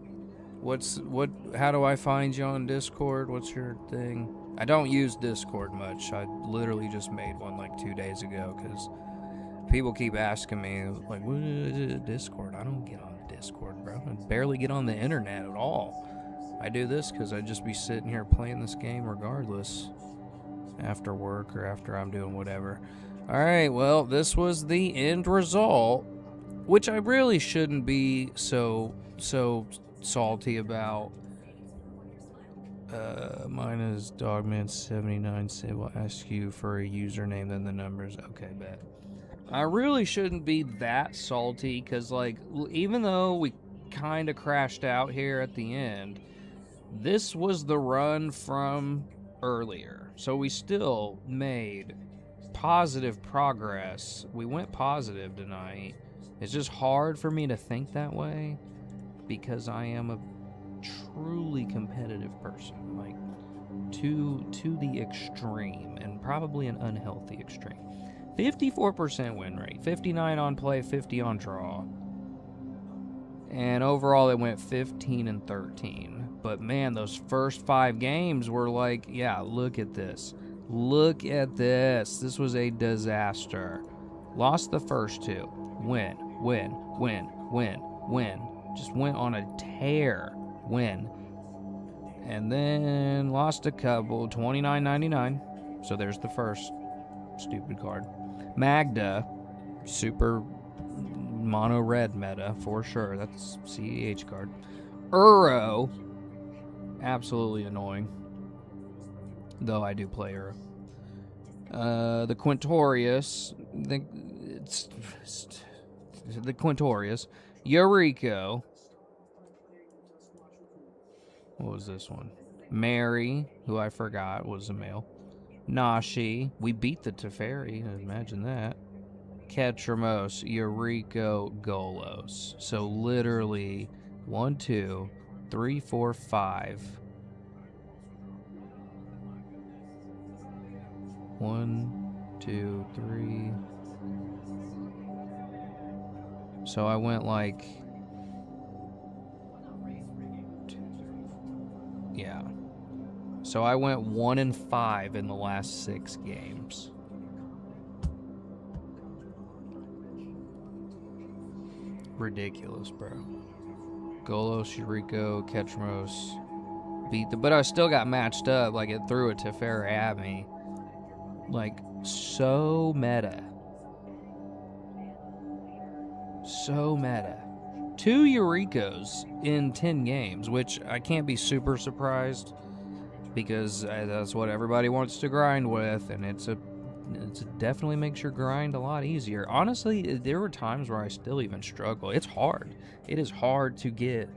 How do I find you on Discord? What's your thing? I don't use Discord much. I literally just made one like 2 days ago because people keep asking me like, "What is Discord?" I don't get on Discord, bro. I barely get on the internet at all. I do this because I just be sitting here playing this game regardless, after work or after I'm doing whatever. Alright, well, this was the end result, which I really shouldn't be so salty about. Mine is Dogman79. We'll ask you for a username, then the numbers. Okay, bet. I really shouldn't be that salty, because, like, even though we kind of crashed out here at the end, this was the run from earlier. So we still made positive progress. We went positive tonight. It's just hard for me to think that way because I am a truly competitive person, like to the extreme, and probably an unhealthy extreme. 54% win rate, 59 on play, 50 on draw. And overall it went 15 and 13. But man, those first 5 games were like, yeah, look at this. Look at this. This was a disaster. Lost the first 2. Win. Just went on a tear. Win. And then lost a couple. 29.99. So there's the first stupid card. Magda. Super mono red meta for sure. That's CEH card. Uro. Absolutely annoying. Though I do play Uro. The Quintorius. The Quintorius. Yuriko. What was this one? Mary, who I forgot was a male. Nashi. We beat the Teferi. Imagine that. Ketramos, Yuriko, Golos. So literally 1, 2, 3, 4, 5. 1, 2, 3. So I went like, yeah. So I went 1 and 5 in the last 6 games. Ridiculous, bro. Golos, Yuriko, Ketramos beat but I still got matched up. Like, it threw a Teferi at me. Like, so meta. So meta. 2 Yurikos in 10 games, which I can't be super surprised because that's what everybody wants to grind with, and it definitely makes your grind a lot easier. Honestly, there were times where I still even struggle. It's hard. It is hard to get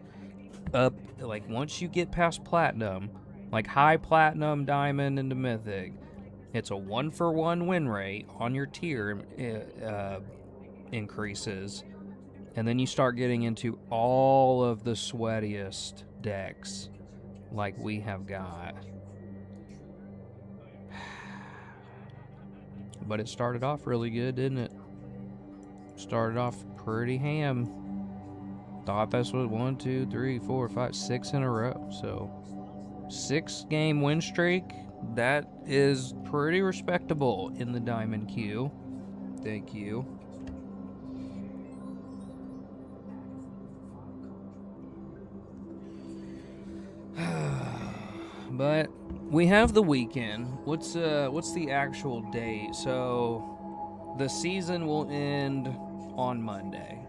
up. Like, once you get past platinum, like high platinum, diamond, into mythic, it's a 1-for-1 win rate on your tier increases. And then you start getting into all of the sweatiest decks like we have got. But it started off really good, didn't it? Started off pretty ham. Thought this was 1, 2, 3, 4, 5, 6 in a row. So 6-game win streak. That is pretty respectable in the Diamond queue. Thank you. But we have the weekend. What's the actual date? So the season will end on Monday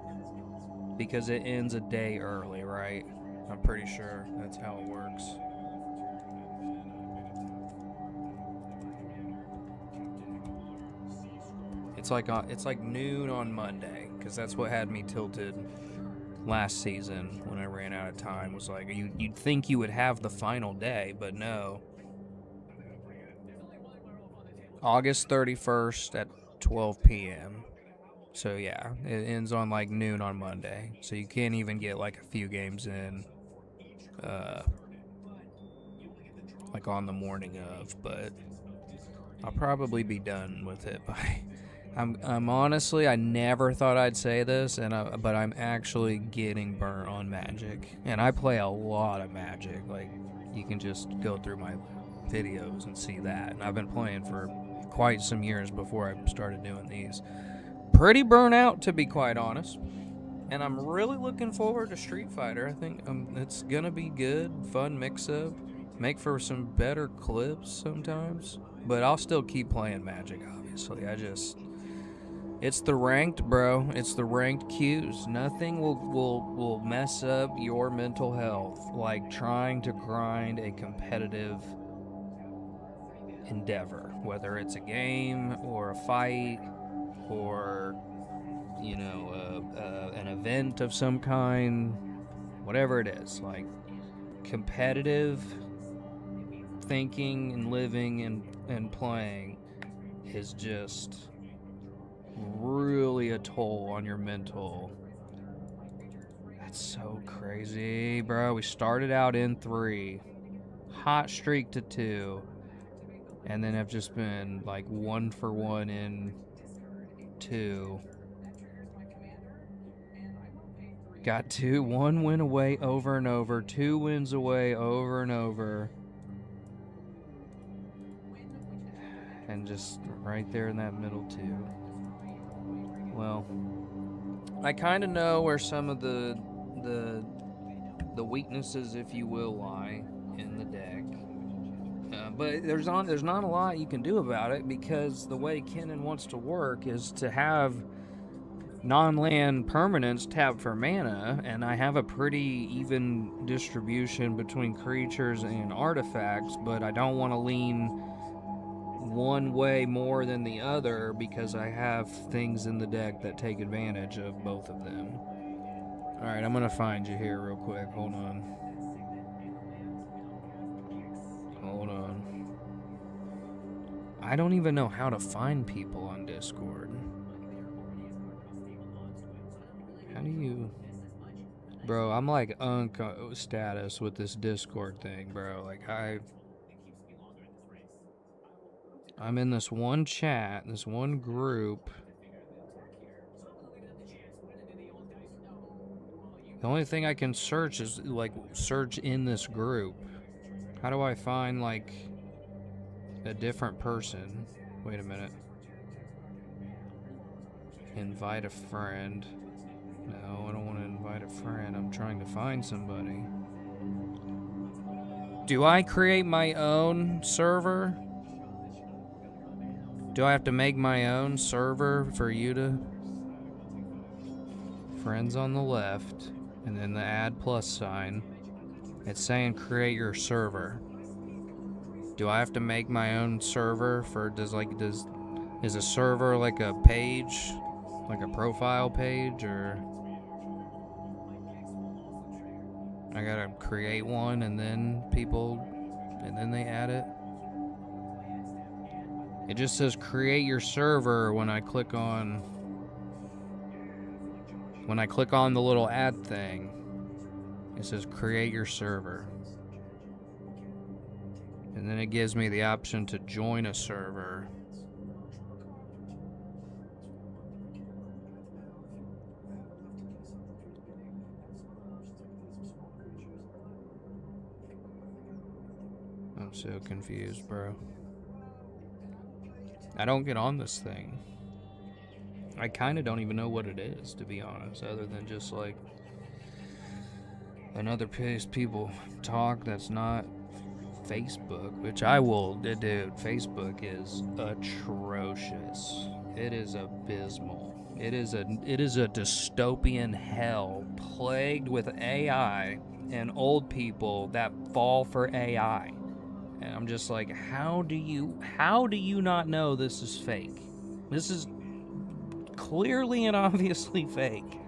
because it ends a day early, right? I'm pretty sure that's how it works. It's like noon on Monday, because that's what had me tilted last season when I ran out of time. Was like you'd think you would have the final day, but no. August 31st at 12 p.m. So yeah, it ends on like noon on Monday. So you can't even get like a few games in, like on the morning of. But I'll probably be done with it by. I'm honestly, I never thought I'd say this, but I'm actually getting burnt on Magic, and I play a lot of Magic. Like, you can just go through my videos and see that. And I've been playing for quite some years before I started doing these. Pretty burnt out, to be quite honest. And I'm really looking forward to Street Fighter. I think it's gonna be good, fun mix-up, make for some better clips sometimes. But I'll still keep playing Magic, obviously. It's the ranked, bro. It's the ranked queues. Nothing will mess up your mental health like trying to grind a competitive endeavor, whether it's a game or a fight or, you know, an event of some kind, whatever it is. Like, competitive thinking and living and playing is just really a toll on your mental. That's so crazy, bro. We started out in 3, hot streak to 2, and then have just been like 1 for 1 in 2. Got 1 win away over and over, 2 wins away over and over, and just right there in that middle too. Well, I kind of know where some of the weaknesses, if you will, lie in the deck. But there's not a lot you can do about it, because the way Kinnan wants to work is to have non-land permanents tap for mana, and I have a pretty even distribution between creatures and artifacts, but I don't want to lean one way more than the other because I have things in the deck that take advantage of both of them. Alright, I'm gonna find you here real quick. Hold on. I don't even know how to find people on Discord. How do you... Bro, I'm like status with this Discord thing, bro. Like, I'm in this one chat, this one group. The only thing I can search is, like, search in this group. How do I find, like, a different person? Wait a minute. Invite a friend. No, I don't want to invite a friend. I'm trying to find somebody. Do I create my own server? Do I have to make my own server for you to... Friends on the left, and then the add plus sign. It's saying create your server. Do I have to make my own server for, is a server like a page? Like a profile page, or... I gotta create one and then they add it? It just says create your server when I click on the little add thing. It says create your server. And then it gives me the option to join a server. I'm so confused, bro. I don't get on this thing. I kind of don't even know what it is, to be honest, other than just like another place people talk that's not Facebook, which I will, dude, Facebook is atrocious. It is abysmal. It is a dystopian hell plagued with AI and old people that fall for AI. And I'm just like, how do you not know this is fake? This is clearly and obviously fake.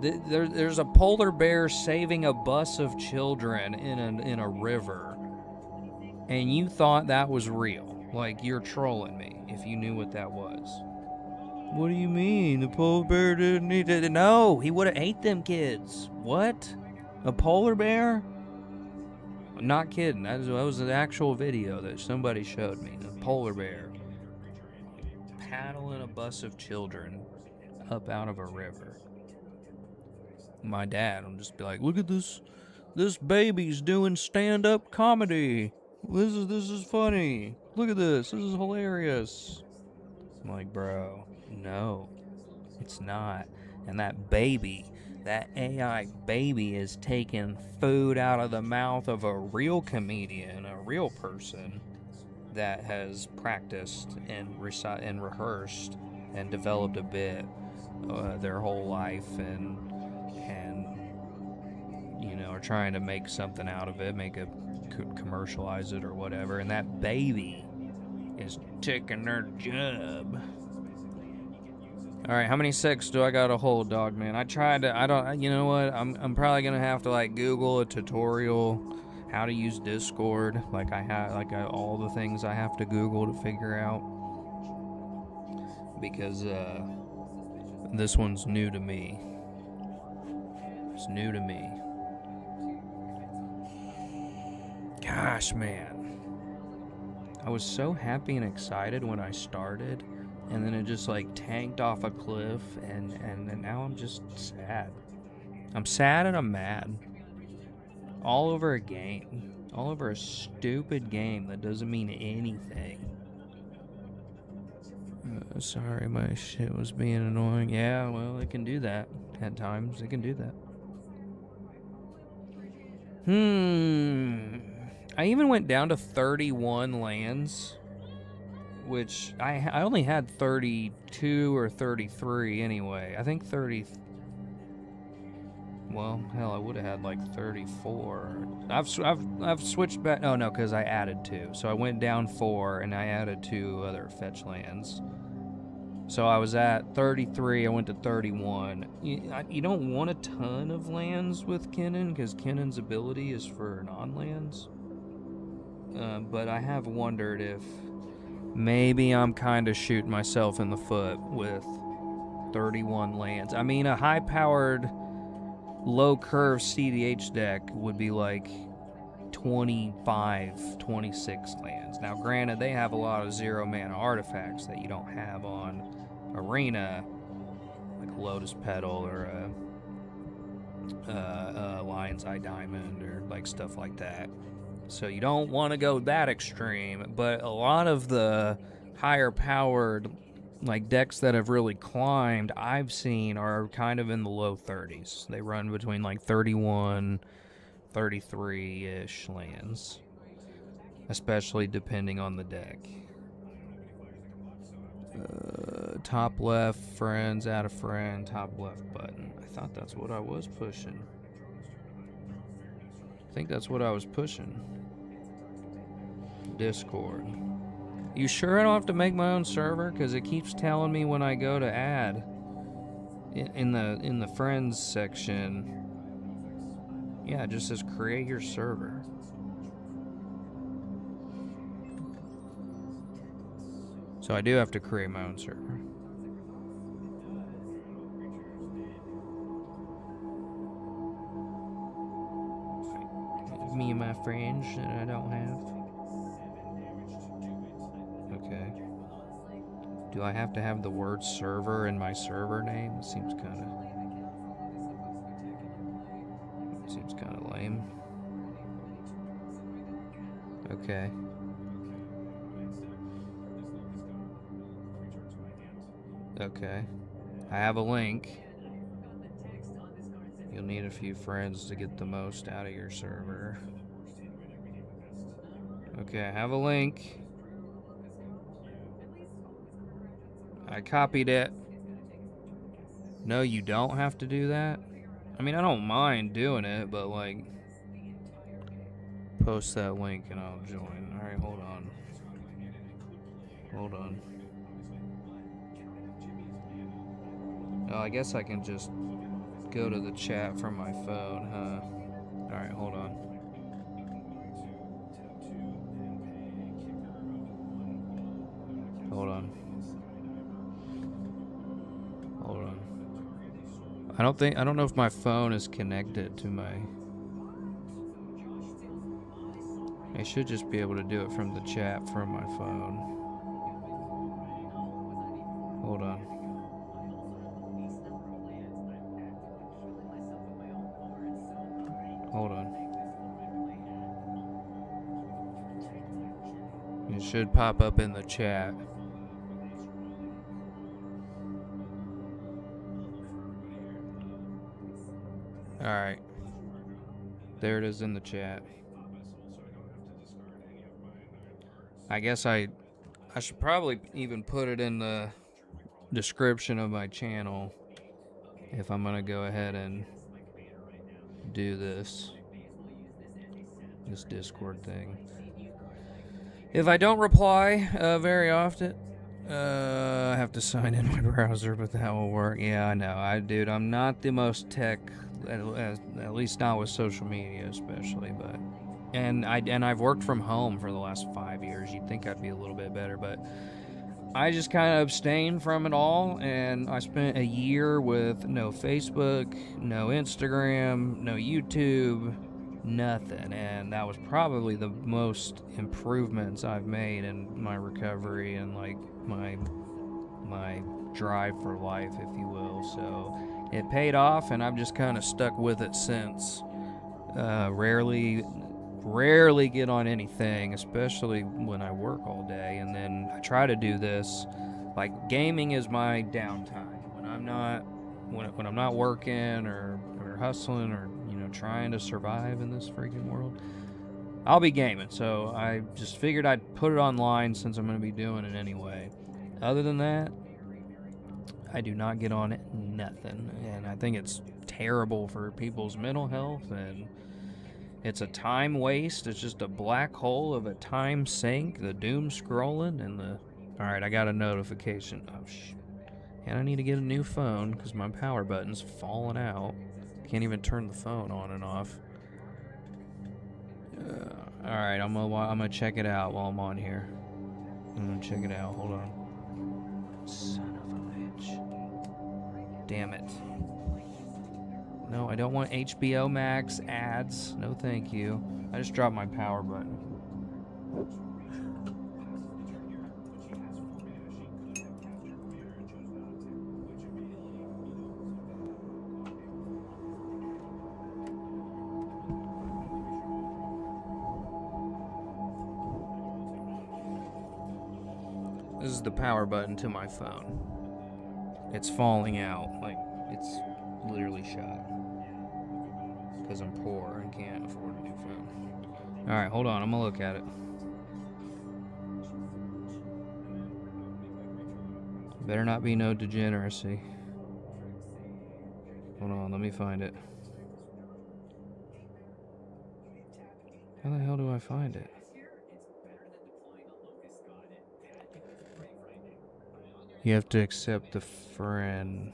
There's a polar bear saving a bus of children in a river, and you thought that was real. Like, you're trolling me if you knew what that was. What do you mean? The polar bear didn't eat it? No, he would have ate them kids. What? A polar bear? I'm not kidding. That was an actual video that somebody showed me. A polar bear paddling a bus of children up out of a river. My dad will just be like, look at this baby's doing stand-up comedy. This is funny. Look at this is hilarious. I'm like, bro, no, it's not. And that AI baby is taking food out of the mouth of a real comedian, a real person that has practiced and rehearsed and developed a bit their whole life, and you know, are trying to make something out of it, commercialize it or whatever, and that baby is taking their job. All right, how many secs do I gotta hold, dog man? You know what? I'm probably gonna have to like Google a tutorial how to use Discord, all the things I have to Google to figure out, because this one's new to me. It's new to me. Gosh, man. I was so happy and excited when I started, and then it just like tanked off a cliff, and now I'm just sad. I'm sad and I'm mad. All over a game. All over a stupid game that doesn't mean anything. Sorry, my shit was being annoying. Yeah, well, it can do that. At times, it can do that. I even went down to 31 lands, which I only had 32 or 33 anyway. I think 30. Well, hell, I would have had like 34. I've switched back. Oh no, because I added 2. So I went down 4 and I added 2 other fetch lands. So I was at 33. I went to 31. You don't want a ton of lands with Kinnan, because Kinnan's ability is for non-lands. But I have wondered if maybe I'm kind of shooting myself in the foot with 31 lands. I mean, a high-powered, low-curve CDH deck would be like 25, 26 lands. Now, granted, they have a lot of 0-mana artifacts that you don't have on Arena, like a Lotus Petal or a Lion's Eye Diamond, or like stuff like that. So you don't want to go that extreme, but a lot of the higher powered like decks that have really climbed I've seen are kind of in the low 30s. They run between like 31, 33-ish lands, especially depending on the deck. Top left, friends, add a friend, top left button. I thought that's what I was pushing. I think that's what I was pushing. Discord. You sure I don't have to make my own server? Because it keeps telling me when I go to add in the friends section. Yeah, it just says create your server. So I do have to create my own server. Me and my friends that I don't have. Okay. Do I have to have the word server in my server name? It seems kind of lame. Okay. Okay. I have a link. You'll need a few friends to get the most out of your server. Okay, I have a link. I copied it. No, you don't have to do that. I mean, I don't mind doing it, but like, post that link and I'll join. All right, hold on. Hold on. Oh, I guess I can just go to the chat from my phone, huh? All right, hold on. Hold on. Hold on. I don't know if my phone is connected to my... I should just be able to do it from the chat from my phone. Hold on. Hold on. It should pop up in the chat. Alright. There it is in the chat. I guess I should probably even put it in the description of my channel if I'm gonna go ahead and do this Discord thing. If I don't reply very often, I have to sign in my browser, but that will work. Yeah, I know. Dude, I'm not the most tech, at least not with social media, especially. But I've worked from home for the last 5 years. You'd think I'd be a little bit better, but I just kind of abstained from it all, and I spent a year with no Facebook, no Instagram, no YouTube, nothing, and that was probably the most improvements I've made in my recovery and like my drive for life, if you will. So it paid off, and I've just kind of stuck with it since. Rarely get on anything, especially when I work all day, and then I try to do this. Like, gaming is my downtime when I'm not working or hustling or trying to survive in this freaking world. I'll be gaming, so I just figured I'd put it online since I'm going to be doing it anyway. Other than that, I do not get on it, nothing, and I think it's terrible for people's mental health, and it's a time waste. It's just a black hole of a time sink, the doom scrolling, and the... Alright, I got a notification. Oh, and I need to get a new phone because my power button's falling out. Can't even turn the phone on and off. Alright, I'm gonna check it out while I'm on here. I'm gonna check it out. Hold on. Son of a bitch. Damn it. No, I don't want HBO Max ads. No, thank you. I just dropped my power button. This is the power button to my phone. It's falling out. Like, it's literally shot. Because I'm poor and can't afford a new phone. Alright, hold on. I'm gonna look at it. Better not be no degeneracy. Hold on, let me find it. How the hell do I find it? You have to accept the friend.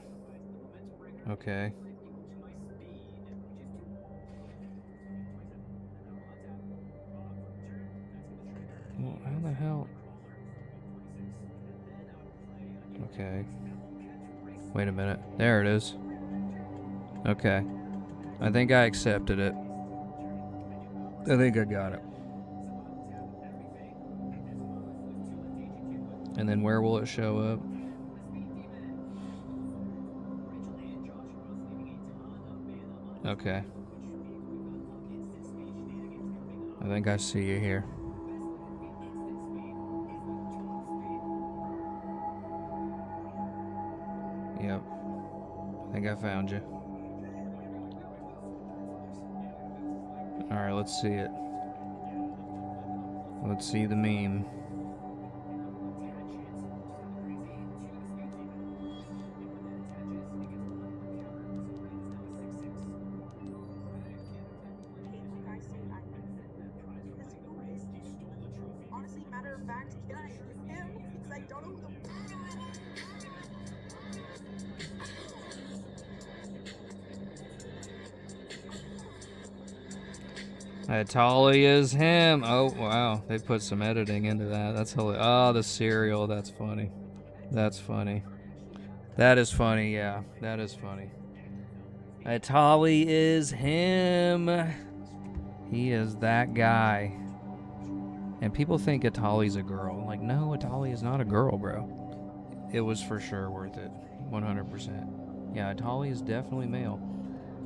Okay. Well, how the hell? Okay. Wait a minute. There it is. Okay. I think I accepted it. I think I got it. And then where will it show up? Okay. I think I see you here. Yep. I think I found you. Alright, let's see it. Let's see the meme. Honestly, matter of fact, can I him? Because I don't know who the Atali is him. Oh, wow. They put some editing into that. That's hilarious. Oh, the cereal. That's funny. That's funny. That is funny, yeah. That is funny. Atali is him. He is that guy. And people think Atali's a girl. Like, no, Atali is not a girl, bro. It was for sure worth it. 100%. Yeah, Atali is definitely male.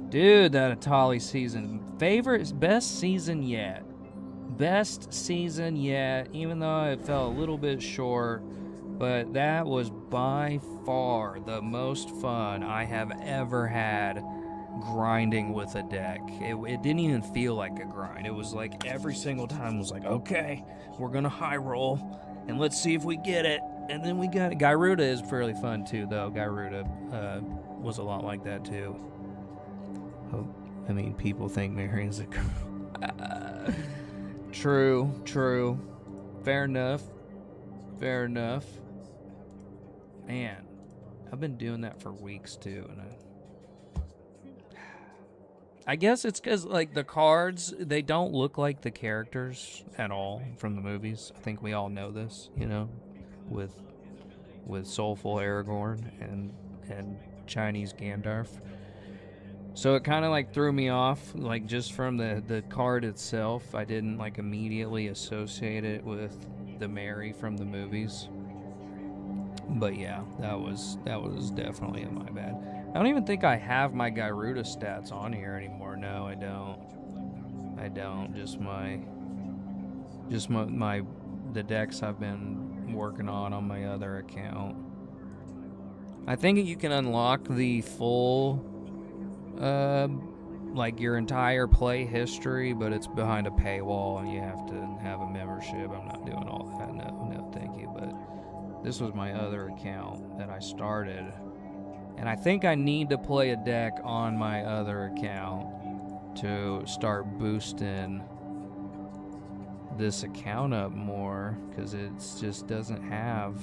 Dude, that Atali season. Best season yet. Best season yet, even though it fell a little bit short. But that was by far the most fun I have ever had grinding with a deck. It didn't even feel like a grind. It was like every single time was like, okay, we're gonna high roll and let's see if we get it. And then we got it. Gyruda is fairly fun too, though. Gyruda was a lot like that too. Oh, I mean, people think Marion's a girl. True. Fair enough. Man, I've been doing that for weeks too, and I guess it's because, like, the cards, they don't look like the characters at all from the movies. I think we all know this, you know, with Soulful Aragorn and Chinese Gandalf. So it kind of, like, threw me off, like, just from the card itself. I didn't, like, immediately associate it with the Mary from the movies. But yeah, that was definitely my bad. I don't even think I have my Gyruda stats on here anymore. No, I don't. Just the decks I've been working on my other account. I think you can unlock the full, like your entire play history, but it's behind a paywall and you have to have a membership. I'm not doing all that. No, thank you. But this was my other account that I started. And I think I need to play a deck on my other account to start boosting this account up more, because it just doesn't have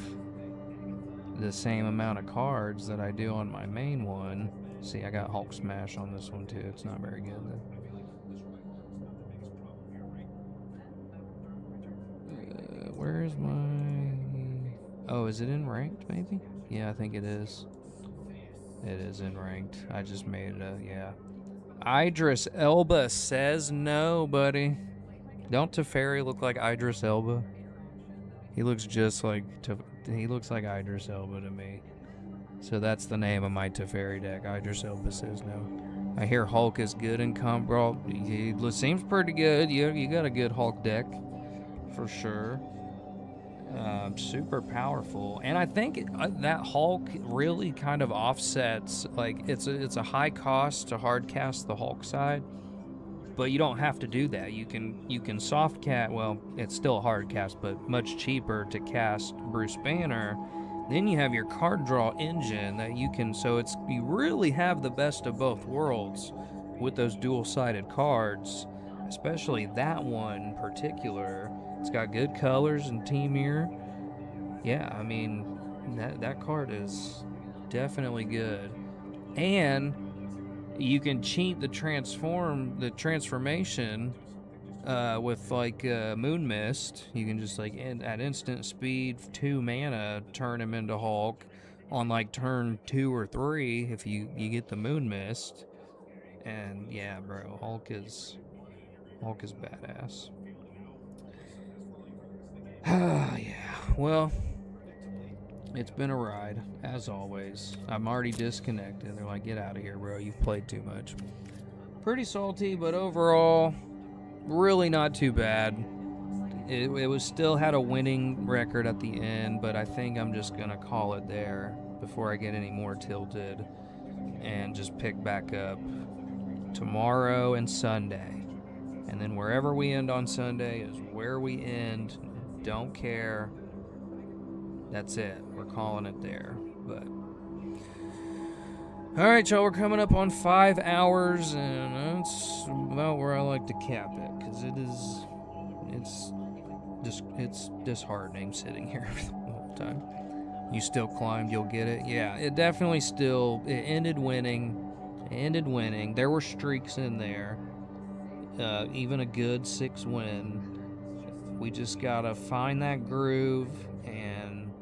the same amount of cards that I do on my main one. See, I got Hulk Smash on this one too. It's not very good though. Where's my... Oh, is it in ranked maybe? Yeah, I think it is. It is in ranked. I just made it yeah. Idris Elba says no, buddy. Don't Teferi look like Idris Elba? He looks just like he looks like Idris Elba to me. So that's the name of my Teferi deck. Idris Elba says no. I hear Hulk is good in comp brawl. He seems pretty good. You got a good Hulk deck for sure. Super powerful, and I think that Hulk really kind of offsets, like, it's a high cost to hard cast the Hulk side, but you don't have to do that. You can soft cast. Well, it's still a hard cast, but much cheaper to cast Bruce Banner. Then you have your card draw engine that you can. So you really have the best of both worlds with those dual-sided cards, especially that one in particular. It's got good colors and Temur. Yeah, I mean, that card is definitely good. And you can cheat the transformation with, like, Moon Mist. You can just, like, at instant speed, 2 mana, turn him into Hulk on, like, turn 2 or 3 if you get the Moon Mist. And yeah, bro, Hulk is badass. Yeah, well, it's been a ride, as always. I'm already disconnected. They're like, get out of here, bro. You've played too much. Pretty salty, but overall, really not too bad. It was still had a winning record at the end, but I think I'm just going to call it there before I get any more tilted and just pick back up tomorrow and Sunday. And then wherever we end on Sunday is where we end. Don't care. That's it. We're calling it there. But all right, y'all, we're coming up on 5 hours, and that's about where I like to cap it, because it's disheartening sitting here the whole time. You still climbed, you'll get it. Yeah, it definitely it ended winning. There were streaks in there, even a good 6 win. We just gotta find that groove, and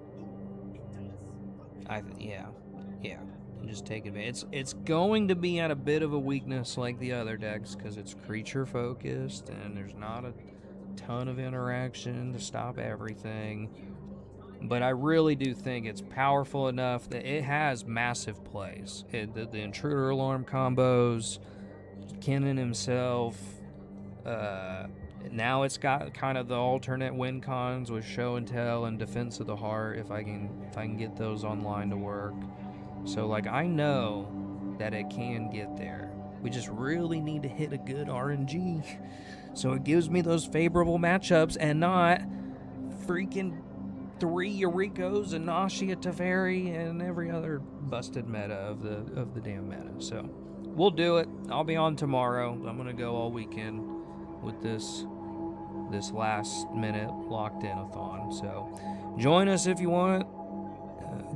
just take advantage. It's going to be at a bit of a weakness like the other decks, because it's creature focused and there's not a ton of interaction to stop everything. But I really do think it's powerful enough that it has massive plays. The intruder alarm combos, Kinnan himself. Now it's got kind of the alternate win cons with show and tell and defense of the heart, if I can get those online to work. So, like, I know that it can get there. We just really need to hit a good RNG. So it gives me those favorable matchups and not freaking 3 Eurekos and Nashi Teferi and every other busted meta of the damn meta. So we'll do it. I'll be on tomorrow. I'm going to go all weekend with this last minute locked in-a-thon. So join us if you want.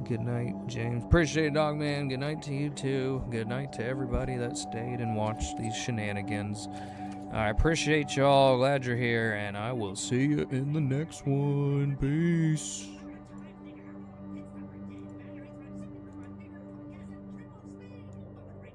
Good night, James. Appreciate it, dog man. Good night to you too. Good night to everybody that stayed and watched these shenanigans. I appreciate y'all. Glad you're here, and I will see you in the next one. Peace.